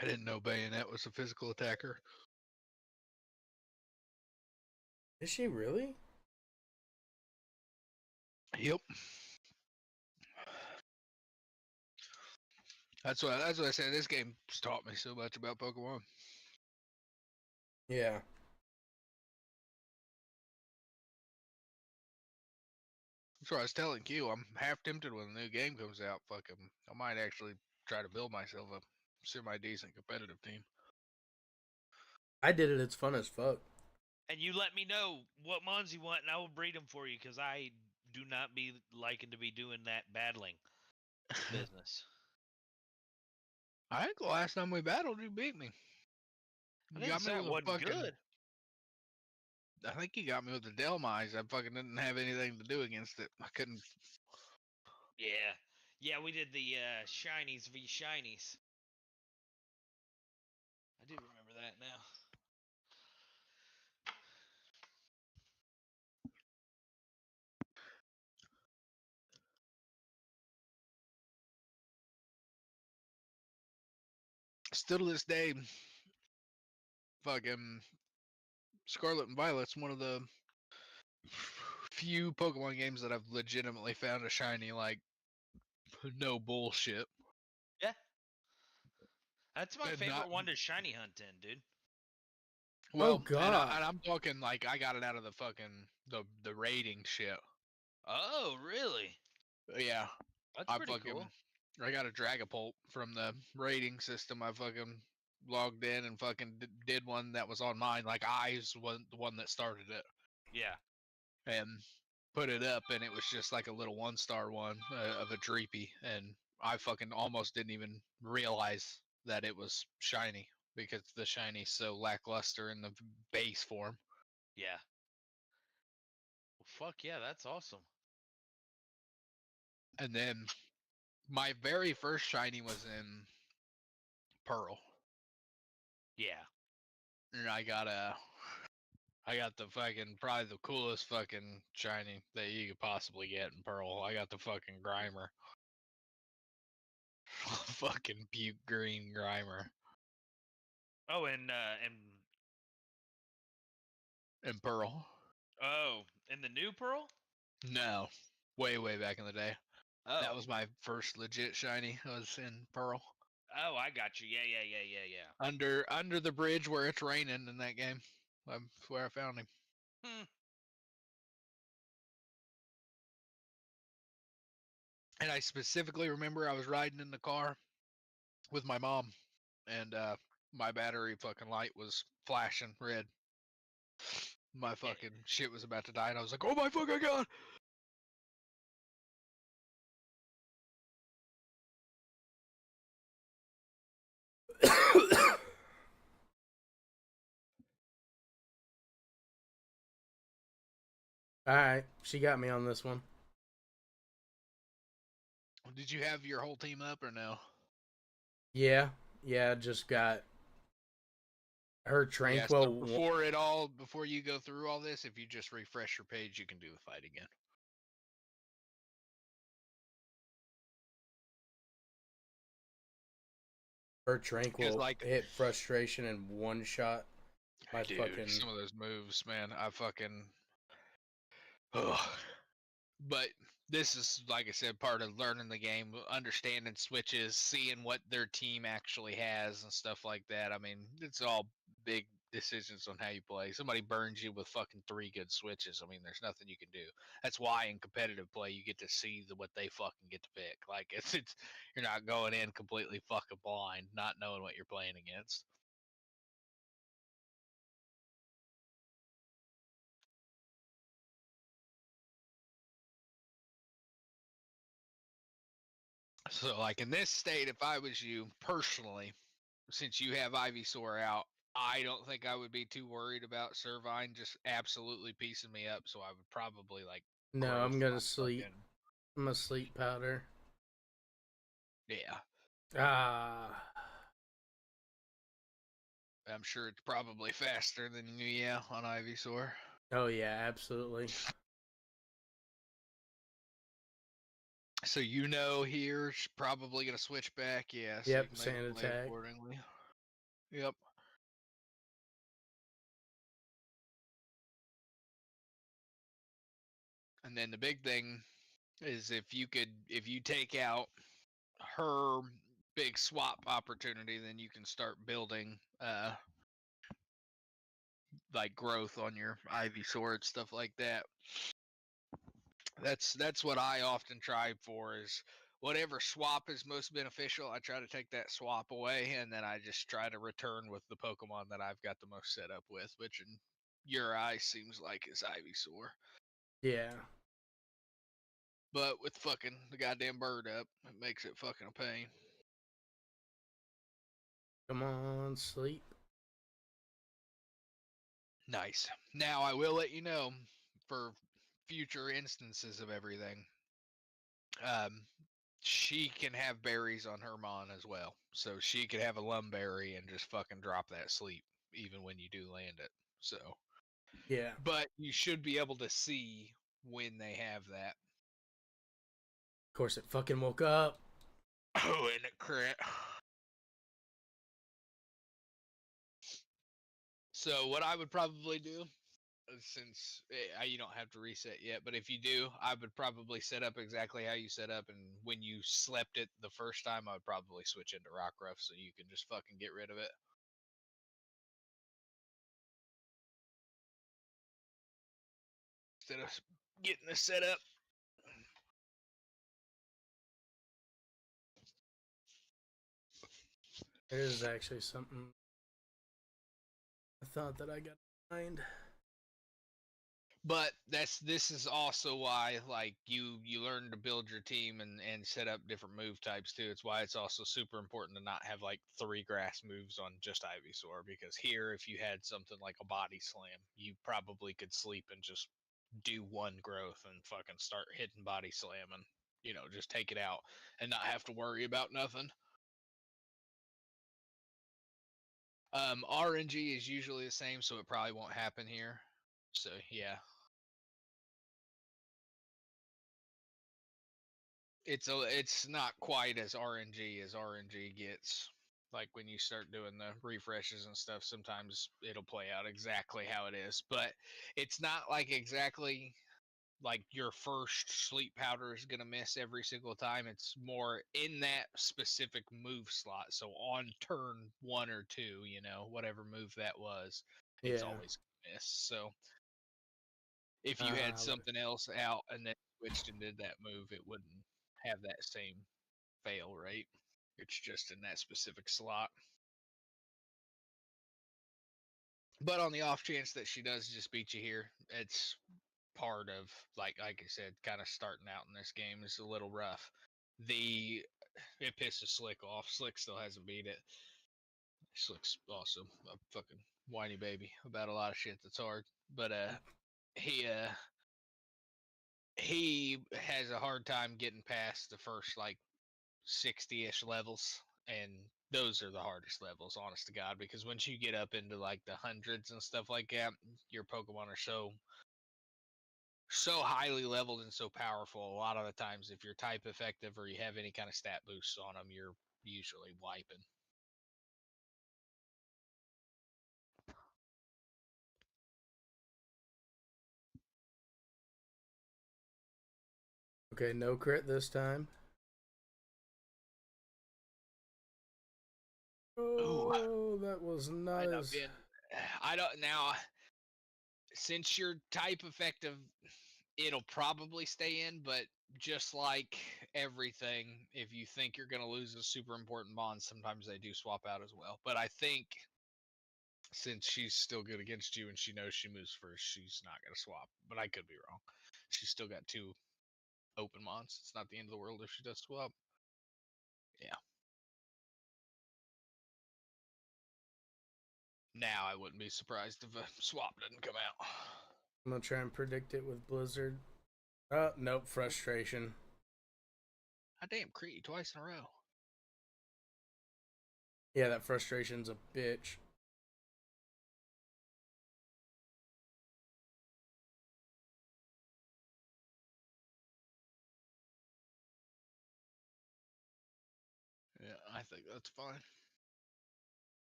I didn't know Bayonet was a physical attacker. Is she really? Yep. That's what I said. This game's taught me so much about Pokemon. Yeah. That's what I was telling Q. I'm half tempted when the new game comes out. Fucking, I might actually try to build myself a semi-decent competitive team. I did it. It's fun as fuck. And you let me know what mons you want, and I will breed them for you, because I do not be liking to be doing that battling business. I think the last time we battled, you beat me. I You didn't got say me it with a wasn't fucking. good. I think you got me with the Delmise. I fucking didn't have anything to do against it. I couldn't. Yeah. Yeah, we did the shinies v shinies. I do remember that now. Still to this day, fucking Scarlet and Violet's one of the few Pokemon games that I've legitimately found a shiny, like, no bullshit. Yeah. That's my And favorite not one to shiny hunt in, dude. well, Oh, God. and I'm talking like I got it out of the fucking the rating shit. Oh, really? Yeah, That's I pretty fucking cool. I got a Dragapult from the rating system. I fucking logged in and fucking did one that was on mine. Like I was the one that started it Yeah. and put it up, and it was just like a little 1-star one of a Dreepy, and I fucking almost didn't even realize that it was shiny because the shiny's so lackluster in the base form. Yeah. Well, fuck yeah, that's awesome. And then my very first shiny was in Pearl. Yeah. And I got the fucking probably the coolest fucking shiny that you could possibly get in Pearl. I got the fucking Grimer. Fucking puke green Grimer. Oh, In Pearl. oh, in the new Pearl? No. Way back in the day. Oh. That was my first legit shiny. I was in Pearl. Oh, I got you. Yeah. Under the bridge where it's raining in that game. That's where I found him. Hmm. And I specifically remember I was riding in the car with my mom, and my battery fucking light was flashing red. My fucking shit was about to die, and I was like, "Oh my fucking god!" All right, she got me on this one. Did you have your whole team up or no? Yeah, just got her Yeah, so Tranquil. before you go through all this, if you just refresh your page, you can do the fight again. Her 'Cause, Tranquil like, hit frustration and one shot. My dude, fucking some of those moves, man, I fucking. Ugh. But this is, like I said, part of learning the game, understanding switches, seeing what their team actually has and stuff like that. I mean, it's all big decisions on how you play. Somebody burns you with fucking 3 good switches. I mean, there's nothing you can do. That's why in competitive play you get to see what they fucking get to pick. Like it's you're not going in completely fucking blind, not knowing what you're playing against. So, like in this state, if I was you personally, since you have Ivysaur out, I don't think I would be too worried about Servine just absolutely piecing me up. So I would probably like no, growth I'm gonna my sleep. fucking I'm gonna sleep powder. yeah. Ah, I'm sure it's probably faster than you, on Ivysaur. oh yeah, absolutely. So here she's probably gonna switch back, yeah. So you Yep, can maybe sand play attack. accordingly. Yep. And then the big thing is if you take out her big swap opportunity, then you can start building like growth on your Ivysaur, stuff like that. That's what I often try for is whatever swap is most beneficial. I try to take that swap away, and then I just try to return with the Pokemon that I've got the most set up with, which in your eyes seems like is Ivysaur. Yeah. But with fucking the goddamn bird up, it makes it fucking a pain. Come on, sleep. Nice. Now I will let you know for future instances of everything. Um, she can have berries on her mon as well, so she could have a lumberry and just fucking drop that sleep even when you do land it. So, Yeah. but you should be able to see when they have that. Of course, it fucking woke up. Oh, and it crit. So what I would probably do, since you don't have to reset yet, but if you do, I would probably set up exactly how you set up, and when you slept it the first time, I would probably switch into Rockruff so you can just fucking get rid of it. Instead of getting this set up. There is actually something I thought that I got behind. But this is also why like you learn to build your team and set up different move types too. It's why it's also super important to not have like 3 grass moves on just Ivysaur, because here if you had something like a body slam, you probably could sleep and just do 1 growth and fucking start hitting body slamming. Just take it out and not have to worry about nothing. RNG is usually the same, so it probably won't happen here. So yeah. It's not quite as RNG gets. Like when you start doing the refreshes and stuff, sometimes it'll play out exactly how it is, but it's not like exactly like your first sleep powder is gonna miss every single time. It's more in that specific move slot. So on turn 1 or 2, you know, whatever move that was, it's Yeah. always gonna miss. So if you had something else out and then switched and did that move, it wouldn't have that same fail rate. It's just in that specific slot. But on the off chance that she does just beat you here, it's part of like I said, kind of starting out in this game is a little rough. It pisses Slick off. Slick still hasn't beat it. Slick's also a fucking whiny baby about a lot of shit that's hard. But he has a hard time getting past the first like 60-ish levels, and those are the hardest levels, honest to God, because once you get up into like the hundreds and stuff like that, your Pokemon are so highly leveled and so powerful. A lot of the times, if you're type effective or you have any kind of stat boosts on them, you're usually wiping. Okay, no crit this time. Oh, that was not as... I don't now. Since you're type effective, it'll probably stay in, but just like everything, if you think you're going to lose a super important bond, sometimes they do swap out as well. But I think since she's still good against you and she knows she moves first, she's not going to swap. But I could be wrong. She's still got 2 open mons. It's not the end of the world if she does swap. Yeah. Now I wouldn't be surprised if a swap didn't come out. I'm gonna try and predict it with Blizzard. Nope, frustration. God damn, Creed twice in a row. Yeah, that frustration's a bitch. Yeah, I think that's fine.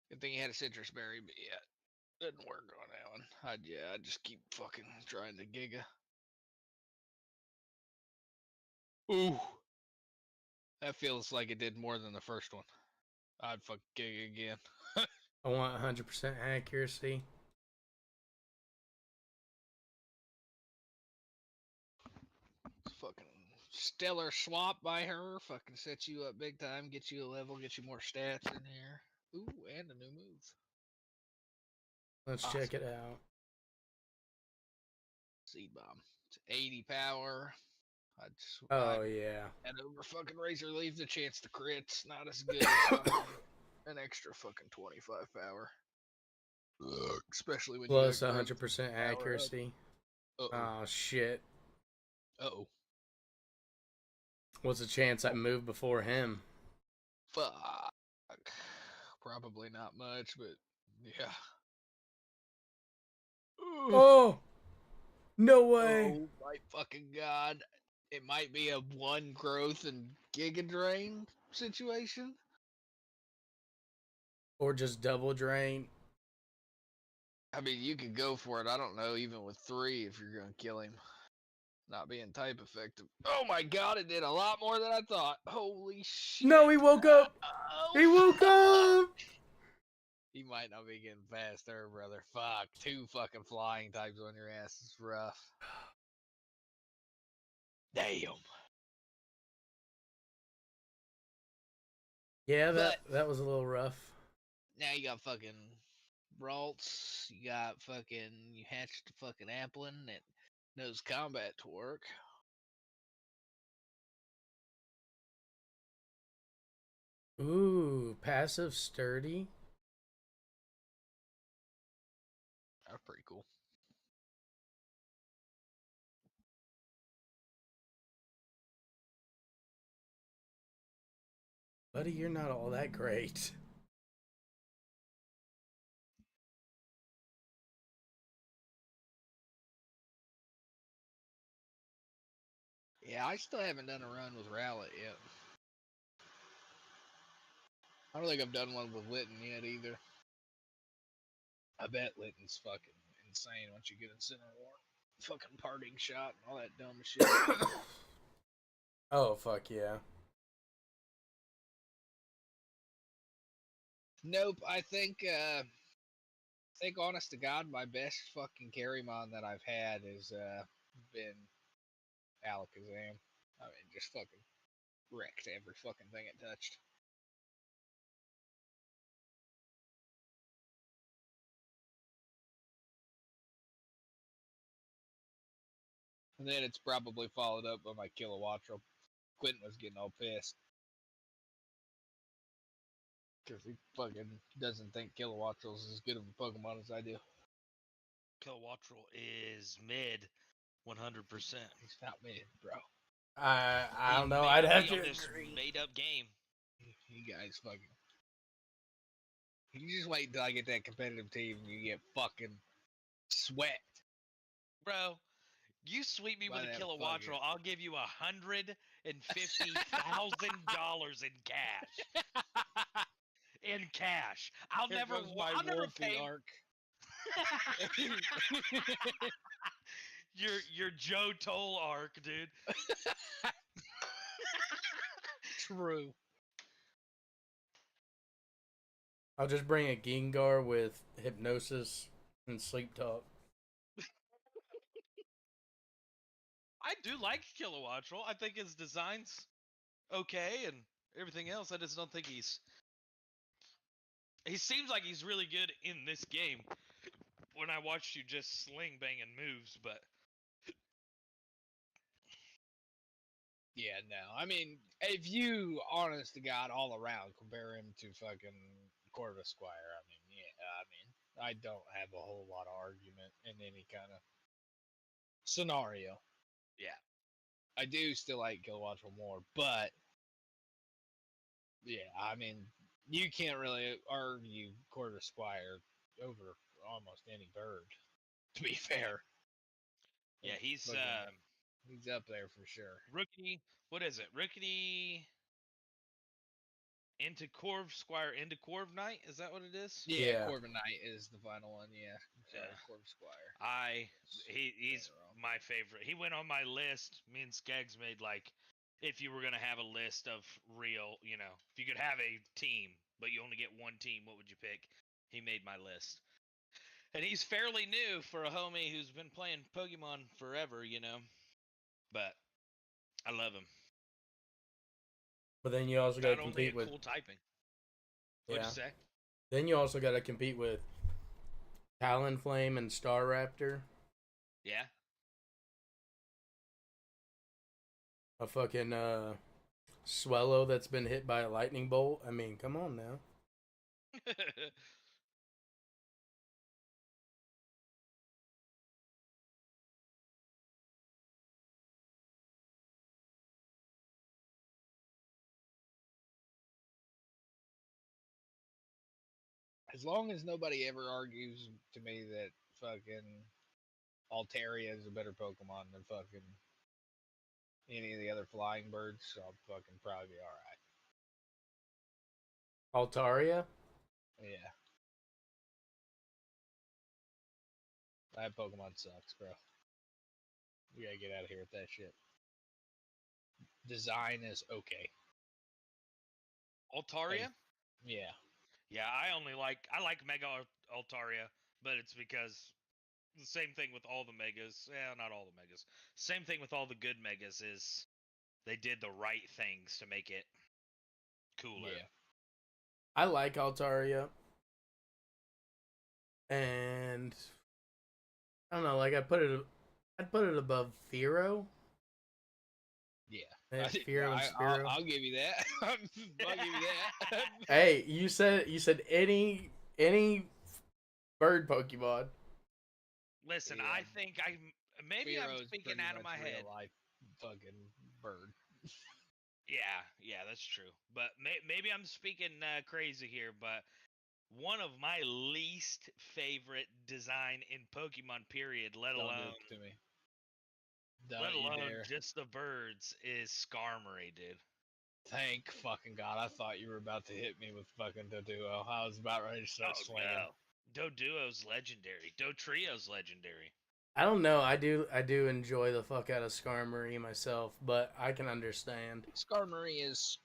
Good thing you had a citrus berry, but yeah, didn't work on that one. I'd just keep fucking trying to giga. Ooh. That feels like it did more than the first one. I'd fuck giga again. I want 100% accuracy. Fucking stellar swap by her. Fucking sets you up big time, get you a level, get you more stats in here. Ooh, and a new move. Let's check it out. Seed Bomb. It's 80 power. Yeah. And over fucking Razor Leaf, the chance to crit's not as good as an extra fucking 25 power. Especially when Plus you 100% accuracy. Oh shit. Uh-oh. What's the chance I move before him? Fuck. Probably not much, but yeah. Oh! No way! Oh my fucking god. It might be a 1 growth and Giga Drain situation. Or just double drain. I mean, you could go for it. I don't know, even with 3 if you're going to kill him. Not being type effective. Oh my god, it did a lot more than I thought. Holy shit. No, he woke up! He woke up! He might not be getting faster, brother. Fuck. 2 fucking flying types on your ass is rough. Damn. Yeah, that was a little rough. Now you got fucking Ralts. You got fucking... You hatched a fucking Applin that knows combat to work. Ooh, passive sturdy. That's pretty cool. Buddy, you're not all that great. Yeah, I still haven't done a run with Rowlet yet. I don't think I've done one with Litten yet either. I bet Litten's fucking insane once you get in Center War. Fucking parting shot and all that dumb shit. Oh fuck yeah. Nope, I think honest to God, my best fucking Carrymon that I've had has been Alakazam. I mean, just fucking wrecked every fucking thing it touched. And then it's probably followed up by my Kilowattrel. Quentin was getting all pissed. Because he fucking doesn't think Kilowattrel's as good of a Pokemon as I do. Kilowattrel is mid, 100%. He's not mid, bro. I don't know. Made I'd up have on to this agree. made up game. You guys fucking. You just wait until I get that competitive team and you get fucking sweat. Bro, you sweep me By with a that Kilowattrel, fucking- I'll give you $150,000 in cash. In cash. I'll Here never comes my I'll never Wolfie pay arc. your Joe Toll arc, dude. True. I'll just bring a Gengar with Hypnosis and Sleep Talk. I do like Kilowattrel. I think his design's okay and everything else. I just don't think he seems like he's really good in this game. When I watched you just sling banging moves, but Yeah, no. I mean, if you, honest to God, all around compare him to fucking Corvusquire, I mean, yeah, I mean, I don't have a whole lot of argument in any kind of scenario. yeah. I do still like Kilowattrel more, but yeah, I mean, you can't really argue Corvusquire over almost any bird, to be fair. Yeah, he's Fucking- he's up there for sure. rookie. What is it? Rookie into Corvusquire into Corviknight? Is that what it is? Yeah, Yeah. Corviknight is the final one. Yeah, sorry, Yeah. Corvusquire. He's my favorite. He went on my list. Me and Skeggs made like, if you were gonna have a list of real, if you could have a team, but you only get one team, what would you pick? He made my list. And he's fairly new for a homie who's been playing Pokemon forever, But I love him. But then you also got to Not only a compete with. cool typing. What'd Yeah. you say? Then you also got to compete with Talonflame and Staraptor. Yeah. A fucking Swellow that's been hit by a lightning bolt. I mean, come on now. As long as nobody ever argues to me that fucking Altaria is a better Pokemon than fucking any of the other flying birds, I'll fucking probably be alright. Altaria? Yeah. That Pokemon sucks, bro. We gotta get out of here with that shit. Design is okay. Altaria? Yeah. Yeah, I like Mega Altaria, but it's because the same thing with all the Megas. Yeah, not all the Megas. Same thing with all the good Megas is they did the right things to make it cooler. Yeah. I like Altaria. And I don't know, like I'd put it above Fearow. Yeah. Yeah, Fearow and Spearow. I'll give you that. I'll give you that. Hey, you said any bird Pokemon. Listen, Yeah. I think maybe I'm Fearow's speaking pretty out of much my head. real life fucking bird. Yeah, that's true. But maybe I'm speaking crazy here, but one of my least favorite design in Pokemon period, let Don't do alone it to me. Don't let you alone dare. just the birds, is Skarmory, dude. Thank fucking God. I thought you were about to hit me with fucking Doduo. I was about ready to start swinging. No. Doduo's legendary. Dotrio's legendary. I don't know. I do enjoy the fuck out of Skarmory myself, but I can understand. Skarmory is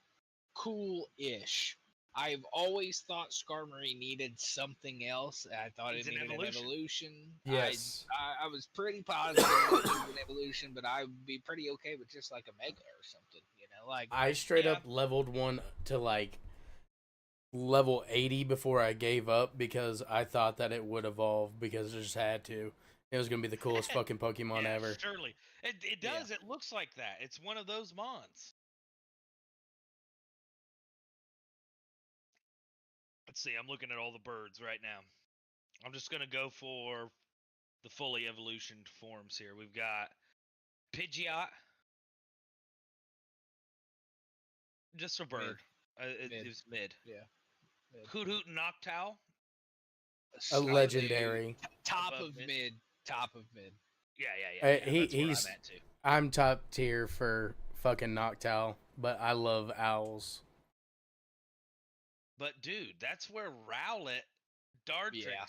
cool-ish. I've always thought Skarmory needed something else. I thought It's it an needed evolution. an evolution. Yes. I was pretty positive it needed an evolution, but I would be pretty okay with just like a Mega or something. You know, like I straight Yeah. up leveled one to like level 80 before I gave up because I thought that it would evolve because it just had to. It was gonna be the coolest fucking Pokemon Yeah, ever. surely. It Yeah. does. It looks like that. It's one of those mons. Let's see. I'm looking at all the birds right now. I'm just gonna go for the fully evolutioned forms here. We've got Pidgeot, just a bird. Mid. It's mid. Yeah. Mid. Hoot Hoot and Noctowl. A Slightly legendary. top Above of mid. mid. Top of mid. Yeah. That's what I'm at too. I'm top tier for fucking Noctowl, but I love owls. But dude, that's where Rowlet, Dartrix, Yeah,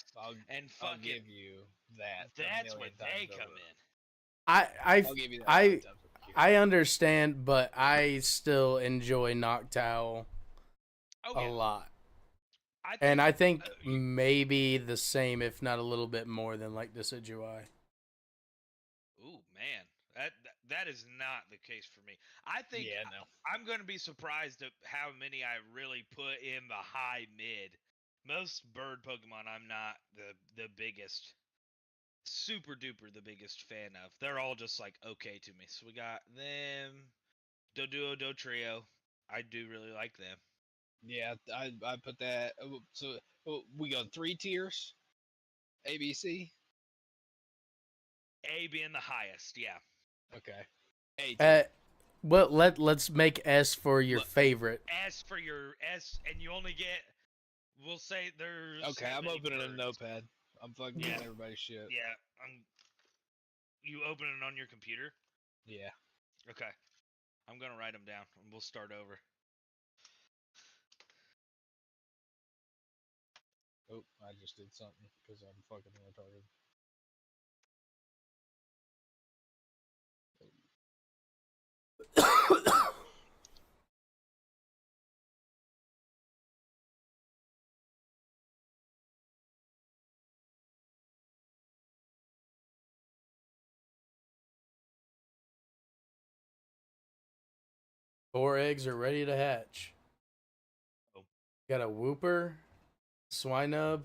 and I'll fucking give you that. that's where they come over. in. I'll give you that. a million times over here. I understand, but I still enjoy Noctowl Oh yeah. a lot. I I think you- maybe the same, if not a little bit more than like Decidueye. Ooh man, that is not the case for me. I think Yeah, no. I'm going to be surprised at how many I really put in the high mid. Most bird Pokemon, I'm not the biggest, super duper the biggest fan of. They're all just like okay to me. So we got them, Doduo, Dotrio. I do really like them. Yeah, I put that. So we go 3 tiers. A, B, C. A being the highest, yeah. Okay. A tier. Well, let's make S for your Look, favorite. S for your S, and you only get. We'll say there's. Okay, how I'm many opening a birds? notepad. I'm fucking Yeah. giving everybody shit. Yeah, You open it on your computer? Yeah. Okay. I'm gonna write them down, and we'll start over. Oh, I just did something because I'm fucking retarded. Four eggs are ready to hatch. Oh. Got a Wooper, Swinub,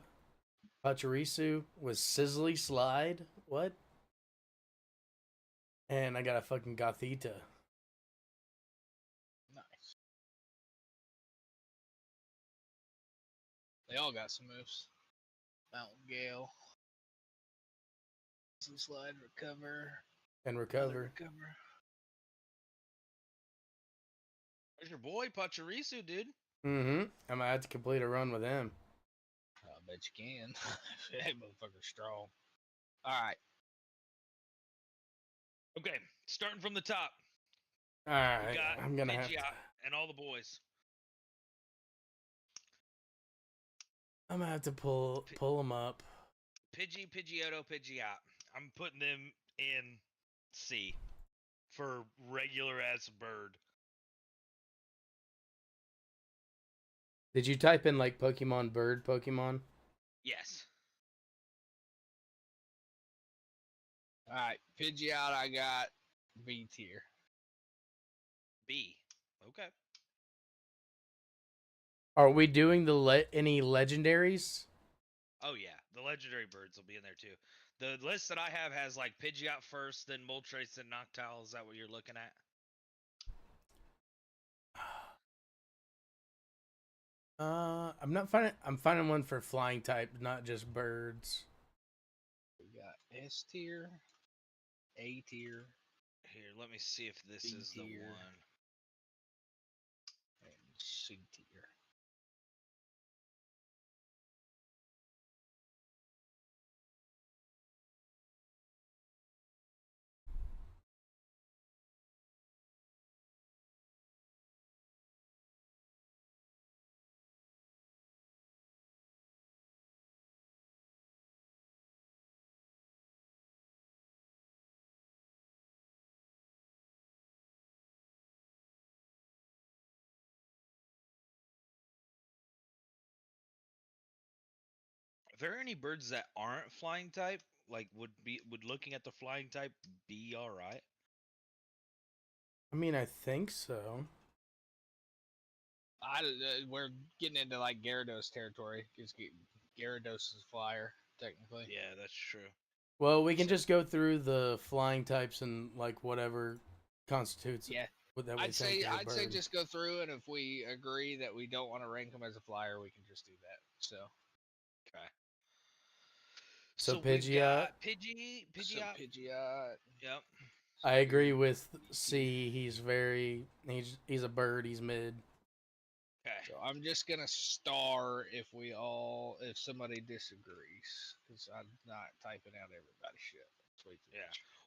Pachirisu with Sizzly Slide. What? And I got a fucking Gothita. Nice. They all got some moves. Mountain Gale. Some slide, recover. And another recover. Recover. There's your boy Pachirisu, dude. Mm-hmm. I'm gonna have to complete a run with him. I bet you can. That motherfucker's strong. Alright. Okay, starting from the top. We Alright. got I'm gonna have to. Pidgeot and all the boys. I'm gonna have to pull them up. Pidgeotto, Pidgeot. I'm putting them in C for regular ass bird. Did you type in like Pokemon bird Pokemon? Yes. Alright. Pidgeot, I got B tier. B. Okay. Are we doing any legendaries? Oh yeah, the legendary birds will be in there too. The list that I have has like Pidgeot first, then Moltres, then Noctowl. Is that what you're looking at? I'm not finding. I'm finding one for flying type, not just birds. We got S tier, A tier, Here, let me see if this B is the tier. one. and C tier. there any birds that aren't flying type? Like, would looking at the flying type be all right? I mean, I think so. We're getting into like Gyarados territory because Gyarados is flyer technically. Yeah, that's true. Well, we can just go through the flying types and like whatever constitutes. Yeah. What that we I'd think say is a I'd say bird. just go through, and if we agree that we don't want to rank them as a flyer, we can just do that. So Okay. So we've Pidgeot. got Pidgeot. so Pidgeot. Yep. I agree with C. He's a bird. He's mid. Okay. So I'm just gonna star if somebody disagrees, because I'm not typing out everybody's shit. Sweet. Yeah.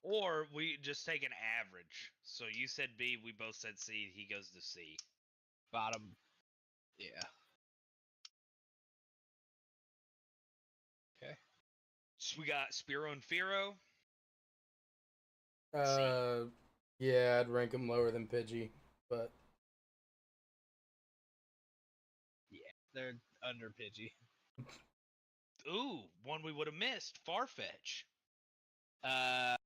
Or we just take an average. So you said B, we both said C. He goes to C. Bottom. Yeah. Okay. So we got Spearow and Fearow. Yeah, I'd rank him lower than Pidgey, but They're under Pidgey. Ooh, one we would have missed. Farfetch. A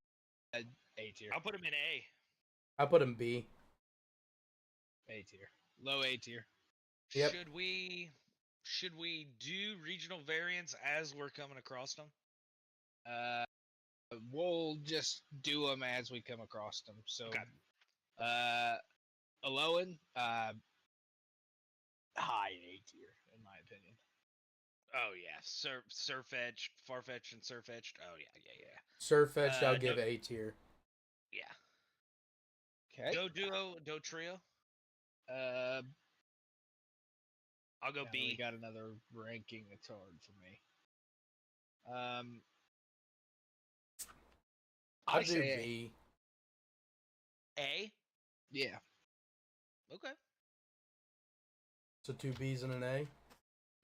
tier. I'll put him in A. I put him B. A tier. Low A tier. Yep. Should we do regional variants as we're coming across them? We'll just do them as we come across them. So, Okay. Alolan, high A tier in my opinion. Oh yeah, Surfetch, Farfetch, and Surfetched. Oh yeah. Surfetched, I'll give A tier. Yeah. Okay. Doduo, Dotrio. I'll go B. We got another ranking that's hard for me. I'll I do say B. A. Yeah. Okay. So 2 B's and an A.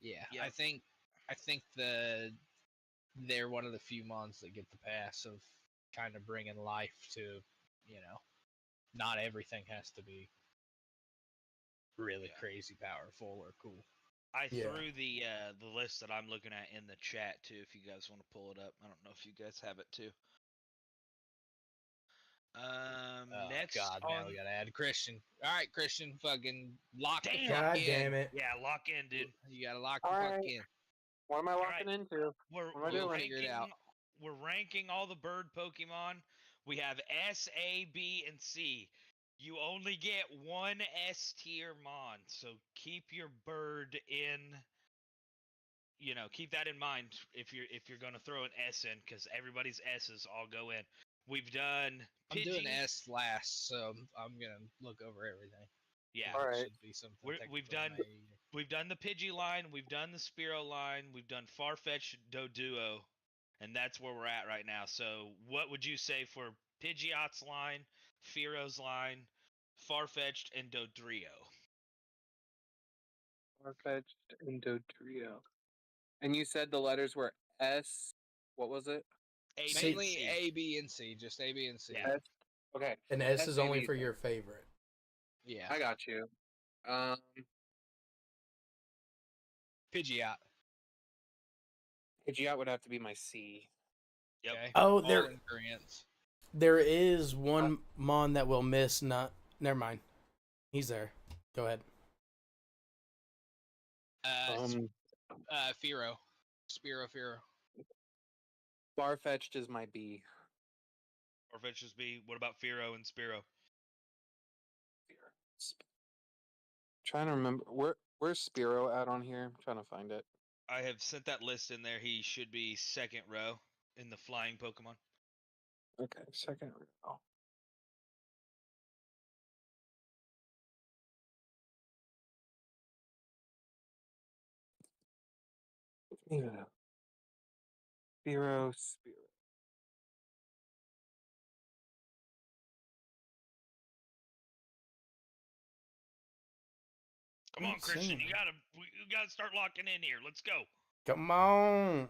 Yeah. Yep. I think they're one of the few mons that get the pass of kind of bringing life to, not everything has to be really crazy powerful or cool. I Yeah. threw the list that I'm looking at in the chat too. If you guys want to pull it up, I don't know if you guys have it too. Next, God, now we gotta add Christian. All right, Christian, fucking lock the Damn. fuck God in. damn it. Yeah, lock in, dude. You gotta lock the All fuck right. in. What am I All walking into? We're What am I doing? Figure it out. We're ranking all the bird Pokemon. We have S, A, B, and C. You only get one S tier mon, so keep your bird in. Keep that in mind if you're gonna throw an S in, because everybody's S's all go in. We've done. I'm doing Pidgey. S last, so I'm gonna look over everything. Yeah. All right. Should be something We've technical done- We've done the Pidgey line, we've done the Spearow line, we've done Farfetch, Doduo, and that's where we're at right now. So, what would you say for Pidgeot's line, Fearow's line, Farfetched, and Dodrio? Farfetched and Dodrio. And you said the letters were S. What was it? A, B, and Mainly C. A, B, and C. Just A, B, and C. Yeah. S. Okay, And S That's is only maybe- for your favorite. Yeah. I got you. Pidgeot. Pidgeot would have to be my C. Yep. Okay. Oh, All there ingredients. there is one mon that will miss. Not. Never mind. He's there. Go ahead. Fearow. Fearow. Farfetched is my B. Farfetch is B. What about Fearow and Spearow? Trying to remember where's Spearow at on here? I'm trying to find it. I have sent that list in there. He should be second row in the flying Pokemon. Okay, second row. Yeah. Spearow. Come on, Not Christian. seeing You it. gotta start locking in here. Let's go. Come on.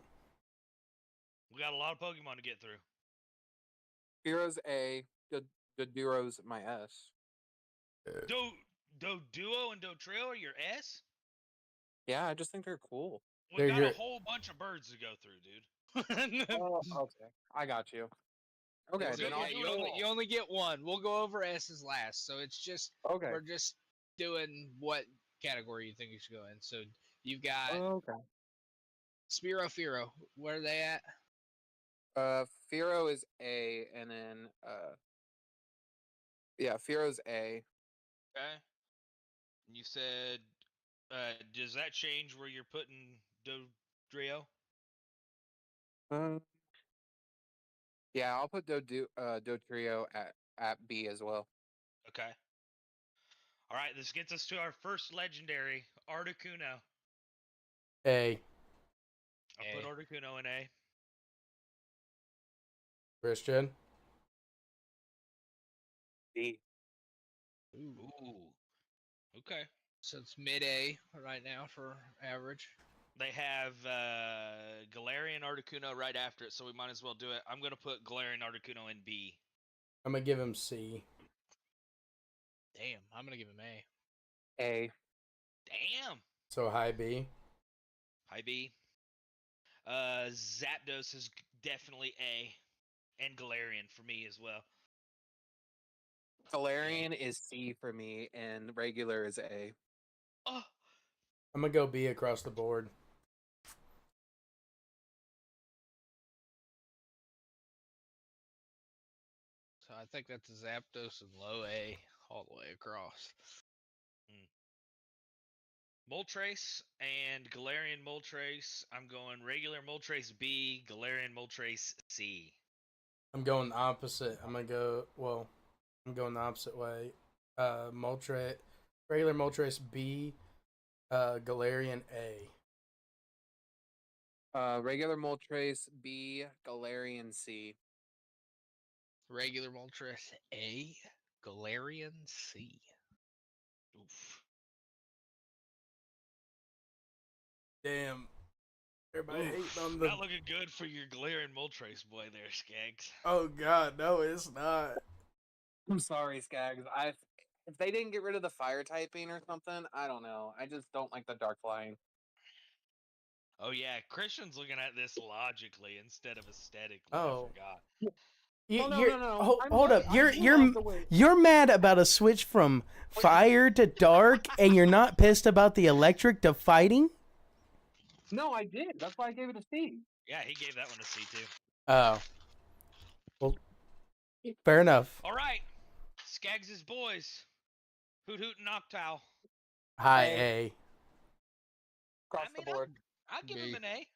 We got a lot of Pokemon to get through. Spearow's A. Doduro's my S. Doduo and Dotrio are your S? Yeah, I just think they're cool. We They're got your- a whole bunch of birds to go through, dude. Oh, okay. I got you. Okay, It's then good, I'll yeah, do you it only- all. you only get one. We'll go over S's last. So it's just Okay. we're just doing what category you think you should go in. So you've got Okay. Spiro Firo. Where are they at? Firo is A, and then yeah, Firo's A. Okay. And you said, does that change where you're putting Dodrio? Yeah, I'll put Dotrio at B as well. Okay. All right, this gets us to our first legendary, Articuno. A. I'll put Articuno in A. Christian. B. Ooh. Okay. So it's mid A right now for average. They have Galarian Articuno right after it, so we might as well do it. I'm going to put Galarian Articuno in B. I'm gonna give him C. Damn, I'm gonna give him A. A. Damn. So high B. High B. Zapdos is definitely A. And Galarian for me as well. Galarian is C for me, and regular is A. Oh. I'm gonna go B across the board. So I think that's Zapdos and low A all the way across. Moltres and Galarian Moltres. I'm going regular Moltres B, Galarian Moltres C. I'm going the opposite. I'm going the opposite way. Regular Moltres B, Galarian A. Regular Moltres B, Galarian C. Regular Moltres A, Galarian C. Oof. Damn. Everybody Oof. hating on the. Not looking good for your Galarian Moltres boy there, Skaggs. Oh God, no, it's not. I'm sorry, Skaggs. If they didn't get rid of the fire typing or something, I don't know. I just don't like the dark flying. Oh yeah, Christian's looking at this logically instead of aesthetically. Oh. I forgot. You, Oh, no, you're, no, no. ho- I'm hold good. up. I You're do you're love the way- you're mad about a switch from fire to dark, and you're not pissed about the electric to fighting. No, I did. That's why I gave it a C. Yeah, he gave that one a C too. Oh. Well, fair enough. All right, Skaggs' boys. Hoot Hoot and Noctowl. High A. A. Across I mean, the board. I'll give him an A.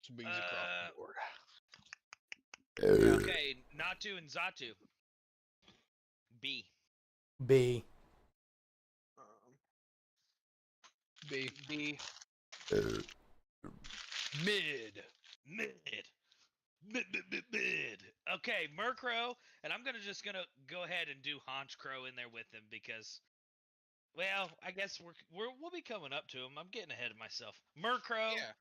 So B's across the board. Okay, Natu and Zatu. B. B. B. B. Mid. Okay, Murkrow, and I'm gonna go ahead and do Honchkrow in there with him because, well, I guess we'll be coming up to him. I'm getting ahead of myself. Murkrow. Yeah.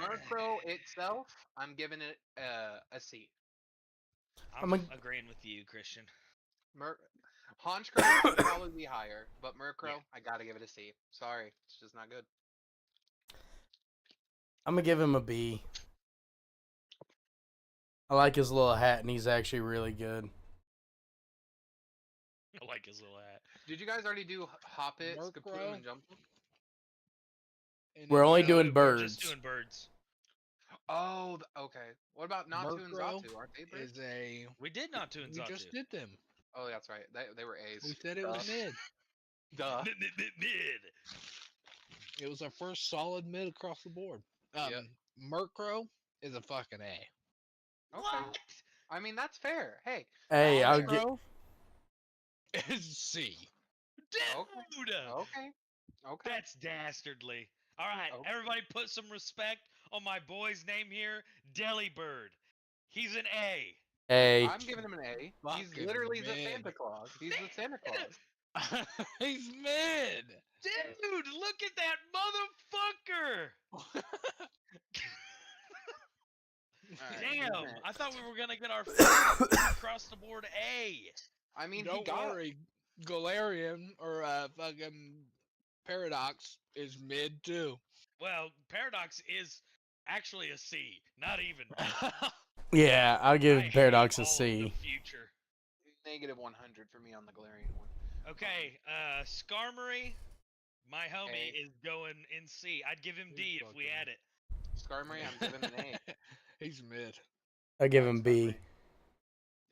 Murkrow itself, I'm giving it a C. I'm I'm agreeing with you, Christian. Honchkrow would probably be higher, but Murkrow, I gotta give it a C. Sorry, it's just not good. I'm gonna give him a B. I like his little hat, and he's actually really good. I like his little hat. Did you guys already do Hoppit, Skaploom, Murkrow? and Jump? We're only No, doing we're birds. just doing birds. Oh, okay. What about Natu and Murkrow Zatu? Aren't they birds? Is a. We did not do and We Zatu. just did them. Oh, that's right. They were A's. We said it was Duh. mid. Duh. Mid. It was our first solid mid across the board. Yep. Murkrow is a fucking A. Okay. What? I mean, that's fair. Hey. Hey, I'll get. Honchkrow is C. Dude! Okay. Okay. That's dastardly. All right, Okay. everybody put some respect on my boy's name here, Delibird. He's an A. A. I'm giving him an A. He's Fucking literally the mid. Santa Claus. He's the Santa Claus. He's mid. Dude, look at that motherfucker! Alright, Damn, he's I thought we were gonna get our first across the board A. I mean, Don't he got worry. Galarian or fucking Paradox is mid too. Well, Paradox is actually a C, not even B. Yeah, I'll I give hate Paradox a all of C. the future. Negative 100 for me on the Galarian one. Okay, Skarmory, my homie, A. is going in C. I'd give him He's D if we fucking- had it. Skarmory, I'm giving an A. He's mid. I'll give I like him B. Skarmory.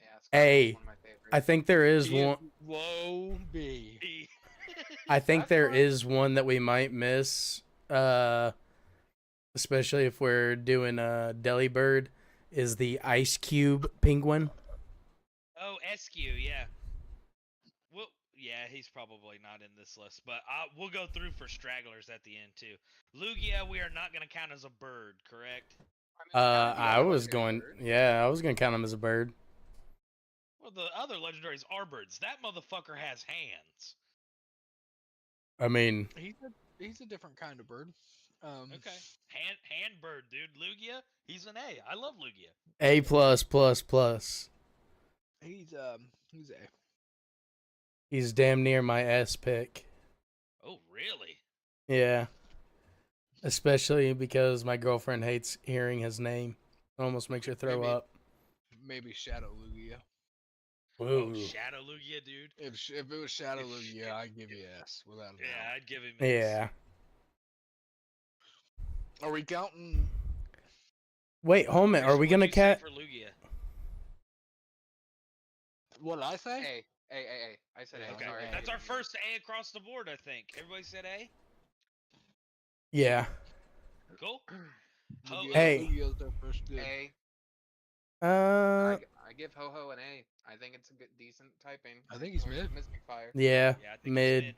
Yeah, Skarmory's A. one of my favorites. I think there is He one. Low B. B. I think That's there fine. is one that we might miss, especially if we're doing a Delibird, is the Ice Cube Penguin. Oh, SQ, yeah. Well, yeah, he's probably not in this list, but we'll go through for stragglers at the end too. Lugia, we are not going to count as a bird, correct? I was going, yeah, I was gonna count him as a bird. Well, the other legendaries are birds. That motherfucker has hands. I mean, He's a different kind of bird. Okay, hand bird, dude. Lugia, he's an A. I love Lugia. A plus plus plus. He's A. He's damn near my S pick. Oh, really? Yeah. Especially because my girlfriend hates hearing his name. Almost makes her throw Maybe. up. Maybe Shadow Lugia. Whoa. Oh, Shadow Lugia, dude. If it was Shadow Lugia, I'd give you S without a doubt. Yeah, I'd give him S. Yeah. Are we counting? Wait, hold a minute. Are we What'd gonna you say cat? for Lugia? What did I say? A. I said A. Okay, Sorry. that's our first A across the board, I think. Everybody said A? Yeah. Cool. Lugia- Hey. Lugia's their first good. A. I give Ho-Ho an A. I think it's a good, decent typing. I think he's Or mid. Mystic Fire. Yeah. Yeah, I think he's Mid.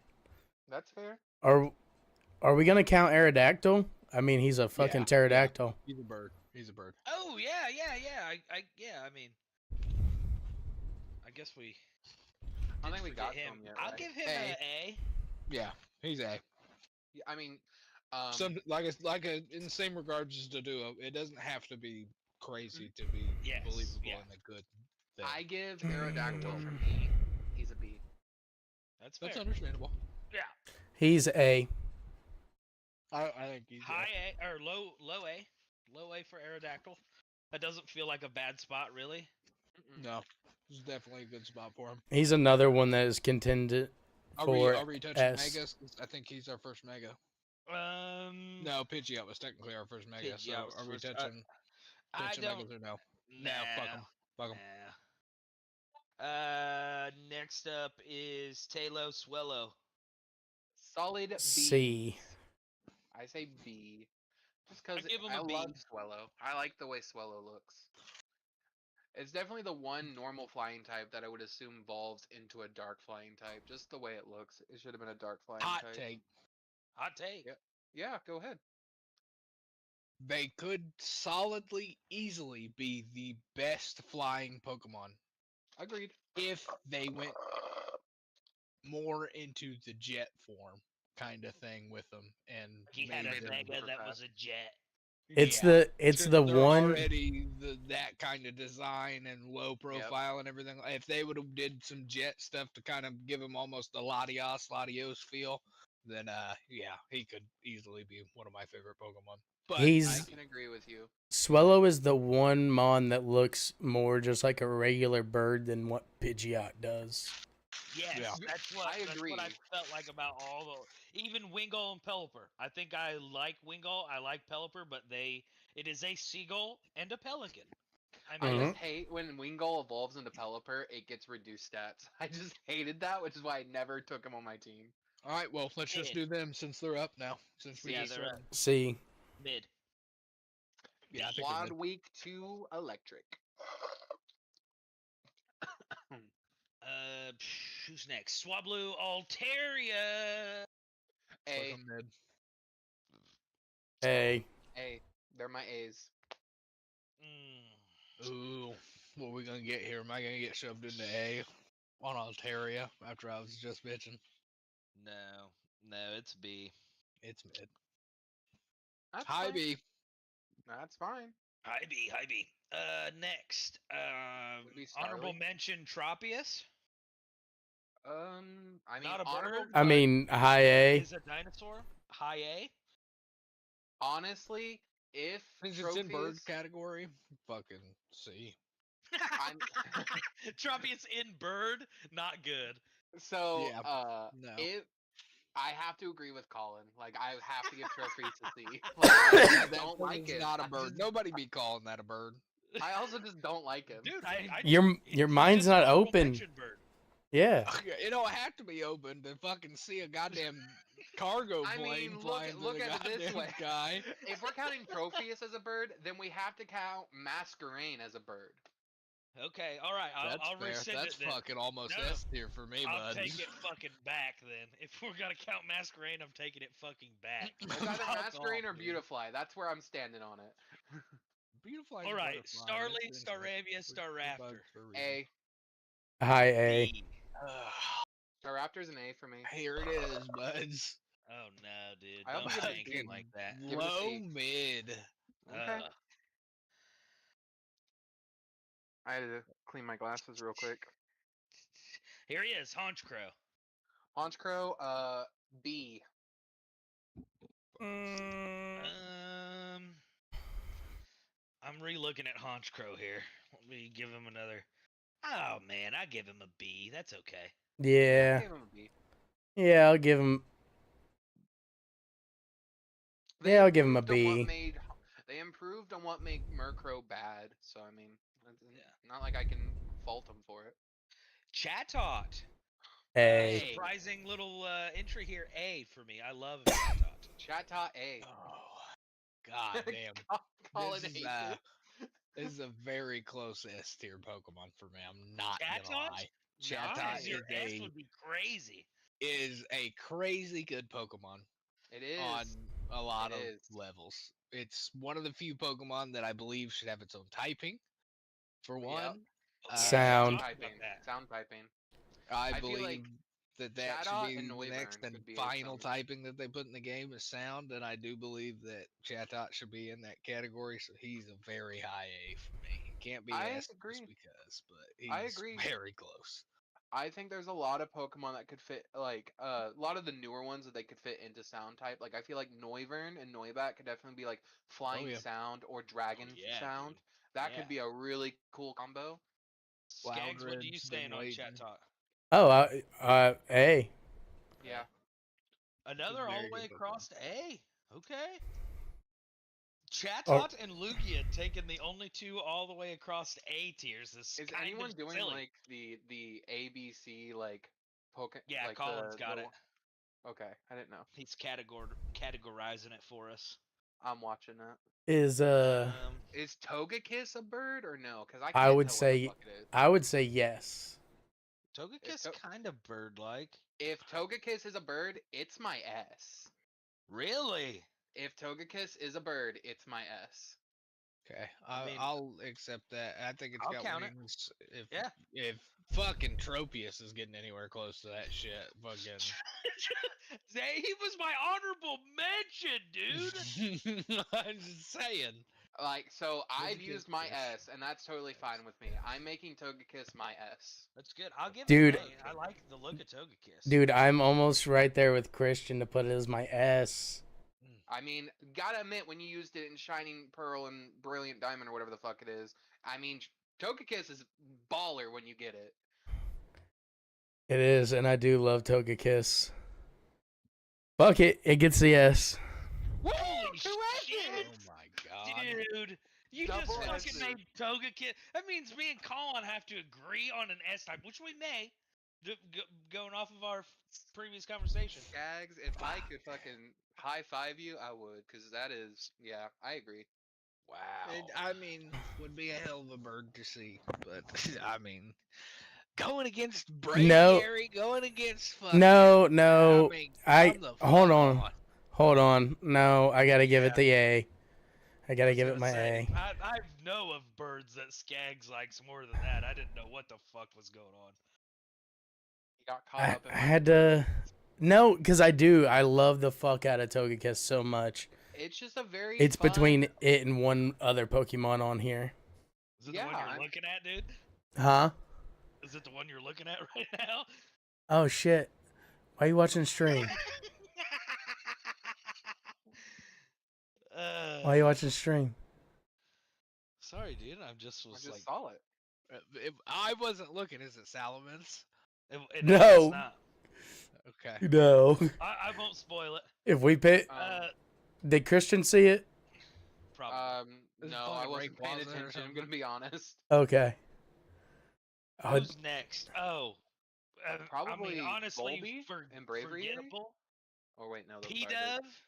That's fair. Are we gonna count Aerodactyl? I mean, he's a fucking Yeah, pterodactyl. He's a bird. He's a bird. Oh, yeah. I mean, I guess we. I don't think we didn't got forget to him. him yet. I'll right? give him A. an A. Yeah, he's A. Yeah, I mean, Some in the same regards as the duo, it doesn't have to be crazy to be Yes, believable yeah. and a good thing. I give Aerodactyl from B. He's a B. That's fair. That's understandable. Yeah. He's A. I think he's High A or low A. Low A for Aerodactyl. That doesn't feel like a bad spot, really. No, this is definitely a good spot for him. He's another one that is contended for Are we touching S. Megas? 'Cause I think he's our first Mega. Um, No, Pidgeot was technically our first Mega. Pidgeot So was are we first- touching I don't. Megas or no? Nah, No, fuck him. Fuck him. nah. Next up is Talo Swellow. Solid B. C. I say B. Just because I give him I a B. love Swellow. I like the way Swellow looks. It's definitely the one normal flying type that I would assume evolves into a dark flying type. Just the way it looks. It should have been a dark flying Hot type. take. Hot take. Yeah. Yeah, go ahead. They could solidly, easily be the best flying Pokemon Agreed. if they went more into the jet form kind of thing with them and He had made a them- Mega super that fast. was a jet. It's Yeah. the They're one. already that kind of design and low profile and everything. If they would have did some jet stuff to kind of give him almost a Latios feel, then yeah, he could easily be one of my favorite Pokemon. But He's I can agree with you. Swellow is the one mon that looks more just like a regular bird than what Pidgeot does. Yes, Yeah. that's what I that's agree. what I felt like about all the even Wingull and Pelipper. I think I like Wingull, I like Pelipper, but it is a seagull and a pelican. I I mean, just hate when Wingull evolves into Pelipper, it gets reduced stats. I just hated that, which is why I never took him on my team. all right, well, let's just do them since they're up now. Since we Yeah, just they're said up. them. C. mid. Yeah, I think they're Quad mid. Week 2 Electric. Who's next? Swablu Altaria. Fuck A. 'em mid. A. A. They're my A's. Ooh, what are we gonna get here? Am I gonna get shoved into A on Altaria after I was just bitching? No, it's B. It's mid. That's High fine. B. That's fine. High B. Next, Would be honorable Starly. mention Tropius. I mean, Not a honorable. bird. I but mean, high A. is a dinosaur high A? Honestly, if Since it's in bird trophies, category, fucking C. I'm Tropius in bird, not good. so Yeah, no. if I have to agree with Colin, like I have to give trophies to C. Like, I That don't like thing's it. not a I bird. just- Nobody be calling that a bird. I also just don't like him. Dude, I Your he mind's just not honorable open. mention bird. Yeah. It don't have to be open to fucking see a goddamn cargo I plane mean, flying look through the at it this goddamn way. sky. If we're counting Trophius as a bird, then we have to count Masquerain as a bird. Okay, all right. That's I'll fair. rescind That's it then. fucking almost No, S tier for me, I'll bud. take it fucking back then. If we're gonna count Masquerain, I'm taking it fucking back. It's either Fuck Masquerain off, or dude. Beautifly. That's where I'm standing on it. Beautiful. All right, Starly, Starravia, Starraptor. A. High A. B. Starraptor's an A for me. Here it is, buds. Oh no, dude! I hope Don't you get a tank B. it like that. Give it a Low C. mid. Okay. I had to clean my glasses real quick. Here he is, Honchcrow. Honchcrow, B. I'm re-looking at Honchcrow here. Let me give him another. Oh man, I give him a B. That's okay. Yeah. Give him a B. Yeah, I'll give him. They Yeah, I'll give him a improved on B. what made- They improved on what made Murkrow bad, so I mean, it's not like I can fault them for it. Chatot. A. Surprising little entry here. A for me. I love Chatot. Chatot A. Oh, god damn. Call This it is, A. this is a very close S tier Pokemon for me. I'm not gonna Chatot? lie. Chatot, Chatot your S is would be crazy. is a crazy good Pokemon It is. on a lot It of is. levels. It's one of the few Pokemon that I believe should have its own typing. For one, Sound. Typing. Sound typing. I feel believe like that Chatot should be and the next Noivern and should be final its own. typing that they put in the game is sound, and I do believe that Chatot should be in that category, so he's a very high A for me. He can't be I S agree. just because, but he's I agree. very close. I think there's a lot of Pokemon that could fit, like, a lot of the newer ones that they could fit into sound type. Like, I feel like Noivern and Noibat could definitely be, like, flying yeah. sound or dragon yeah, sound. dude. That Yeah. could be a really cool combo. Skags, what do you Loudred's stand been on waiting. Chatot? Oh, A. Yeah. Another all very the way good across to A. Okay. Chatot Oh. and Lugia taking the only two all the way across to A tiers. This Is kind anyone of doing, silly. like, the ABC, like, Yeah, like Colin's got the it. Okay, I didn't know. He's categorizing it for us. I'm watching that. Is Is Togekiss a bird or no? Because I can't I would tell what the say fuck it is. I would say yes. Togekiss To- kind of bird-like. If Togekiss is a bird, it's my S. Really? If Togekiss is a bird, it's my S. Okay, I mean, I'll accept that. I think it's I'll got count it. wings. Yeah. If fucking Tropius is getting anywhere close to that shit, fucking. He was my honorable mention, dude. I'm just saying. Like, so I've Togekiss used my is- S, and that's totally fine with me. I'm making Togekiss my S. That's good. I'll give Dude. it an A. I like the look of Togekiss. Dude, I'm almost right there with Christian to put it as my S. I mean, gotta admit, when you used it in Shining Pearl and Brilliant Diamond or whatever the fuck it is, I mean, Togekiss is baller when you get it. It is, and I do love Togekiss. Fuck it, it gets the S. Holy correct shit, Oh my god. dude! You Double just fucking S's. made Togekiss. That means me and Colin have to agree on an S type, which we may. Going off of our previous conversation. Gags, if I could fucking high five you, I would, because that is, yeah, I agree. Wow. I mean, would be a hell of a bird to see, but I mean, going against Braviary, going against fucking. No, I mean, come the hold fuck on. Hold on. No, I gotta give it the A. I gotta give it my A. I know of birds that Skags likes more than that. I didn't know what the fuck was going on. You got caught I up in had to. No, because I do. I love the fuck out of Togekiss so much. It's just a very. It's fun- between it and one other Pokemon on here. Is it the one Yeah, you're I'm- looking at, dude? Huh? Is it the one you're looking at right now? Oh shit! Why are you watching stream? Why are you watching stream? Sorry, dude. I just I was just like, saw it. If I wasn't looking. Is it Salamence? no, No. it's not. Okay. No. I won't spoil it. If we pay, did Christian see it? Probably. This is No, I fucking wasn't paying Rayquaza or attention. I'm gonna be honest. Okay. Who's next? Oh, Probably I mean, honestly, Volby and Bravery. forgettable. Oh wait, no. P those- Dove,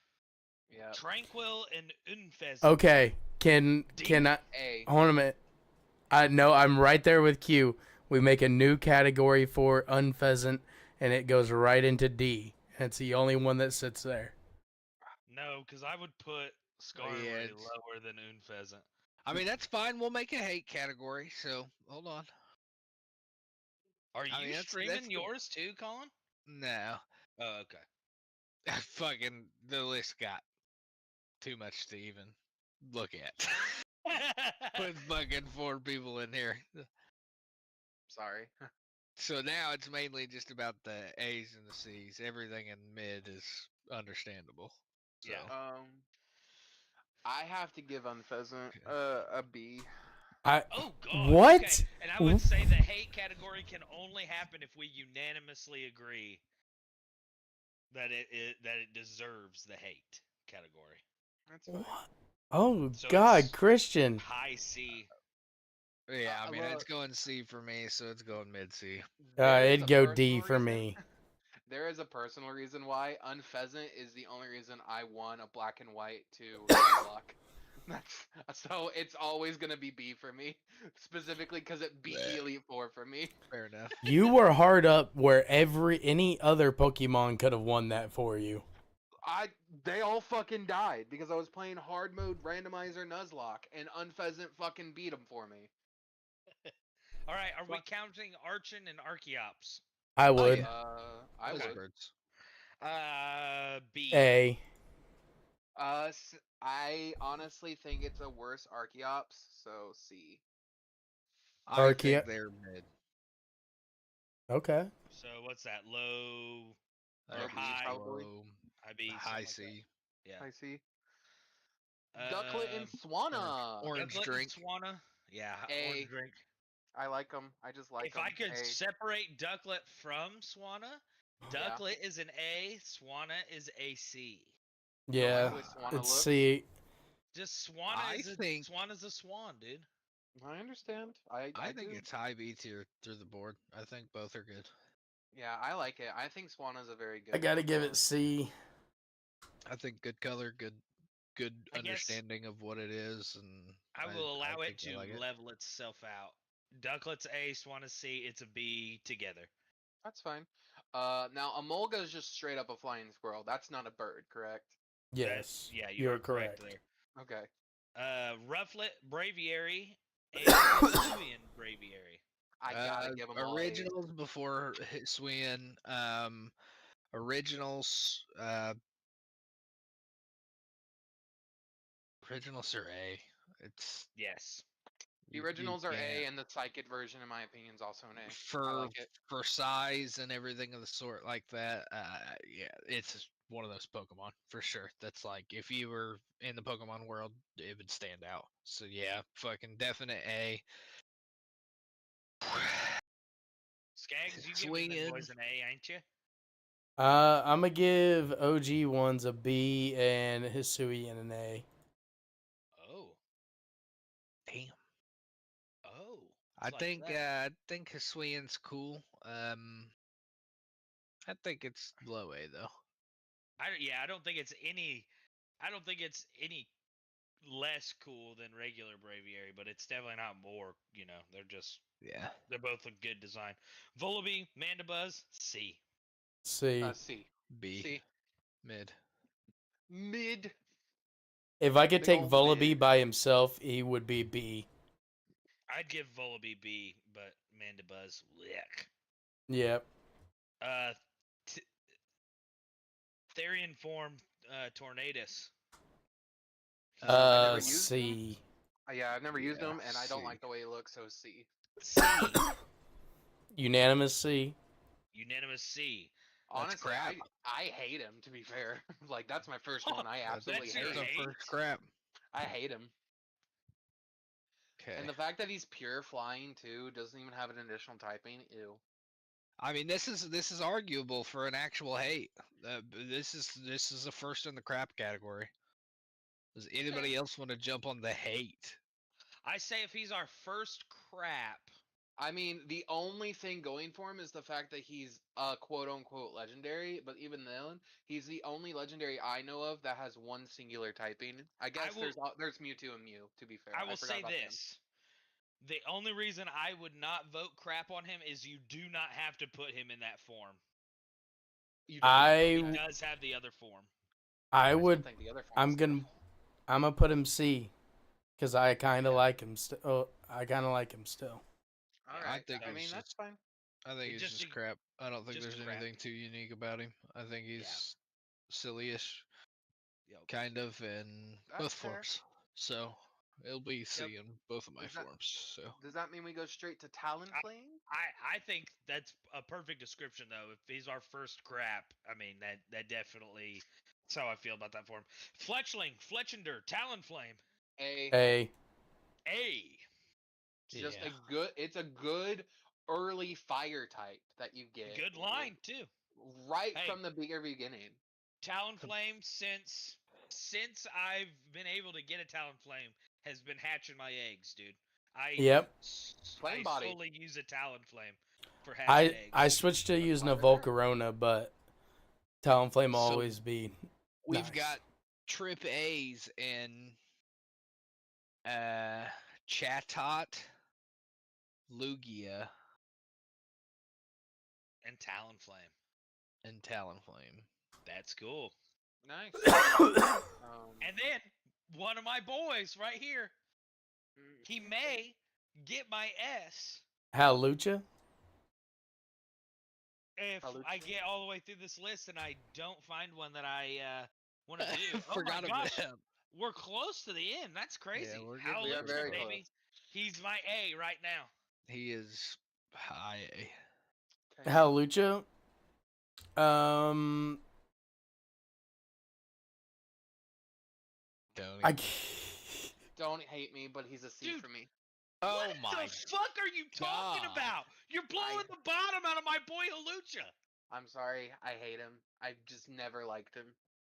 Yeah. Tranquil, and Unfez. Okay. Can I? A. Hold on a minute. I know I'm right there with Q. We make a new category for Unpheasant, and it goes right into D. And it's the only one that sits there. No, because I would put Skarmory Yeah, lower than Unpheasant. I mean, that's fine. We'll make a hate category. So hold on. Are you I mean, that's streaming the- yours too, Colin? No. Oh, okay. Fucking the list got too much to even look at. Put fucking 4 people in here. Sorry. So now it's mainly just about the A's and the C's. Everything in mid is understandable. So. Yeah. I have to give Unpheasant a B. Oh God! What? Okay. And I would say the hate category can only happen if we unanimously agree that it deserves the hate category. That's fine. Oh So God, it's Christian. High C. Yeah, I mean, well- it's going C for me, so it's going mid C. There is It'd a go personal D for reason- me. There is a personal reason why Unpheasant is the only reason I won a black and white to block. So it's always gonna be B for me, specifically because it beat the Elite Four for me. Fair enough. You were hard up where any other Pokemon could have won that for you. They all fucking died because I was playing hard mode randomizer Nuzlocke and Unpheasant fucking beat them for me. All right. Are we counting Archon and Archeops? I would. I Those would. birds. B. A. I honestly think it's a worse Archeops, so C. I Archeo- think they're mid. Okay. So what's that? Low or Low B, high? probably. Low, High B. high something like C. that. Yeah. I see. Ducklet and Swanna. Orange Ducklet drink. and Swanna. Yeah. A. Orange drink. I like them. I just like If them. I could separate Ducklet from Swanna, Yeah. Ducklet is an A, Swanna is a C. Yeah. the way Swanna It's looks? C. Just Swanna I is think- Swanna's a swan, dude. I understand. I think do. it's high B tier through the board. I think both are good. Yeah, I like it. I think Swanna's a very good. I gotta give it C. I think good color, good I guess- understanding of what it is, and I will allow it think I to like it. level itself out. Ducklet's A, Swanna's C, it's a B together. That's fine. Now Amolga is just straight up a flying squirrel. That's not a bird, correct? Yes. Yeah, you're are correct correct. there. Okay. Rufflet, Braviary, and Hisuian Braviary. I gotta give them all A's. originals before Hisuian. Originals. Originals are A. It's Yes. The you originals are A, can't- and the psychic version, in my opinion, is also an A. I for like it. for size and everything of the sort like that. Yeah, it's one of those Pokemon for sure. That's like if you were in the Pokemon world, it would stand out. So yeah, fucking definite A. Skags, you giving them Swingin'. boys an A, ain't you? I'm gonna give OG ones a B and Hisuian an A. Oh. Damn. Oh. I it's like think that. I think Hisuian's cool. I think it's low A though. I don't think it's any less cool than regular Braviary, but it's definitely not more, Yeah. they're both a good design. Volibee, Mandibuzz, C. C. C. B. C. Mid. Mid. If I could Big take ol' Volibee mid. by himself, he would be B. I'd give Volibee B, but Mandibuzz, blech. Yep. Therian form, Tornadus. never used C. Yeah, I've never used Yeah, them, and I don't C. like the way he looks, so C. C. Unanimous C. Unanimous C. Honestly, crap. I hate him. To be fair, like that's my first one. I absolutely That's your hate. the hate? first crap. I hate him. Okay. And the fact that he's pure flying too, doesn't even have an additional typing. Ew. I mean, this is arguable for an actual hate. This is the first in the crap category. Does anybody else want to jump on the hate? I say if he's our first crap, I mean, the only thing going for him is the fact that he's a quote unquote legendary, but even then, he's the only legendary I know of that has one singular typing. I guess there's Mewtwo and Mew, to be fair. I will forgot say about them. this. The only reason I would not vote crap on him is you do not have to put him in that form. He does have the other form. I still would. think the other I'm form's gonna put him C, because I kind of like him. I kind of like him still. All I right. think I it's mean, just- that's fine. I think It it's just just a- crap. I don't think just there's crap. anything too unique about him. I think he's silly-ish, Yep. kind of, in That's both fair. forms. So it'll be C Yep. in both of my Is that- forms. So Does that mean we go straight to Talonflame? I think that's a perfect description though. If he's our first crap, I mean that definitely that's how I feel about that form. Fletchender, Talonflame. A. Just Yeah. it's a good early fire type that you get. Good line too. Right Hey. from the beginning. Talonflame since I've been able to get a Talonflame has been hatching my eggs, dude. Yep. Flame I body. solely use a Talonflame for hatching eggs. I switched to using a fire type? Volcarona, but Talonflame will So, always be. we've nice. got Trip A's in Chatot, Lugia, and Talonflame. and Talonflame. That's cool. Nice. And then one of my boys right here, he may get my S Hawlucha? if Hawlucha. I get all the way through this list and I don't find one that I want to do. Forgot oh my gosh, about him. we're close to the end. That's crazy. we're getting We are Hawlucha, very baby. He's my A right now. He is high A. Hawlucha? Don't I. even- Don't hate me, but he's a C Dude. for me. Oh What my! the fuck are you talking God. about? You're blowing the bottom out of my boy Hawlucha. I'm sorry, I hate him. I just never liked him.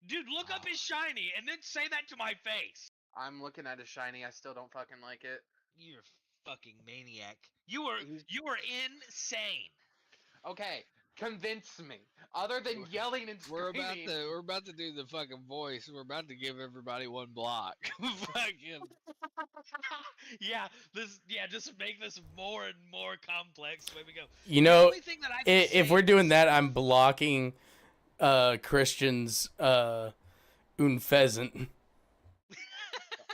Dude, look up his shiny and then say that to my face. I'm looking at his shiny, I still don't fucking like it. You're a fucking maniac. You were insane. Okay, convince me. Other than yelling and We're screaming. about to do the fucking voice. We're about to give everybody one block. Fucking just make this more and more complex. Way we go. You The know, only thing that I can if say we're doing is- that, I'm blocking Christian's Unpheasant.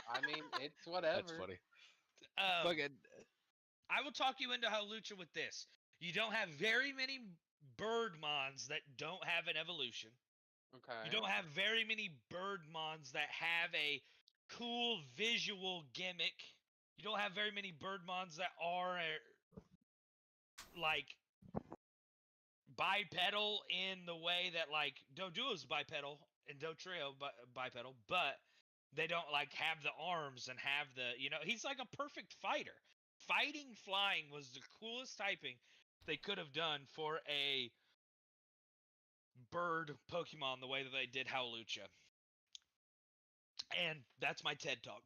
I mean, it's whatever. that's funny. fucking, I will talk you into Hawlucha with this. You don't have very many Birdmons that don't have an evolution. Okay. You don't have very many Birdmons that have a cool visual gimmick. You don't have very many Birdmons that are like bipedal in the way that like Doduo's bipedal and Dotrio bipedal, but they don't like have the arms and have the, he's like a perfect fighter. Fighting flying was the coolest typing they could have done for a bird Pokemon the way that they did Hawlucha. And that's my TED Talk.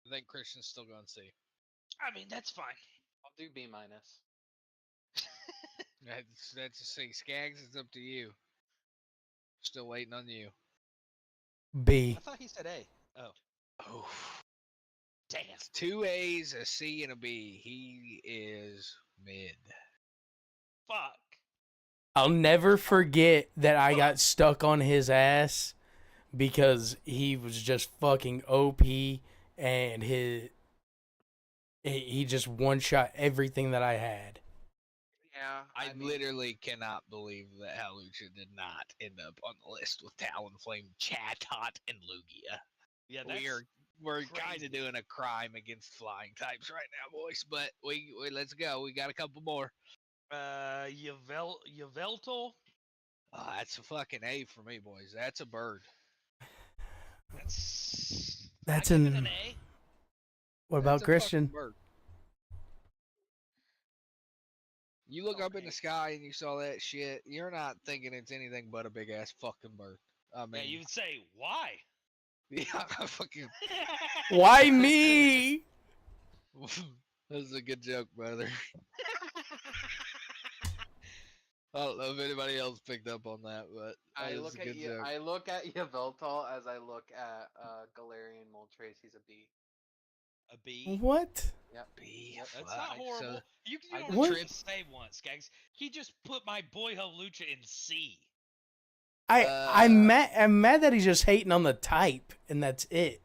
I think Christian's still going to see. I mean, that's fine. I'll do B minus. That's a C. Skaggs, it's up to you. Still waiting on you. B. I thought he said A. Oh. Oh. Damn. It's 2 A's, a C, and a B. He is mid. Fuck. I'll never forget that I got stuck on his ass because he was just fucking OP and he just one-shot everything that I had. Yeah. I mean, literally cannot believe that Hawlucha did not end up on the list with Talonflame, Chatot, and Lugia. Yeah, that's We're kind crazy. of doing a crime against flying types right now, boys. But we let's go. We got a couple more. Yveltal. That's a fucking A for me, boys. That's a bird. That's I give it an. an A. What That's about a fucking Christian? bird. You look up in the sky and you saw that shit, you're not thinking it's anything but a big ass fucking bird. I mean, Yeah, you would say why? yeah, fucking. Why me? That was a good joke, brother. I don't know if anybody else picked up on that, but I that was look a at good joke. I look at Yveltal as I look at Galarian Moltres. He's a B. A B. What? Yep. B. Yep. That's fuck, not horrible. so- You I don't What? have to say once, Skags. He just put my boy Holucha in C. I'm mad that he's just hating on the type, and that's it.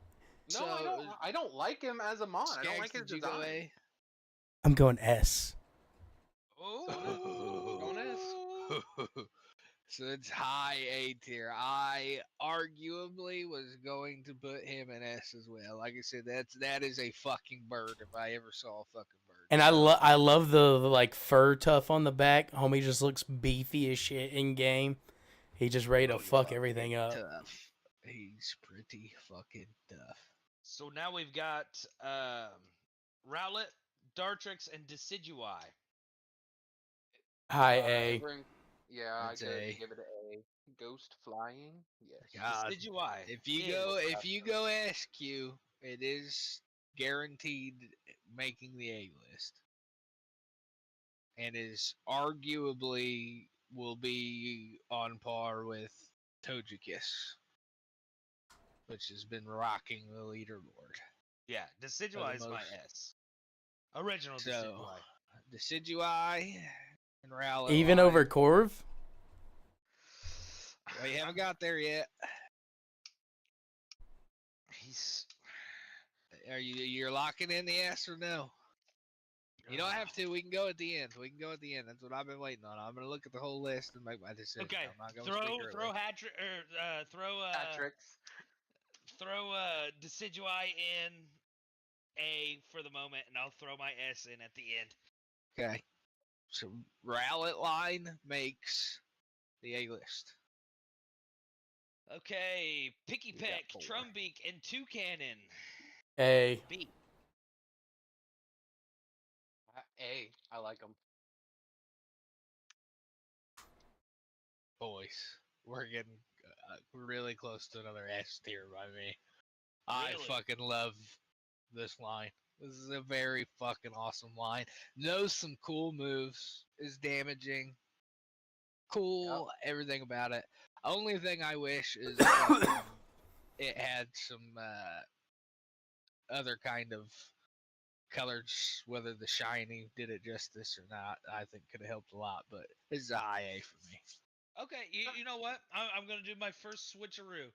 No, So, I don't like him as a mon. I don't Skags, like his did you go design. A? I'm going S. Oh, Going S. So it's high A tier. I arguably was going to put him in S as well. Like I said, that is a fucking bird if I ever saw a fucking bird. And I love the like fur tuff on the back. Homie just looks beefy as shit in game. He just ready to fuck everything up. Tough. He's pretty fucking tough. So now we've got Rowlet, Dartrix, and Decidueye. High A. Yeah, It's I A. give it an A. Ghost flying. Yes. God, Decidueye. if you Yeah, go what's if up, you though? go SQ, it is guaranteed making the A list, and is arguably will be on par with Togekiss, which has been rocking the leaderboard. Yeah, Decidueye is my most- S. Original So, Decidueye. Decidueye and Rowlet. Even line. over Corv? We haven't got there yet. He's. You're locking in the S or no? You don't have to. We can go at the end. We can go at the end. That's what I've been waiting on. I'm gonna look at the whole list and make my decision. Okay, I'm not gonna speak throw early. Hattrick or Patrick's. throw Decidueye in A for the moment, and I'll throw my S in at the end. Okay. So Rowlet line makes the A list. Okay, Picky We got Peck, 4. Trumbeak, and Toucanon. A. B. A. I like him. Boys, we're getting really close to another S tier by me. I Really? fucking love this line. This is a very fucking awesome line. Knows some cool moves. Is damaging. Cool. Everything about it. Only thing I wish is it had some other kind of colors. Whether the shiny did it justice or not, I think could have helped a lot. But this is a high A for me. Okay, you know what? I'm going to do my first switcheroo.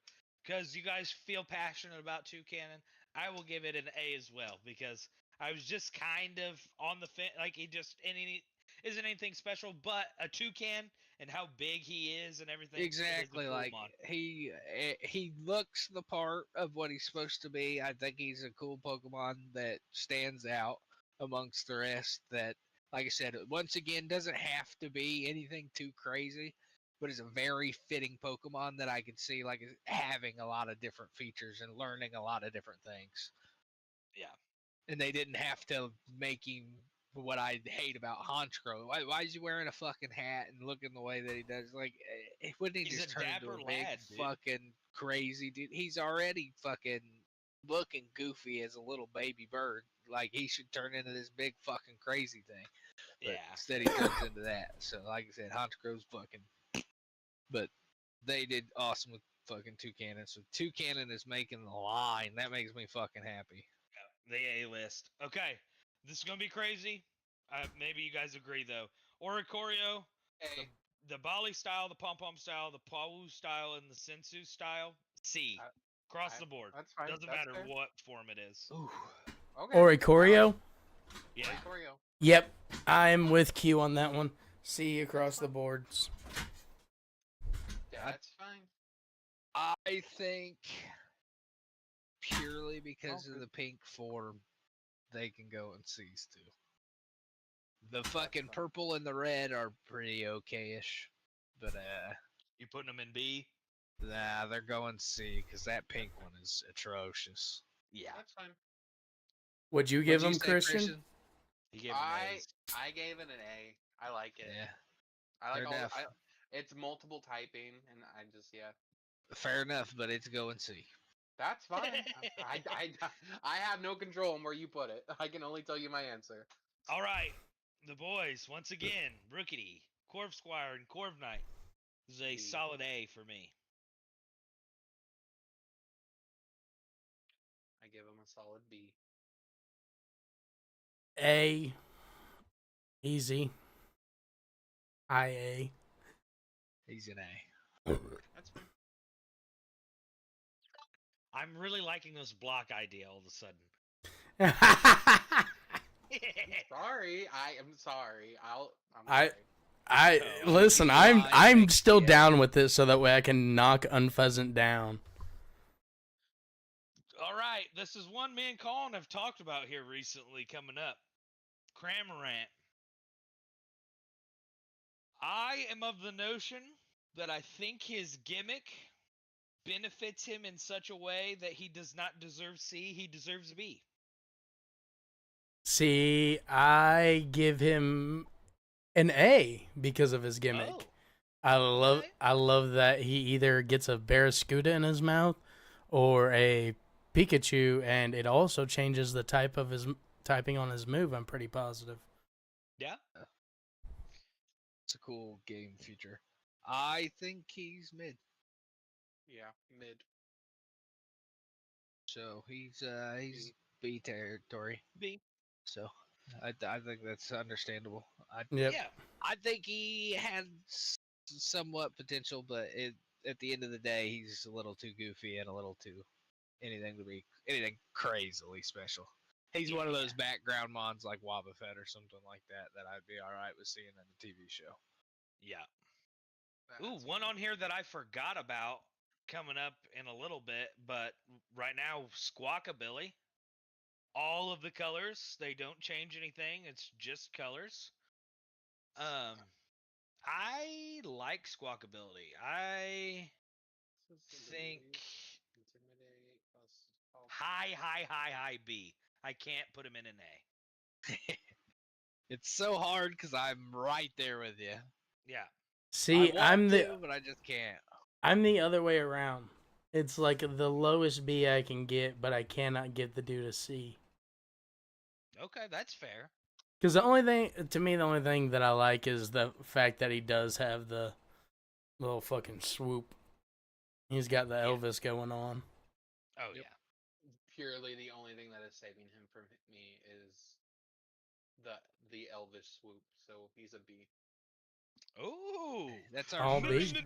Because you guys feel passionate about Toucanon, I will give it an A as well. Because I was just kind of on the fence. Like, he isn't anything special, but a toucan and how big he is and everything. Exactly, it is a cool like mon. he looks the part of what he's supposed to be. I think he's a cool Pokemon that stands out amongst the rest. That, like I said, once again, doesn't have to be anything too crazy, but is a very fitting Pokemon that I can see like having a lot of different features and learning a lot of different things. Yeah. And they didn't have to make him what I hate about Honchkrow. Why is he wearing a fucking hat and looking the way that he does? Like, wouldn't he He's just a turn into dapper a big lad, dude. fucking crazy dude? He's already fucking looking goofy as a little baby bird. Like, he should turn into this big fucking crazy thing. But Yeah. instead he turns into that. So, like I said, Honchkrow's fucking... But they did awesome with fucking Toucanon. So Toucanon is making the line. That makes me fucking happy. The A list. Okay, this is gonna be crazy. Maybe you guys agree though. Oricorio, the Bali style, the Pom Pom style, the Pawu style, and the Sensu style. C. Across the board. That's fine. Doesn't That's matter fair. what form it is. Ooh. Okay. Oricorio? Yeah. Oricorio. Yep. I'm with Q on that one. C across the boards. Yeah, that's fine. I think purely because of the pink form, they can go in C's too. The fucking purple and the red are pretty okay-ish, but You putting them in B? nah, they're going C because that pink one is atrocious. Yeah. That's fine. Would you give What'd him say, Christian? He gave him A's. I gave it an A. I like it. Yeah, I like fair all. enough. It's multiple typing, and I just Fair enough, but it's going C. That's fine. I have no control on where you put it. I can only tell you my answer. All right, the boys once again, Rookity, Corv Squire, and Corv Knight. This is a B. solid A for me. I give him a solid B. A. Easy. IA. He's an A. That's fine. I'm really liking this block idea all of a sudden. Sorry, I am sorry. I'm I- sorry. Listen. I'm still down with this, so that way I can knock Unpheasant down. All right, this is one me and Colin have talked about here recently coming up. Cramorant. I am of the notion that I think his gimmick benefits him in such a way that he does not deserve C, he deserves B. See, I give him an A because of his gimmick. Oh, I love that he either gets a Barraskewda in his mouth or a Pikachu, and it also changes the type of his typing on his move. I'm pretty positive. yeah. It's a cool game feature. I think he's mid, Yeah, mid. so he's B territory. B. So I think that's understandable. Yep. Yeah. I think he had somewhat potential, but at the end of the day, he's a little too goofy and a little too anything crazily special. He's one of those background mons like Wobbuffet or something like that I'd be all right with seeing in a TV show. Yeah. Ooh, one on here that I forgot about coming up in a little bit, but right now, Squawkabilly. All of the colors, they don't change anything. It's just colors. I like Squawkabilly. I think high B. I can't put him in an A. It's so hard because I'm right there with you. Yeah. See, I'm but I just can't. I'm the other way around. It's like the lowest B I can get, but I cannot get the dude a C. Okay, that's fair. Because the only thing that I like is the fact that he does have the little fucking swoop. He's got the Elvis going on. Oh, yeah. Purely the only thing that is saving him from me is the Elvis swoop, so he's a B. Ooh, That's All our B. mid.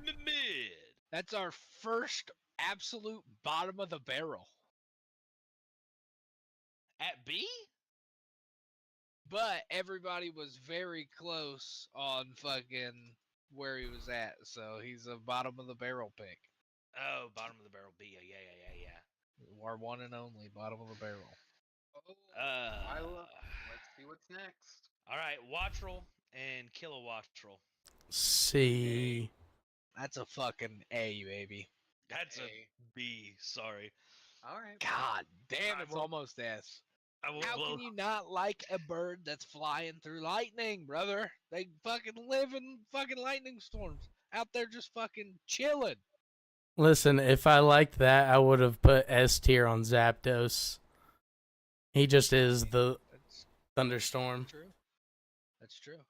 That's our first absolute bottom of the barrel. At B? But everybody was very close on fucking where he was at, so he's a bottom of the barrel pick. Oh, bottom of the barrel B. Yeah. Our one and only bottom of the barrel. Let's see what's next. All right, Wattrel and Kilowattrel. C. That's a fucking A, baby. That's a A. B. Sorry. All right. God damn, I it's will- almost S. I will. How well, can you not like a bird that's flying through lightning, brother? They fucking live in fucking lightning storms. Out there just fucking chilling. Listen, if I liked that, I would have put S tier on Zapdos. He just is the That's thunderstorm. true. That's true.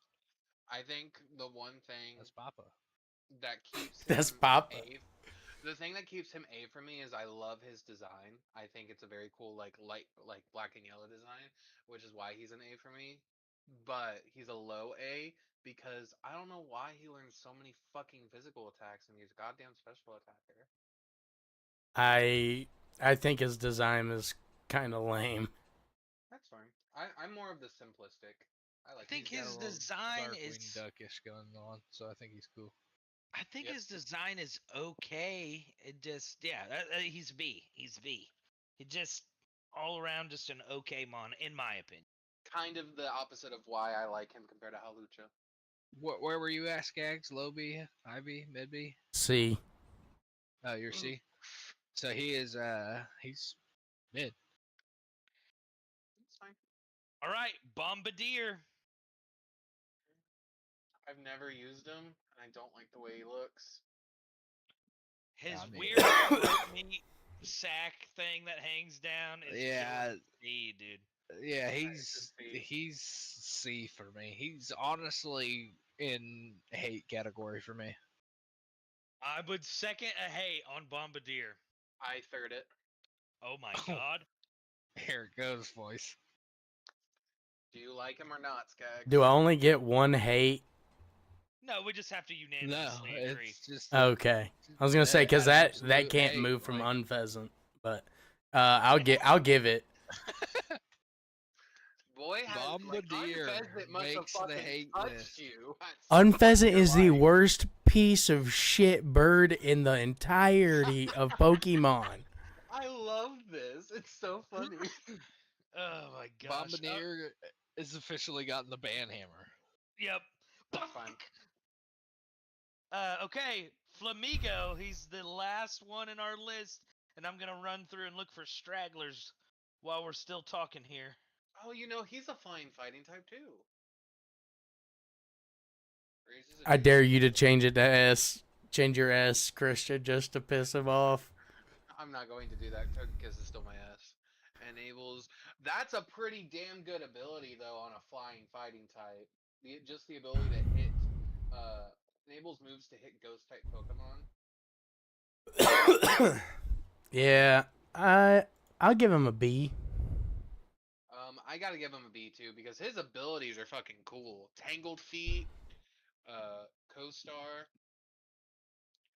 I think the one thing That's Papa. that keeps That's him Papa. A, the thing that keeps him A for me is I love his design. I think it's a very cool light black and yellow design, which is why he's an A for me. But he's a low A because I don't know why he learns so many fucking physical attacks and he's a goddamn special attacker. I think his design is kind of lame. That's fine. I'm more of the simplistic. I like I think He's got his a little design Darkwing is. Duckish going on, so I think he's cool. I think Yep. his design is okay. It just, he's B. He's B. He just all around just an okay mon, in my opinion. kind of the opposite of why I like him compared to Halucha. Where were you at, Skags? Low B, high B, mid B? C. Oh, you're C. So he is he's mid. It's fine. All right, Bombardier. I've never used him, and I don't like the way he looks. His I mean- weird throat meat sack thing that hangs down is Yeah. C, dude. Yeah, just he's C for me. He's honestly in hate category for me. I would second a hate on Bombardier. I third it. Oh my god. Here it goes, voice. Do you like him or not, Skag? Do I only get one hate? No, we just have to No, unanimously agree. it's just Okay. I was gonna say because an that absolute can't hate, move from like- unpheasant, but I'll give it. Boy, has Bombardier like, Unfezant must have makes the fucking hate touched list. you. Unpheasant is the worst piece of shit bird in the entirety of Pokemon. I love this. It's so funny. Oh my gosh. Bombardier has officially gotten the ban hammer. Yep. That's fine. Okay, Flamigo, he's the last one in our list, and I'm gonna run through and look for stragglers while we're still talking here. Oh, you know, he's a fine fighting type too. Raises a I decent- dare you to change it to S. Change your S, Christian, just to piss him off. I'm not going to do that because it's still my S. Enables. That's a pretty damn good ability though on a flying fighting type. Just the ability to hit. Enables moves to hit ghost type Pokemon. Yeah, I'll give him a B. I gotta give him a B too because his abilities are fucking cool. Tangled Feet, Co-Star.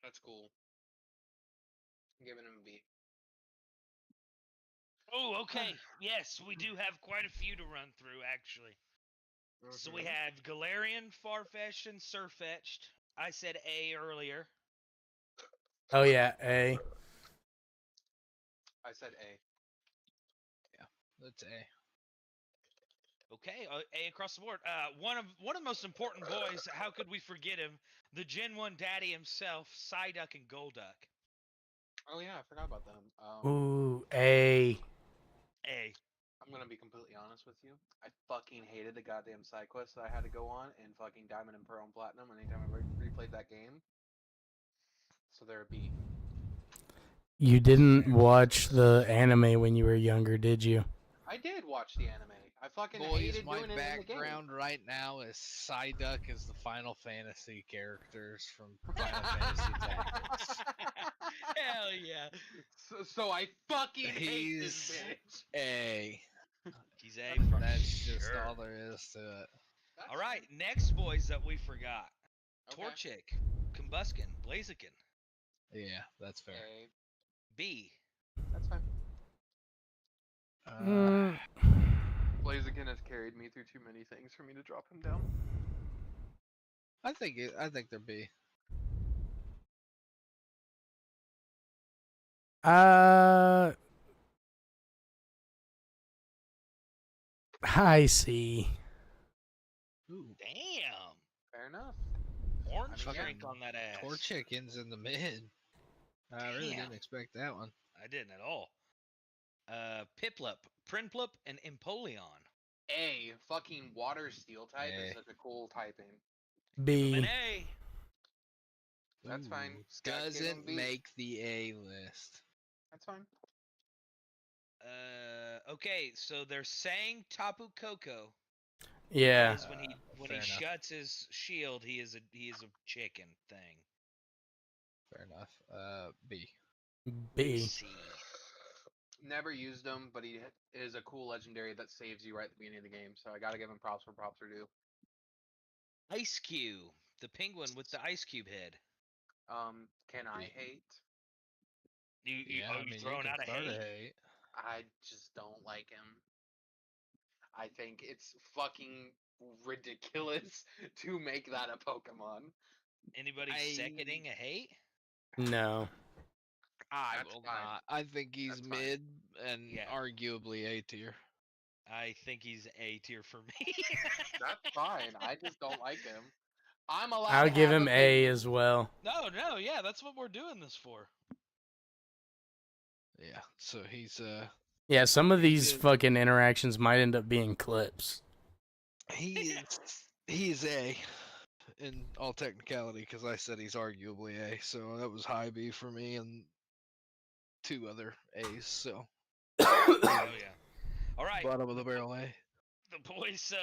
That's cool. I'm giving him a B. Oh, okay. Yes, we do have quite a few to run through, actually. So we have Galarian, Farfetch'd, and Surfetch'd. I said A earlier. Oh yeah, A. I said A. That's A. Okay, A across the board. One of the most important boys. How could we forget him? The Gen 1 daddy himself, Psyduck and Golduck. Oh yeah, I forgot about them. Ooh, A. A. I'm gonna be completely honest with you. I fucking hated the goddamn side quest that I had to go on in fucking Diamond and Pearl and Platinum anytime I replayed that game. So they're a B. You didn't watch the anime when you were younger, did you? I did watch the anime. I fucking Boys, hated my doing it in the game. background right now is Psyduck is the Final Fantasy characters from Final Fantasy Tactics. Hell yeah. So I fucking hate this He's bitch. A. He's A for That's just sure. all there is to it. That's All right, next boys that we forgot. Okay. Torchic, Combuskin, Blaziken. Yeah, that's fair. A. B. That's fine. Mm, Blaziken has carried me through too many things for me to drop him down. I think they're B. high C. Ooh, Damn. Fair enough. Orange I mean, yeah. drink on that ass. Torchicken's in the mid. I really Damn. didn't expect that one. I didn't at all. Piplup, Prinplup, and Empoleon. A. Fucking water steel type A. is such a cool typing. An B. A. That's fine. Ooh, Scott gave him Doesn't B. make the A list. That's fine. Okay, so they're saying Tapu Koko. Yeah. Because when he fair enough. shuts his shield, he is a chicken thing. Fair enough. B. B. C. Never used him, but he is a cool legendary that saves you right at the beginning of the game. So I gotta give him props where props are due. Ice Cube, the penguin with the ice cube head. Can I hate? You Yeah, I mean, you throwing can out a start hate? I just don't like him. I think it's fucking ridiculous to make that a Pokemon. Anybody seconding a hate? No. I That's will fine. not. I think he's That's fine. mid and Yeah. arguably A tier. I think he's A tier for me. That's fine. I just don't like him. I'm allowed. I'll to give have him A opinions. as well. No, yeah, that's what we're doing this for. Yeah, so he's Yeah, some of these Yeah. fucking interactions might end up being clips. he's A in all technicality because I said he's arguably A, so that was high B for me and 2 other A's. So Oh yeah. All right, bottom of the barrel A. the boys.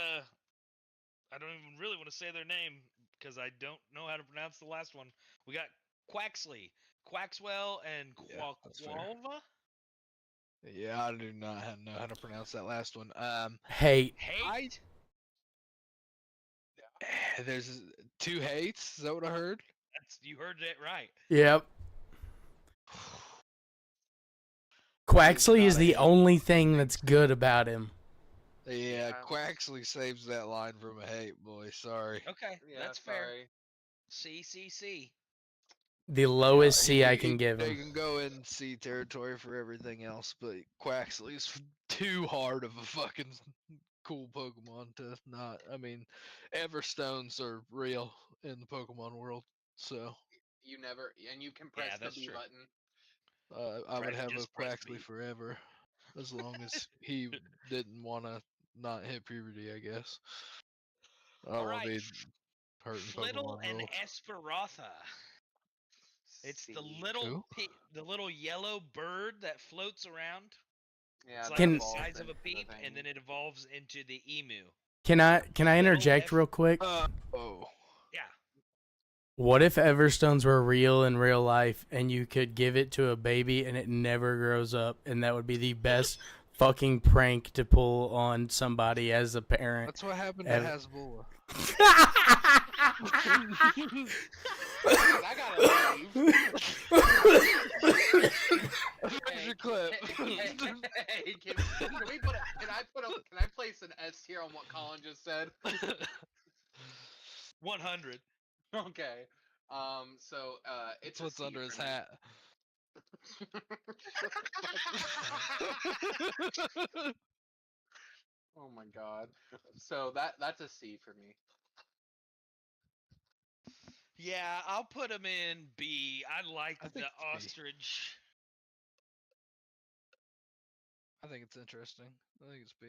I don't even really want to say their name because I don't know how to pronounce the last one. We got Quaxley, Quaxwell, and Yeah, that's fair. Qualva. Yeah, I do not know how to pronounce that last one. Hate. Hate. There's 2 hates. Is that what I heard? You heard it right. Yep. Quaxley is not a the hate. only thing that's good about him. Yeah, Quaxley saves that line from a hate, boy. Sorry. Okay, Yeah, that's fair. sorry. C. The lowest C I He- can give They him. can go in C territory for everything else, but Quaxley's too hard of a fucking cool Pokemon to not. I mean, Everstones are real in the Pokemon world, so You never, and you can press the that's B true. button. I would Right, have a just press B. Quaxley forever, as long as he didn't want to not hit puberty. I guess. I don't want to be hurting Flittle Pokemon and rules. Esperanza. It's the C. little the little yellow bird that floats around. Yeah, It's that like Can- the evolves size of a into the peep, and thing. then it evolves into the emu. Can I interject F- real quick? Oh. Yeah. What if Everstones were real in real life and you could give it to a baby and it never grows up, and that would be the best fucking prank to pull on somebody as a parent. That's what happened Ever. to Hasbulla. I gotta leave. Here's your clip. Hey, can we put? Can I place an S here on what Colin just said? 100. Okay. So it's That's what's a C under his for me. hat. Oh my god. So that's a C for me. Yeah, I'll put him in B. I like I think the it's B. ostrich. I think it's interesting. I think it's B.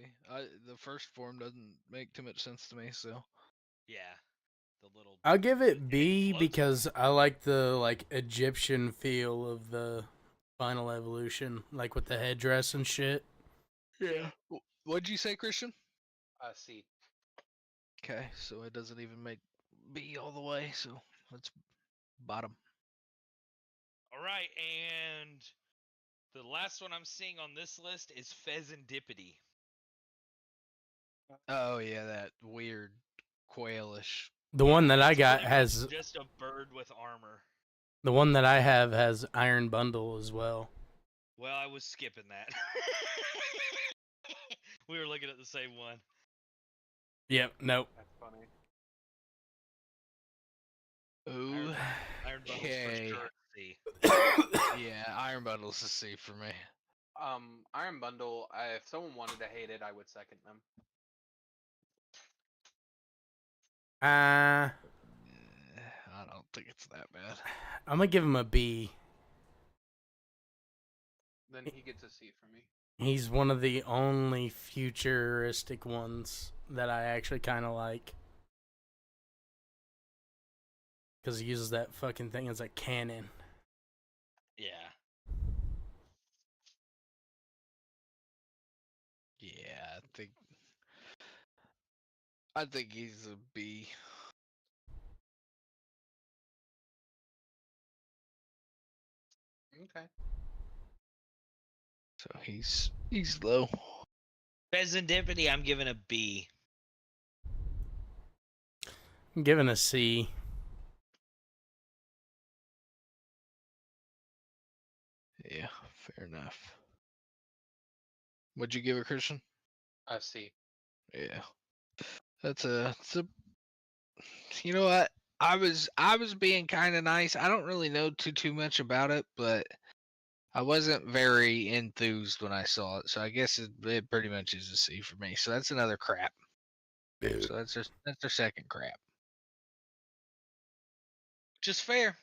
The first form doesn't make too much sense to me, so Yeah, the little. I'll give it B floats because I like the Egyptian feel of the final evolution, like with the headdress and shit. yeah. What'd you say, Christian? C. Okay, so it doesn't even make B all the way, so that's bottom. All right, and the last one I'm seeing on this list is Pheasantipity. Oh yeah, that weird quailish. The one that I It's got pretty has much just a bird with armor. the one that I have has Iron Bundle as well. Well, I was skipping that. We were looking at the same one. Yep. Nope. That's funny. Ooh. Iron Bundle's Okay. for sure C. Yeah, Iron Bundle's a C for me. Iron Bundle. If someone wanted to hate it, I would second them. I don't think it's that bad. I'm gonna give him a B. Then he gets a C for me. He's one of the only futuristic ones that I actually kind of like. Because he uses that fucking thing as a cannon. Yeah. Yeah, I think he's a B. Okay. So he's low. Pheasantipity, I'm giving a B. I'm giving a C. Yeah, fair enough. What'd you give it, Christian? A C. Yeah. It's a you know what? I was being kind of nice. I don't really know too much about it, but I wasn't very enthused when I saw it, so I guess it pretty much is a C for me. So that's another crap. So that's their second crap. Just fair.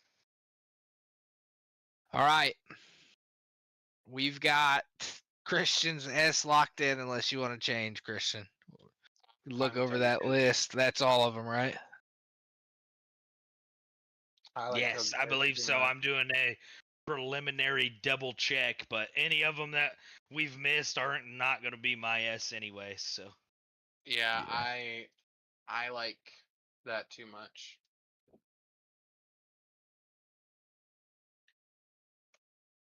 All right. We've got Christian's S locked in unless you want to change, Christian. Look Fine, over Toby that Kiss. list. That's all of them, right? I like Yes, Toby I Kiss believe too so. much. I'm doing a preliminary double check, but any of them that we've missed aren't not going to be my S anyway. So Yeah, Yeah. I like that too much.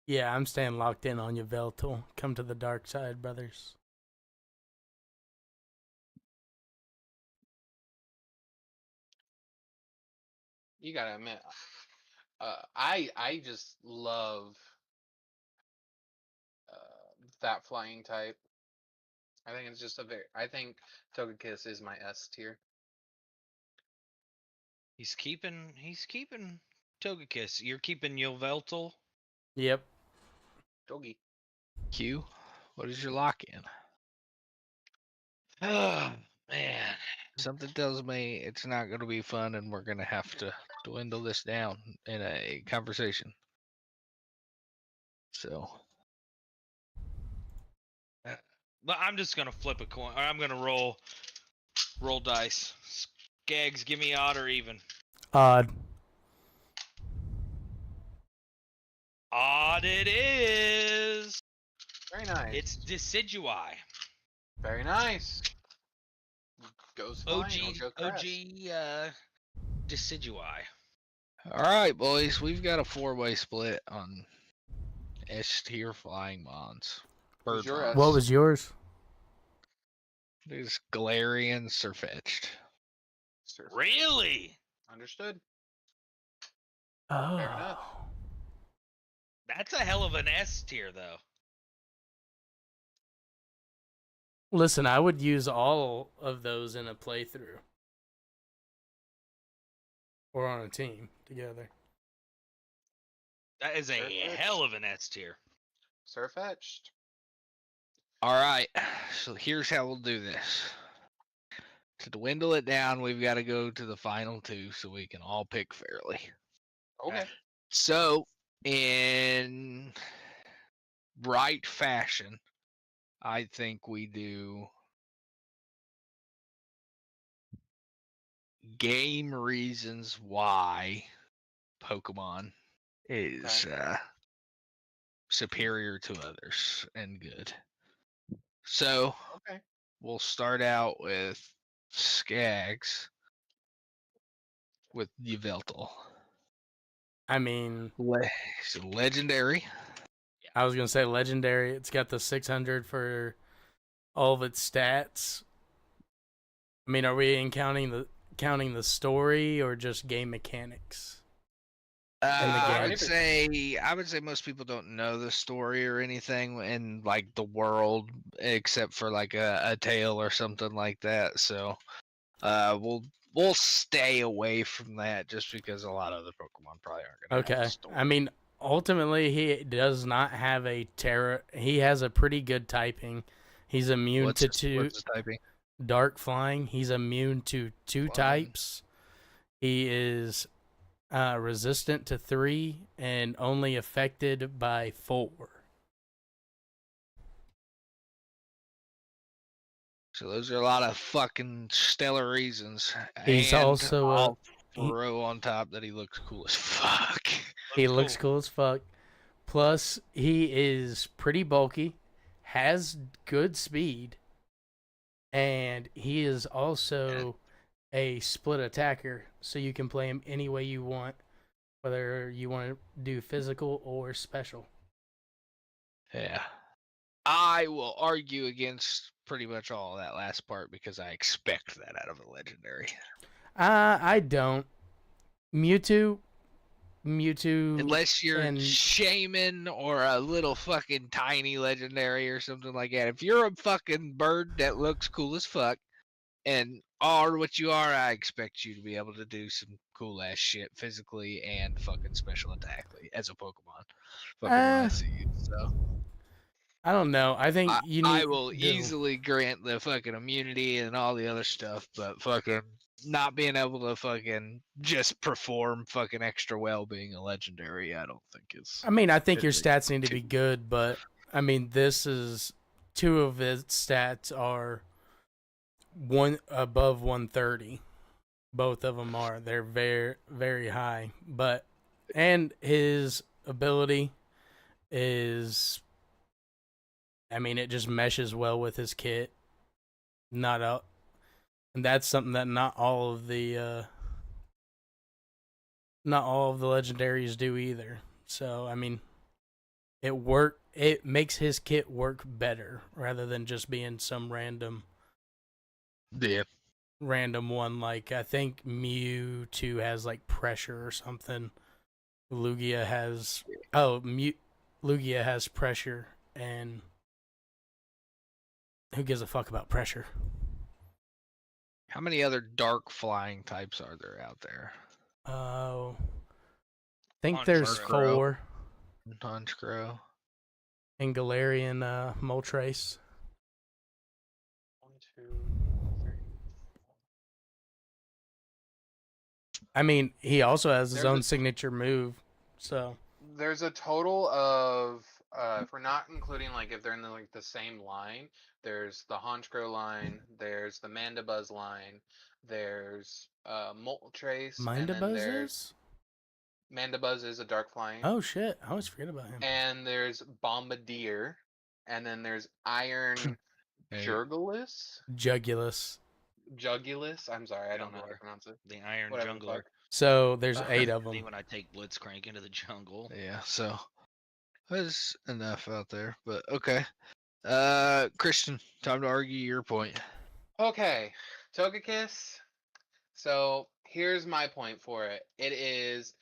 Yeah, I'm staying locked in on you, Veltal. Come to the dark side, brothers. You gotta admit, I just love that flying type. I think it's just I think Togekiss is my S tier. he's keeping Togekiss. You're keeping Yveltal. Yep. Togi. Q, what is your lock in? Oh man. Something tells me it's not going to be fun, and we're going to have to dwindle this down in a conversation. So, But I'm just gonna flip a coin, or I'm gonna roll dice. Skags, give me odd or even. Odd. Odd it is. Very nice. It's Decidueye. Very nice. Goes flying. OG Decidueye. all right, boys, we've got a 4-way split on S tier flying mons. Who's Bird your mons. S? What was yours? There's Galarian, Sirfetch'd. Really? Understood. Oh. Fair enough. That's a hell of an S tier, though. Listen, I would use all of those in a playthrough. Or on a team together. That is a Sirfetch'd. hell of an S tier. Sirfetch'd. All right, so here's how we'll do this. To dwindle it down, we've got to go to the final two so we can all pick fairly. Okay. So, in right fashion, I think we do game reasons why Pokemon is superior to others and good. So, Okay. we'll start out with Skags with Yveltal. I mean, So legendary. I was going to say legendary. It's got the 600 for all of its stats. I mean, are we counting the story or just game mechanics? I would say most people don't know the story or anything in like the world except for like a tale or something like that. So we'll stay away from that just because a lot of the Pokemon probably aren't gonna have a story. I mean, ultimately he does not have a terror. He has a pretty good typing. He's immune What's the typing? Dark flying. He's immune to 2 types. He is resistant to 3 and only affected by 4. So those are a lot of fucking stellar reasons. He's and also I'll throw on top that he looks cool as fuck. He looks cool as fuck. Plus, he is pretty bulky, has good speed, and he is also a split attacker, so you can play him any way you want, whether you want to do physical or special. Yeah. I will argue against pretty much all of that last part because I expect that out of a legendary. I don't. Mewtwo. Unless you're Shaman or a little fucking tiny legendary or something like that. If you're a fucking bird that looks cool as fuck and are what you are, I expect you to be able to do some cool ass shit physically and fucking special attackly as a Pokemon. Fucking when I see you. So I don't know. I think you need I will to- easily grant the fucking immunity and all the other stuff, but fucking not being able to fucking just perform fucking extra well being a legendary, I don't think is. I mean, I think your is stats need to too- be good, but I mean, this is 2 of his stats are one above 130. Both of them are. They're very very high, but and his ability is, I mean, it just meshes well with his kit. Not out, and that's something that not all of the legendaries do either. So I mean, it makes his kit work better rather than just being some random Yeah. one. Like I think Mewtwo has like pressure or something. Lugia has Lugia has pressure, and who gives a fuck about pressure? How many other dark flying types are there out there? Oh, I think there's Honchkrow. 4. Honchkrow. And Galarian Moltres. 1, 2, 3. I mean, he also has his There's own a- signature move. So There's a total of if we're not including like if they're in the same line, there's the Honchkrow line, there's the Mandibuzz line, there's Moltres, and then Mindabuzz there's is? Mandibuzz is a dark flying. Oh shit! I always forget about him. And there's Bombardier, and then there's Iron Hey. Jugulus. Jugulus. I'm sorry, I don't know how to Jungler. pronounce it. The Iron Whatever the Jungler. fuck. So there's 8 of Me them. when I take Blitzcrank into the jungle. Yeah, so there's enough out there. But okay. Christian, time to argue your point. Okay, Togekiss. So here's my point for it. It is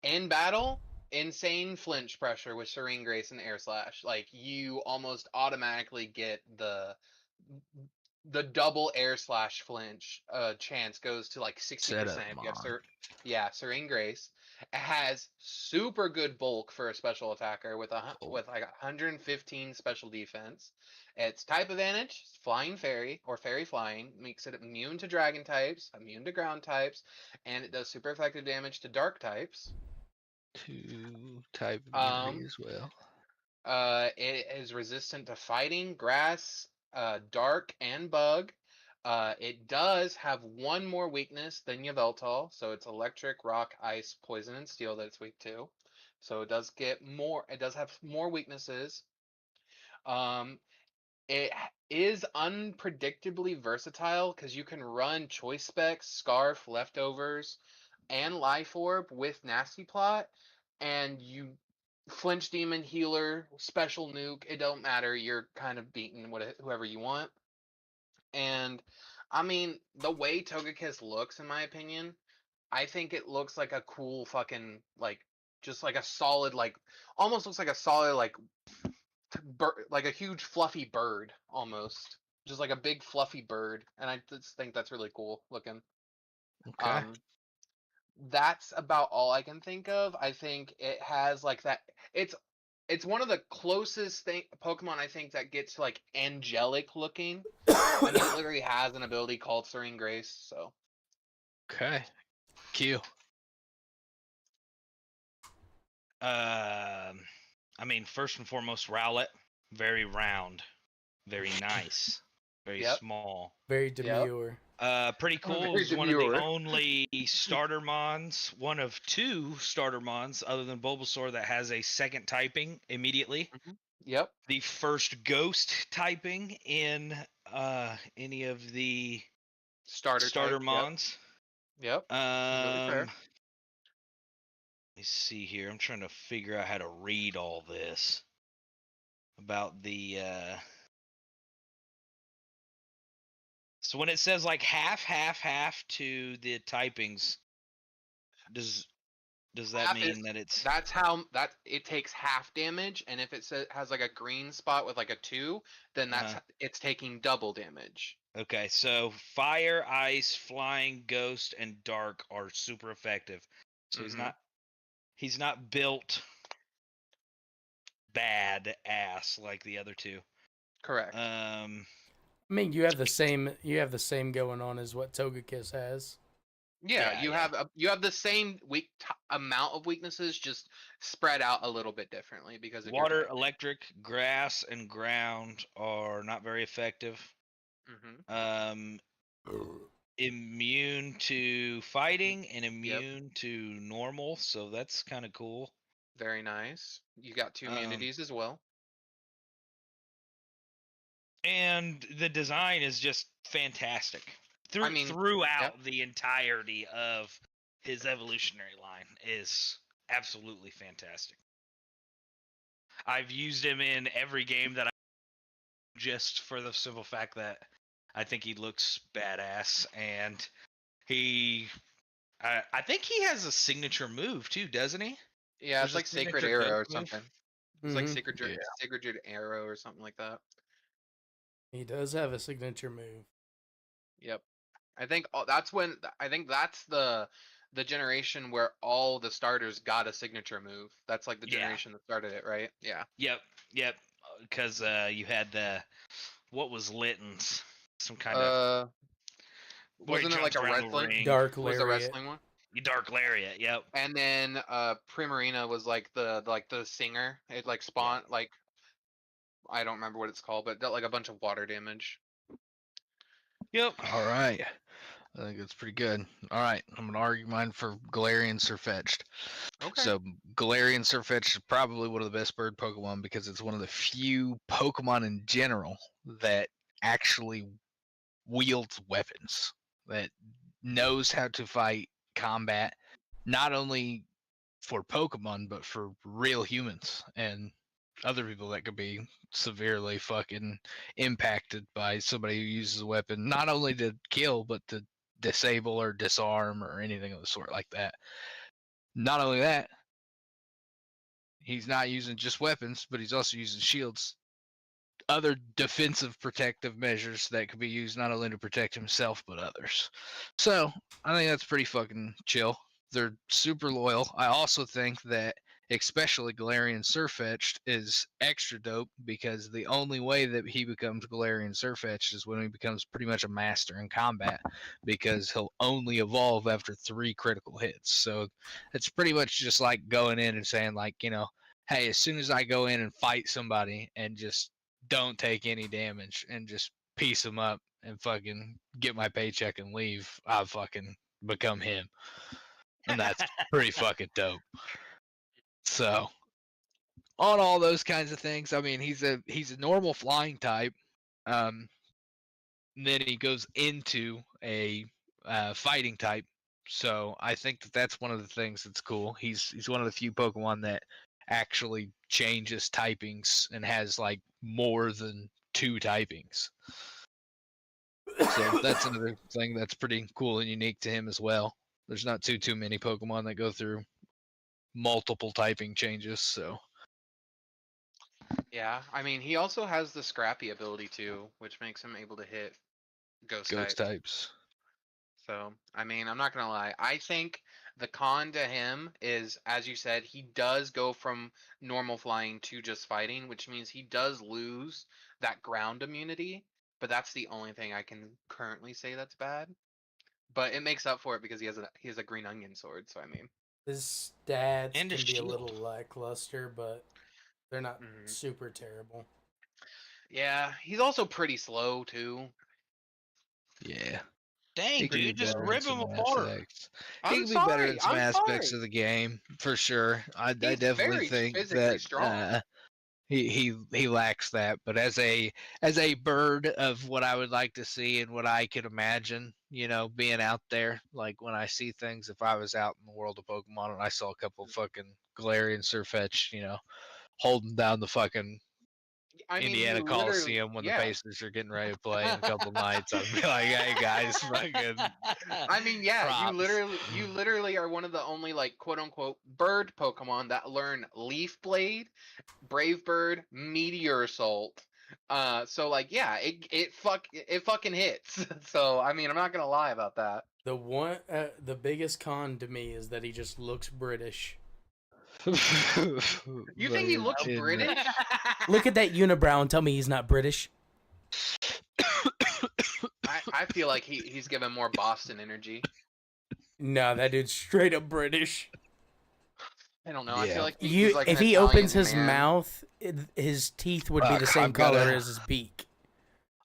in battle, insane flinch pressure with Serene Grace and Air Slash. Like you almost automatically get the double Air Slash flinch chance goes to like 60% Set if up, you have Mon. Serene Grace. It has super good bulk for a special attacker with with like 115 special defense. Its type advantage, Flying Fairy or Fairy Flying, makes it immune to dragon types, immune to ground types, and it does super effective damage to dark types. 2 type immunity as well. It is resistant to fighting, grass, dark, and bug. It does have one more weakness than Yveltal, so it's electric, rock, ice, poison, and steel that it's weak to. So it does get more. It does have more weaknesses. It is unpredictably versatile because you can run Choice Specs, Scarf, Leftovers, and Life Orb with Nasty Plot, and you Flinch Demon, Healer, Special Nuke. It don't matter. You're kind of beating whoever you want. And I mean, the way Togekiss looks, in my opinion, I think it looks like a cool fucking like just like a solid like almost looks like a solid like like a huge fluffy bird almost, just like a big fluffy bird, and I just think that's really cool looking. Okay. That's about all I can think of. I think it has like that. It's one of the closest Pokemon I think that gets like angelic looking. I mean, it literally has an ability called Serene Grace. So Okay. Q. I mean, first and foremost, Rowlet, very round, very nice, very Yep. small. Very demure. Pretty cool. Very It was one of the demure. only starter mons, one of 2 starter mons, other than Bulbasaur, that has a second typing immediately. Yep. The first ghost typing in any of the Starter type, mons. Yep. Really fair. Let me see here. I'm trying to figure out how to read all this about the so when it says like half to the typings, does Does that Half mean is that it's that's how that it takes half damage, and if it has like a green spot with like a 2, then that's it's taking double damage. okay? So fire, ice, flying, ghost, and dark are super effective. So he's not built bad ass like the other two. Correct. I mean, you have the same going on as what Togekiss has. Yeah, you have the same amount of weaknesses, just spread out a little bit differently because of Water, your typing. electric, grass, and ground are not very effective. Immune to fighting and immune to normal, so that's kind of cool. Very nice. You got 2 immunities as well. And the design is just fantastic. Throughout the entirety of his evolutionary line is absolutely fantastic. I've used him in every game that I just for the simple fact that I think he looks badass, and I think he has a signature move too, doesn't he? Yeah, it's like Sacred Arrow or something. It's like Mhm. Sacred Arrow or something like that. He does have a signature move. Yep. I think that's the generation where all the starters got a signature move. That's like the generation that started it, right? Yeah. Yep. Because you had what was Litten's? Some kind of wasn't it like a wrestling? Dark Was the Lariat. wrestling one? Dark Lariat, yep. And then Primarina was like the singer. It like spawned like I don't remember what it's called, but dealt like a bunch of water damage. Yep. All right. I think it's pretty good. All right, I'm gonna argue mine for Galarian Sirfetch'd. Okay. So Galarian Sirfetch'd is probably one of the best bird Pokemon because it's one of the few Pokemon in general that actually wields weapons, that knows how to fight combat, not only for Pokemon but for real humans and other people that could be severely fucking impacted by somebody who uses a weapon, not only to kill but to disable or disarm or anything of the sort like that. Not only that, he's not using just weapons, but he's also using shields, other defensive protective measures that could be used not only to protect himself but others. So I think that's pretty fucking chill. They're super loyal. I also think that especially Galarian Sirfetch'd is extra dope because the only way that he becomes Galarian Sirfetch'd is when he becomes pretty much a master in combat, because he'll only evolve after 3 critical hits. So it's pretty much just like going in and saying like, hey, as soon as I go in and fight somebody and just don't take any damage and just piece them up and fucking get my paycheck and leave, I fucking become him. And that's pretty fucking dope. So on all those kinds of things, I mean, he's a normal flying type. Then he goes into a fighting type. So I think that's one of the things that's cool. He's one of the few Pokemon that actually changes typings and has like more than 2 typings. So that's another thing that's pretty cool and unique to him as well. There's not too many Pokemon that go through multiple typing changes, so Yeah, I mean he also has the Scrappy ability too, which makes him able to hit ghost types. So, I mean, I'm not gonna lie. I think the con to him is, as you said, he does go from normal flying to just fighting, which means he does lose that ground immunity. But that's the only thing I can currently say that's bad. But it makes up for it because he has a green onion sword. So I mean, his stats And can his be a shield. little lackluster, but they're not super terrible. Yeah, he's also pretty slow too. Yeah. Dang, dude, just rip him apart. He can be better in some aspects of the game, for sure. I definitely think that strong. he lacks that. But as a bird of what I would like to see and what I could imagine, being out there, like when I see things, if I was out in the world of Pokemon and I saw a couple fucking Galarian Sirfetch'd, holding down the fucking I mean, Indiana you literally- Coliseum when yeah. the Pacers are getting ready to play in a couple nights. I'd be like, hey guys, fucking. I mean, yeah, props. you literally are one of the only like quote unquote bird Pokemon that learn Leaf Blade, Brave Bird, Meteor Assault. So like, yeah, it fucking hits. So I mean, I'm not gonna lie about that. The biggest con to me is that he just looks British. You think he looks British? Look at that unibrow and tell me he's not British. I feel like he's given more Boston energy. No, that dude's straight up British. I don't know. I Yeah. feel like he's like If an he Italian opens his man. mouth, his teeth would be the Fuck, same I've gotta- color as his beak.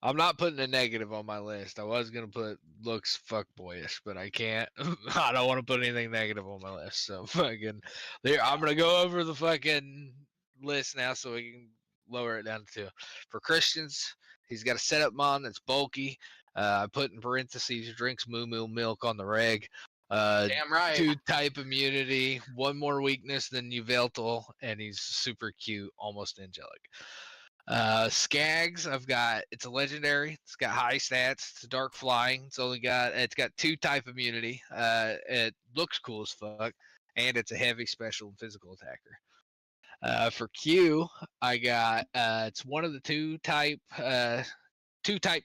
I'm not putting a negative on my list. I was gonna put looks fuckboyish, but I can't. I don't want to put anything negative on my list. So fucking there. I'm gonna go over the fucking list now, so we can lower it down to 2. For Christians, he's got a setup mon that's bulky. I put in parentheses drinks moo moo milk on the reg. Damn right. 2 type immunity, 1 more weakness than Yveltal, and he's super cute, almost angelic. Skags, it's a legendary. It's got high stats. It's dark flying. It's got 2 type immunity. It looks cool as fuck, and it's a heavy special and physical attacker. For Q, I got it's one of the 2 type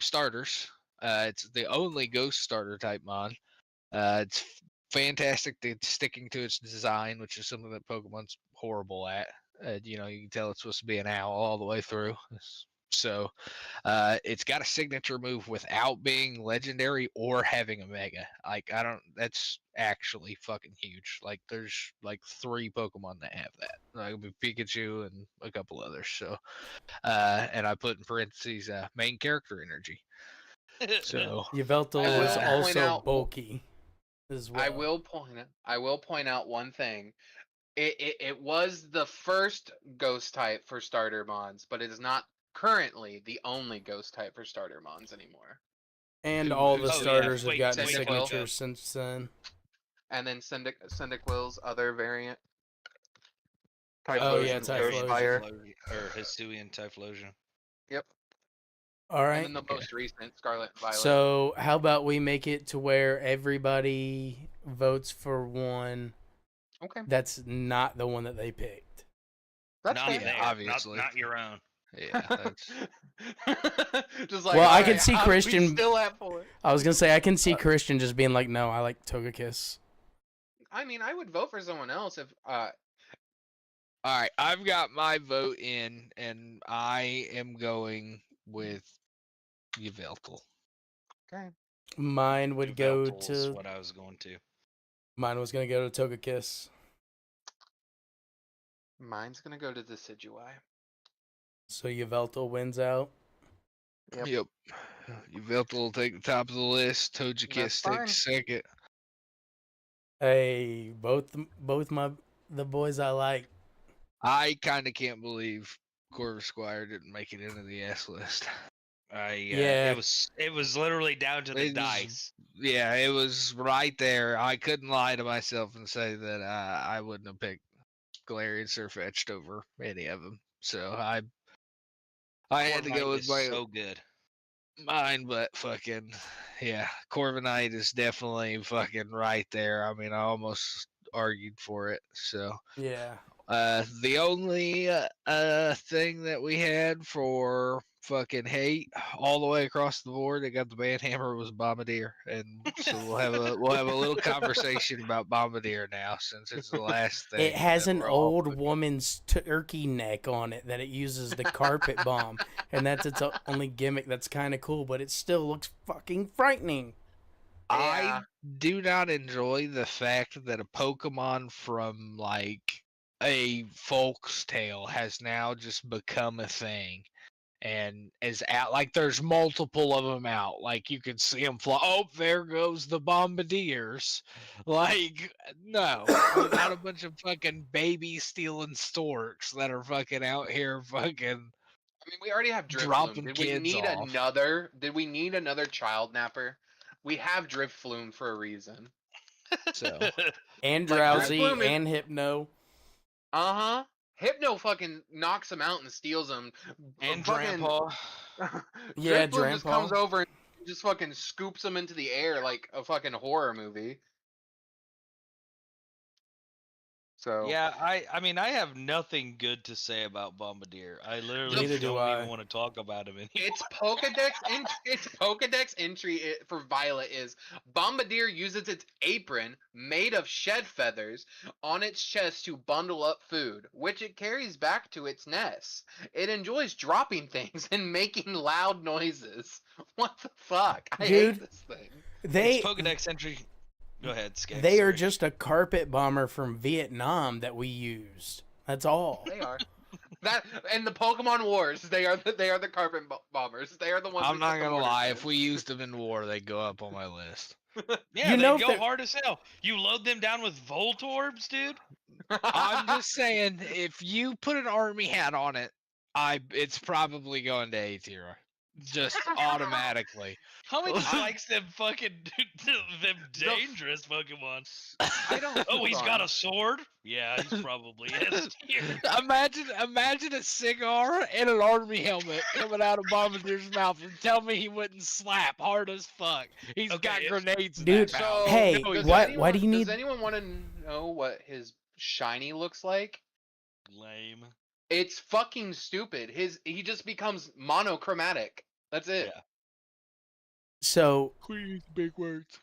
starters. It's the only ghost starter type mon. It's fantastic at sticking to its design, which is something that Pokemon's horrible at. You can tell it's supposed to be an owl all the way through. So, it's got a signature move without being legendary or having a mega. That's actually fucking huge. Like, there's like 3 Pokemon that have that. Like, Pikachu and a couple others. So, and I put in parentheses, main character energy. So, Yveltal I will is point also out- bulky as well. I will point out one thing. It was the first ghost type for starter mons, but it is not currently the only ghost type for starter mons anymore. And all the Oh, yeah. starters have Wait, gotten wait, signatures since then. And then Cyndaquil's other variant. Oh, yeah, Typhlosion, Typhlosion. Fire. Or Hisuian Typhlosion. Yep. All right. And then the most recent, Scarlet and Violet. So, how about we make it to where everybody votes for one okay. that's not the one that they picked? That's Not fair. there, obviously. not your own. yeah, that's Just like, Well, I all can right, see how do we Christian- still at 4. I was gonna say I can see Christian just being like, "No, I like Togekiss." I mean, I would vote for someone else if all right. I've got my vote in, and I am going with Yveltal. okay. Mine would go Yveltal's to. what I was going to. Mine was gonna go to Togekiss. Mine's gonna go to Decidueye. So Yveltal wins out. Yep. Yveltal will take the top of the list. That's Togekiss fine. takes second. Hey, both the boys I like. I kind of can't believe Corvisquire didn't make it into the S list. Yeah. It was literally down to the It was- dice. Yeah, it was right there. I couldn't lie to myself and say that I wouldn't have picked Galarian Surfetched over any of them. So I had to go Corviknight with is my so good. mine, but fucking yeah, Corviknight is definitely fucking right there. I mean, I almost argued for it. So Yeah. the only thing that we had for fucking hate all the way across the board that got the band hammer was Bombardier, and so we'll have a little conversation about Bombardier now since it's the last thing. It has that an we're all old fucking- woman's turkey neck on it that it uses the carpet bomb, and that's its only gimmick. That's kind of cool, but it still looks fucking frightening. I Yeah. do not enjoy the fact that a Pokemon from like a folk's tale has now just become a thing and is out. Like there's multiple of them out. Like you can see them fly. Oh, there goes the Bombardiers. Like no, we're not a bunch of fucking baby stealing storks that are fucking out here fucking. I mean, we already have Drifloon. Dropping Did we kids need off. another? Did we need another Child Napper? We have Drifloon for a reason. So And Like, Drowsy Drifloon is- and Hypno. Uh huh. Hypno fucking knocks him out and steals him. And Fucking- Grandpa. Yeah, Dripler just Drampa. comes over and just fucking scoops him into the air like a fucking horror movie. So Yeah, I mean, I have nothing good to say about Bombardier. I literally Neither do don't I. even want to talk about him anymore. its Pokedex entry for Violet is Bombardier uses its apron made of shed feathers on its chest to bundle up food, which it carries back to its nest. It enjoys dropping things and making loud noises. What the fuck? I Dude, hate this thing. They It's Pokedex entry. Go ahead, Skeg. they are sorry. just a carpet bomber from Vietnam that we used. That's all. They are. That and the Pokemon Wars, they are the carpet bombers. They are the ones. I'm we not set the gonna orders lie. in. If we used them in war, they go up on my list. Yeah, You they know go they're- hard as hell. You load them down with Voltorbs, dude. I'm just saying, if you put an army hat on it, it's probably going to A tier, just automatically. How many likes them fucking them dangerous Pokemon? I don't. Oh, he's got hold a sword. Yeah, he's probably S tier. Imagine a cigar and an army helmet coming out of Bombardier's mouth, and tell me he wouldn't slap hard as fuck. He's Okay, got if- grenades in Dude, that So, mouth. hey, No, he does why doesn't. do you need? Does anyone want to know what his shiny looks like? Lame. It's fucking stupid. He just becomes monochromatic. That's it. Yeah. So, Queen's big words.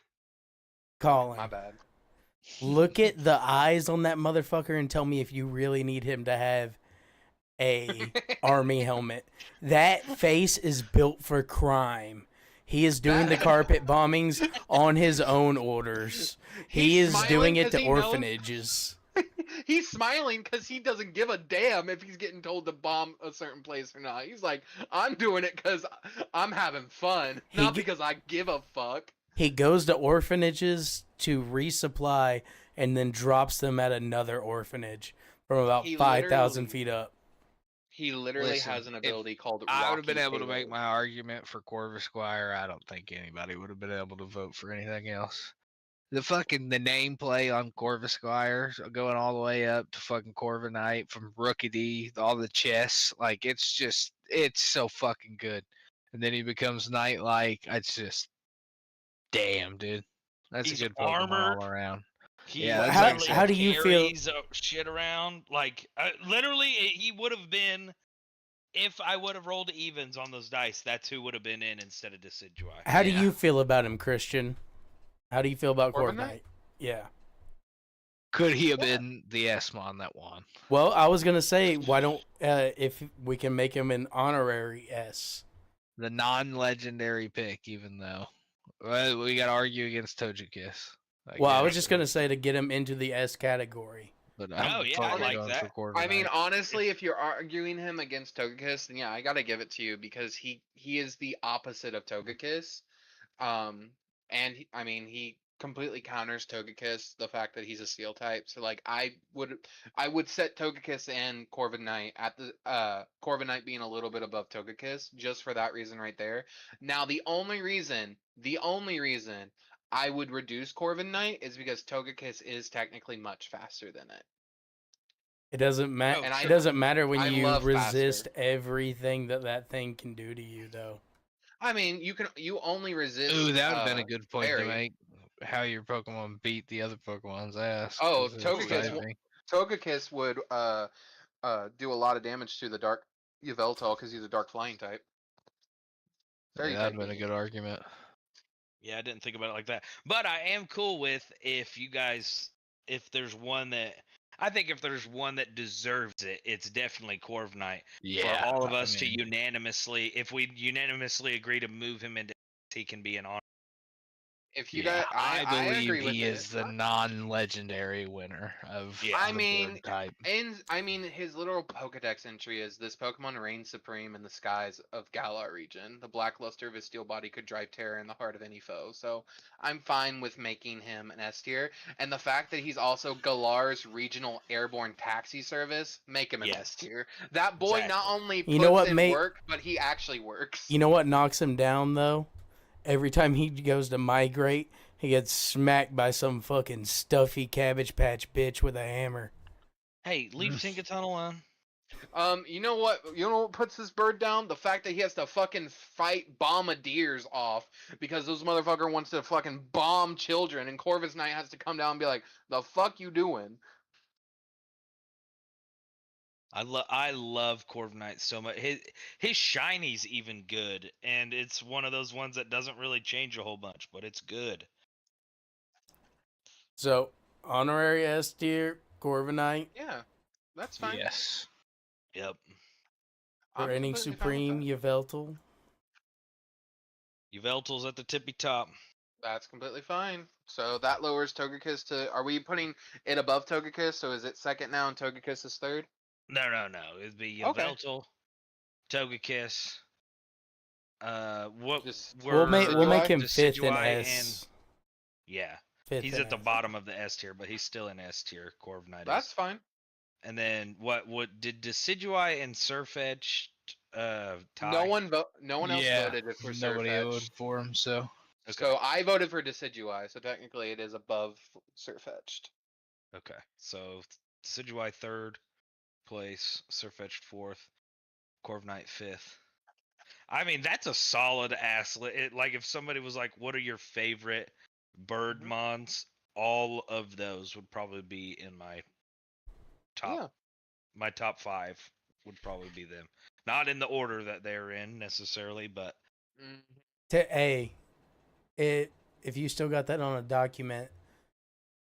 Colin, My bad. look at the eyes on that motherfucker and tell me if you really need him to have a army helmet. That face is built for crime. He is doing the carpet bombings on his own orders. He He's is smiling doing it 'cause to he knows- orphanages. He's smiling because he doesn't give a damn if he's getting told to bomb a certain place or not. He's like, I'm doing it because I'm having fun, He not ge- because I give a fuck. He goes to orphanages to resupply and then drops them at another orphanage from about He 5,000 literally- feet up. He literally Listen, has an if ability called I would have been Rocky able to make Halo. my argument for Corvusquire. I don't think anybody would have been able to vote for anything else. The nameplay on Corvusquire going all the way up to fucking Corviknight from Rookidee, all the chests, like it's so fucking good. And then he becomes Knight-like. It's just, damn, dude, that's He's a good Pokemon armored. all around. He Yeah, How- literally how do you feel- carries shit around? Like, literally, he would have been. If I would have rolled evens on those dice, that's who would have been in instead of Decidueye. How do Yeah. you feel about him, Christian? How do you feel about Corviknight? Corviknight? Yeah. Could he have been the S-Mon that won? Well, I was gonna say, why don't if we can make him an honorary S? The non-legendary pick, even though. Well, we got to argue against Togekiss. Well, I guess, was just gonna say to get him into the S category. But Oh, I'm yeah, I totally like going that. for I mean, Corviknight. honestly, if you're arguing him against Togekiss, then yeah, I gotta give it to you because he is the opposite of Togekiss. And he completely counters Togekiss, the fact that he's a Steel type. So like, I would set Togekiss and Corviknight at the Corviknight being a little bit above Togekiss just for that reason right there. Now, the only reason I would reduce Corviknight is because Togekiss is technically much faster than it. It doesn't matter. And It doesn't matter when I you love resist faster. everything that thing can do to you, though. I mean, you only resist. Ooh, that would have been a good point Fairy. to make. How your Pokemon beat the other Pokemon's ass. Oh, 'cause it's Togekiss typing. Togekiss would do a lot of damage to the Dark Yveltal because he's a Dark Flying type. Very Yeah, that'd type been a beat. good argument. Yeah, I didn't think about it like that. But I am cool with if there's one that deserves it, it's definitely Corviknight. Yeah, For all of I us to mean, if we unanimously agree to move him into, he can be an honor. If you yeah, got, I agree believe with he it. is the non-legendary winner of Yeah. I the mean, bird type. And I mean, his literal Pokedex entry is this Pokemon reigns supreme in the skies of Galar region. The black luster of his steel body could drive terror in the heart of any foe. So I'm fine with making him an S tier. And the fact that he's also Galar's regional airborne taxi service, make him an Yes. S tier. That boy not Exactly. only puts You know what, in mate? work, but he actually works. You know what knocks him down though? Every time he goes to migrate, he gets smacked by some fucking stuffy Cabbage Patch bitch with a hammer. Hey, leave Tinkaton alone. You know what? You know what puts this bird down? The fact that he has to fucking fight bombardiers off because those motherfucker wants to fucking bomb children, and Corvus Knight has to come down and be like, "The fuck you doing?" I love Corv Knight so much. His shiny's even good, and it's one of those ones that doesn't really change a whole bunch, but it's good. So, honorary S tier, Corviknight. Yeah, that's fine. Yes. Yep. I'm Reigning completely fine with Supreme, that. Yveltal. Yveltal's at the tippy top. That's completely fine. So that lowers Togekiss to. Are we putting it above Togekiss? So is it second now and Togekiss is third? No. It'd be Okay. Yveltal, Togekiss. What Just We'll make him Decidueye fifth in and- S. Yeah, Fifth he's in at the S. bottom of the S tier, but he's still in S tier. Corv Knight That's is. fine. And then what did Decidueye and Surfetch'd tie? No one else Yeah, voted it for nobody Surfetch'd. voted for him, so So I voted for Decidueye, so technically it is above Surfetch'd. Okay, so Decidueye third place, Surfetch'd fourth, Corviknight fifth. I mean, that's a solid ass. Like if somebody was like, "What are your favorite bird mons?" All of those would probably be in my top. Yeah. My top 5 would probably be them. Not in the order that they're in necessarily, but Mm. To A, if you still got that on a document,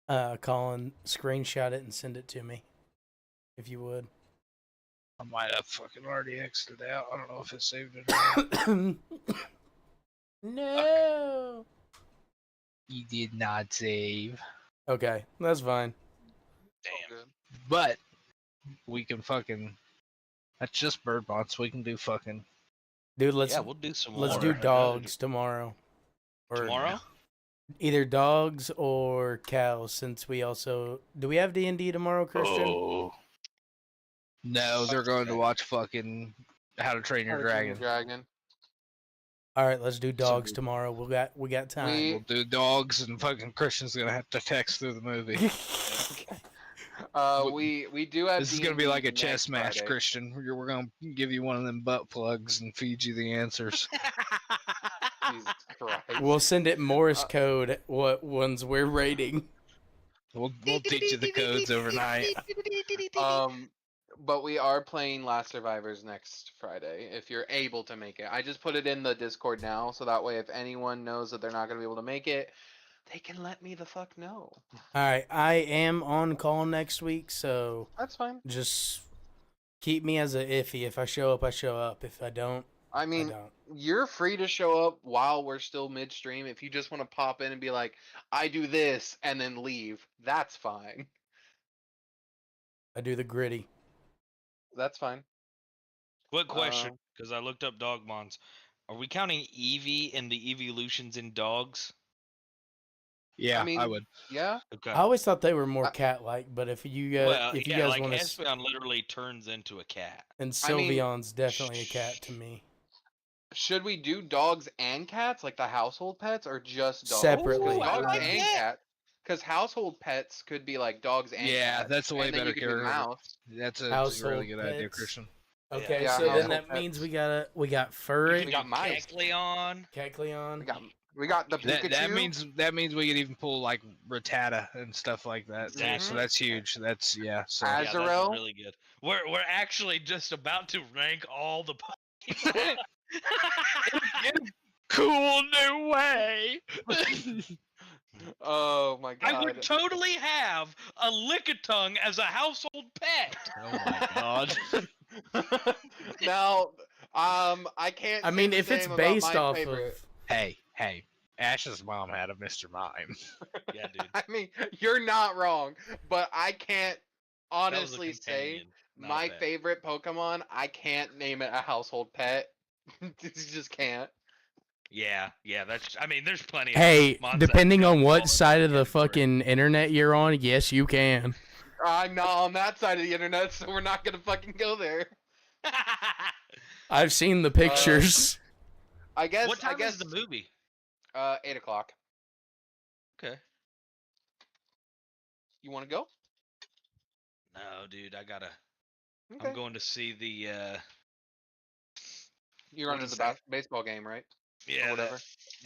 Colin, screenshot it and send it to me, if you would. I might have fucking already exited out. I don't know if it saved it or not. No. You did not save. Okay, that's fine. Damn. Good. But we can fucking. That's just bird bots. We can do fucking. Dude, let's yeah, we'll do some let's more. do dogs tomorrow. Or Tomorrow? either dogs or cows, since we also do we have D&D tomorrow, Christian? Oh. No, they're going to watch fucking How to Train Your Dragon. Dragon. All right, let's do dogs tomorrow. we got time. We- We'll do dogs, and fucking Christian's gonna have to text through the movie. We do have. This is gonna be D&D like a next chess match, Friday. Christian. We're gonna give you one of them butt plugs and feed you the answers. Jesus Christ. We'll send it Morse code what ones we're rating. We'll teach you the codes overnight. But we are playing Last Survivors next Friday, if you're able to make it. I just put it in the Discord now, so that way if anyone knows that they're not going to be able to make it, they can let me the fuck know. All right, I am on call next week, so That's fine. just keep me as a iffy. If I show up, I show up. If I don't, I mean, don't. you're free to show up while we're still midstream. If you just want to pop in and be like, I do this, and then leave, that's fine. I do the gritty. That's fine. Quick question, because I looked up dog mons. Are we counting Eevee and the evolutions in dogs? Yeah, I, mean, would. Yeah. Okay. I always thought they were more cat-like, but if you well, if you yeah, guys like want to, Espeon literally turns into a cat. and I mean, Sylveon's definitely a cat to me. Should we do dogs and cats, like the household pets, or just dogs? Separately. Dogs I like and that. cats. Because household pets could be like dogs and Yeah, cats. that's a way and then better you could do character. mouse. That's a Household really good idea, pets. Christian. Okay, Yeah, so then household that means pets. we got Furry, We got mice. Kecleon. Kecleon. We got the Pikachu. That means we could even pull like Rattata and stuff like that. Too. So Exactly. that's huge. That's yeah. So Az- Yeah, Azrael? that's really good. We're actually just about to rank all the Pokemon. cool new way. Oh my god. I would totally have a Lickitung as a household pet. Oh my god. Now, I can't. I say mean, the if it's same about based my off favorite. Hey. Ash's mom had a Mr. Mime. Yeah, dude. I mean, you're not wrong, but I can't That was a honestly say companion, not a my pet. favorite Pokemon. I can't name it a household pet. You just can't. Yeah. That's. I mean, there's plenty. Hey, of Pokemon depending that on don't what fall side of into the that category. fucking internet you're on, yes, you can. I'm not on that side of the internet, so we're not gonna fucking go there. I've seen the pictures. I guess. What time I guess is the movie? 8 o'clock. Okay. You want to go? No, dude, I gotta Okay. I'm going to see the You're what going to is the that? baseball game, right? yeah whatever.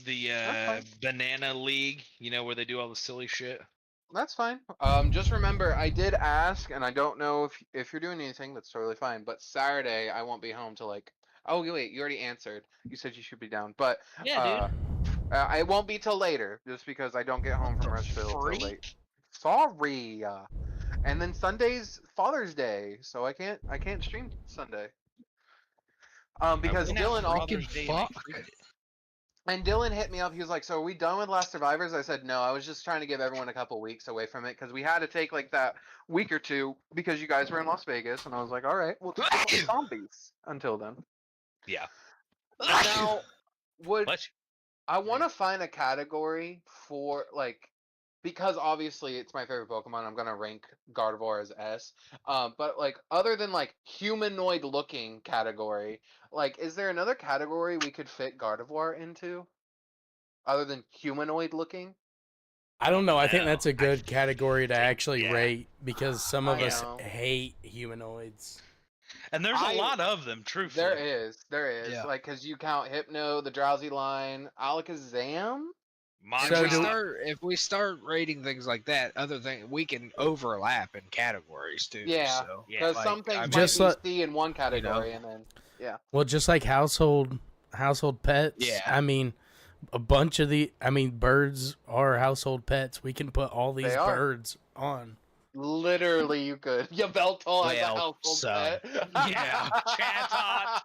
the fine. banana league. You know where they do all the silly shit. That's fine. Just remember, I did ask, and I don't know if you're doing anything. That's totally fine. But Saturday, I won't be home till like. Oh wait, you already answered. You said you should be down, but Yeah, I won't be till later, just because I don't get home from Rushville till freak? late. Sorry. And then Sunday's Father's Day, so I can't stream Sunday. Because went out Dylan for all Father's Day and I fuck. treated- and Dylan hit me up. He was like, "So are we done with Last Survivors?" I said, "No, I was just trying to give everyone a couple weeks away from it because we had to take like that week or two because you guys were in Las Vegas." And I was like, "All right, we'll just play zombies until then." Yeah. Now, would What? I want to find a category for like because obviously it's my favorite Pokemon. I'm gonna rank Gardevoir as S. But like other than like humanoid looking category, like is there another category we could fit Gardevoir into other than humanoid looking? I don't know. I think No, that's a good category to think- actually yeah. rate because some of I us know. hate humanoids. And there's I- a lot of them, truthfully. There is, Yeah. like, cause you count Hypno, the Drowsy Line, Alakazam. Mine So If do- we start rating things like that, other thing we can overlap in categories too. Yeah, So, Yeah, Because like, some things I might mean, Just be let- C in one category, and then Well, just like household pets. Yeah. I mean, a bunch of birds are household pets. We can put all these They are. birds on. literally you could. Yveltal as a Well, household so, pet. yeah, Chatot,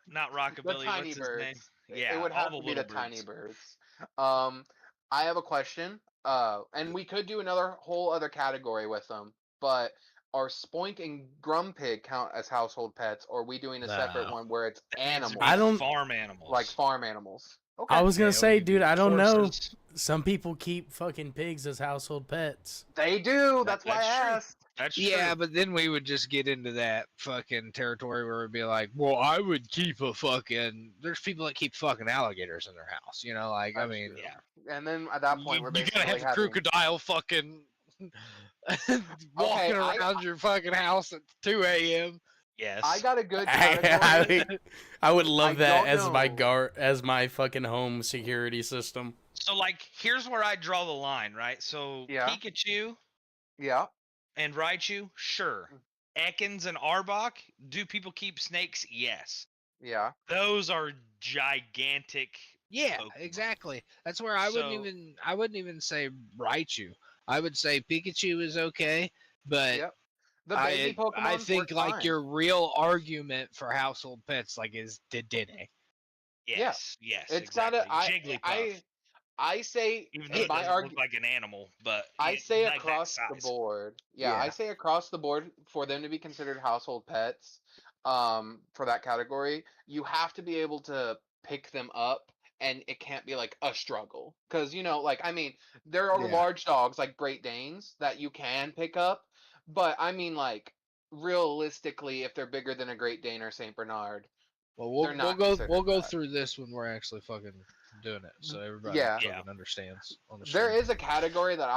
not The Rockabilly. tiny What's his name? birds. Yeah, It would all have the to be the little tiny birds. birds. I have a question. And we could do another whole other category with them, but are Spoink and Grumpig count as household pets, or are we doing a separate No. one where it's That needs to animals? be I don't- farm animals. Like farm animals. Okay. I was gonna Yeah, say, we could dude, do I don't know. horses. Some people keep fucking pigs as household pets. They do. That's why I that's true. asked. That's Yeah, true. but then we would just get into that fucking territory where it'd be like, well, I would keep a fucking. There's people that keep fucking alligators in their house, you know, like I That's mean, true. Yeah. And then at that point, you, we're you basically gotta have a having. crocodile fucking walking I- around your fucking house at 2 a.m. Yes. I got a good category. I would love I that don't as my fucking home security system. So like, here's where I draw the line, right? So Yeah. Pikachu Yeah. and Raichu, sure. Ekans and Arbok, do people keep snakes? Yes. Yeah. Those are gigantic. Yeah, Pokemon. exactly. That's where I wouldn't even say Raichu. I would say Pikachu is okay, but Yep. The baby Pokemon. I think like your real argument for household pets like is Dedenne. Yes. Yes. It's exactly. gotta. I say Even though it my doesn't argument. look like an animal, but I it- say like that across the size. board. Yeah, I Yeah. say across the board for them to be considered household pets, for that category, you have to be able to pick them up and it can't be like a struggle. Cause like I mean, there are Yeah. large dogs like Great Danes that you can pick up, but I mean like realistically, if they're bigger than a Great Dane or Saint Bernard, Well, They're we'll not go considered that. through this when we're actually fucking doing it, so everybody Yeah. fucking understands. On the there stream. is a category that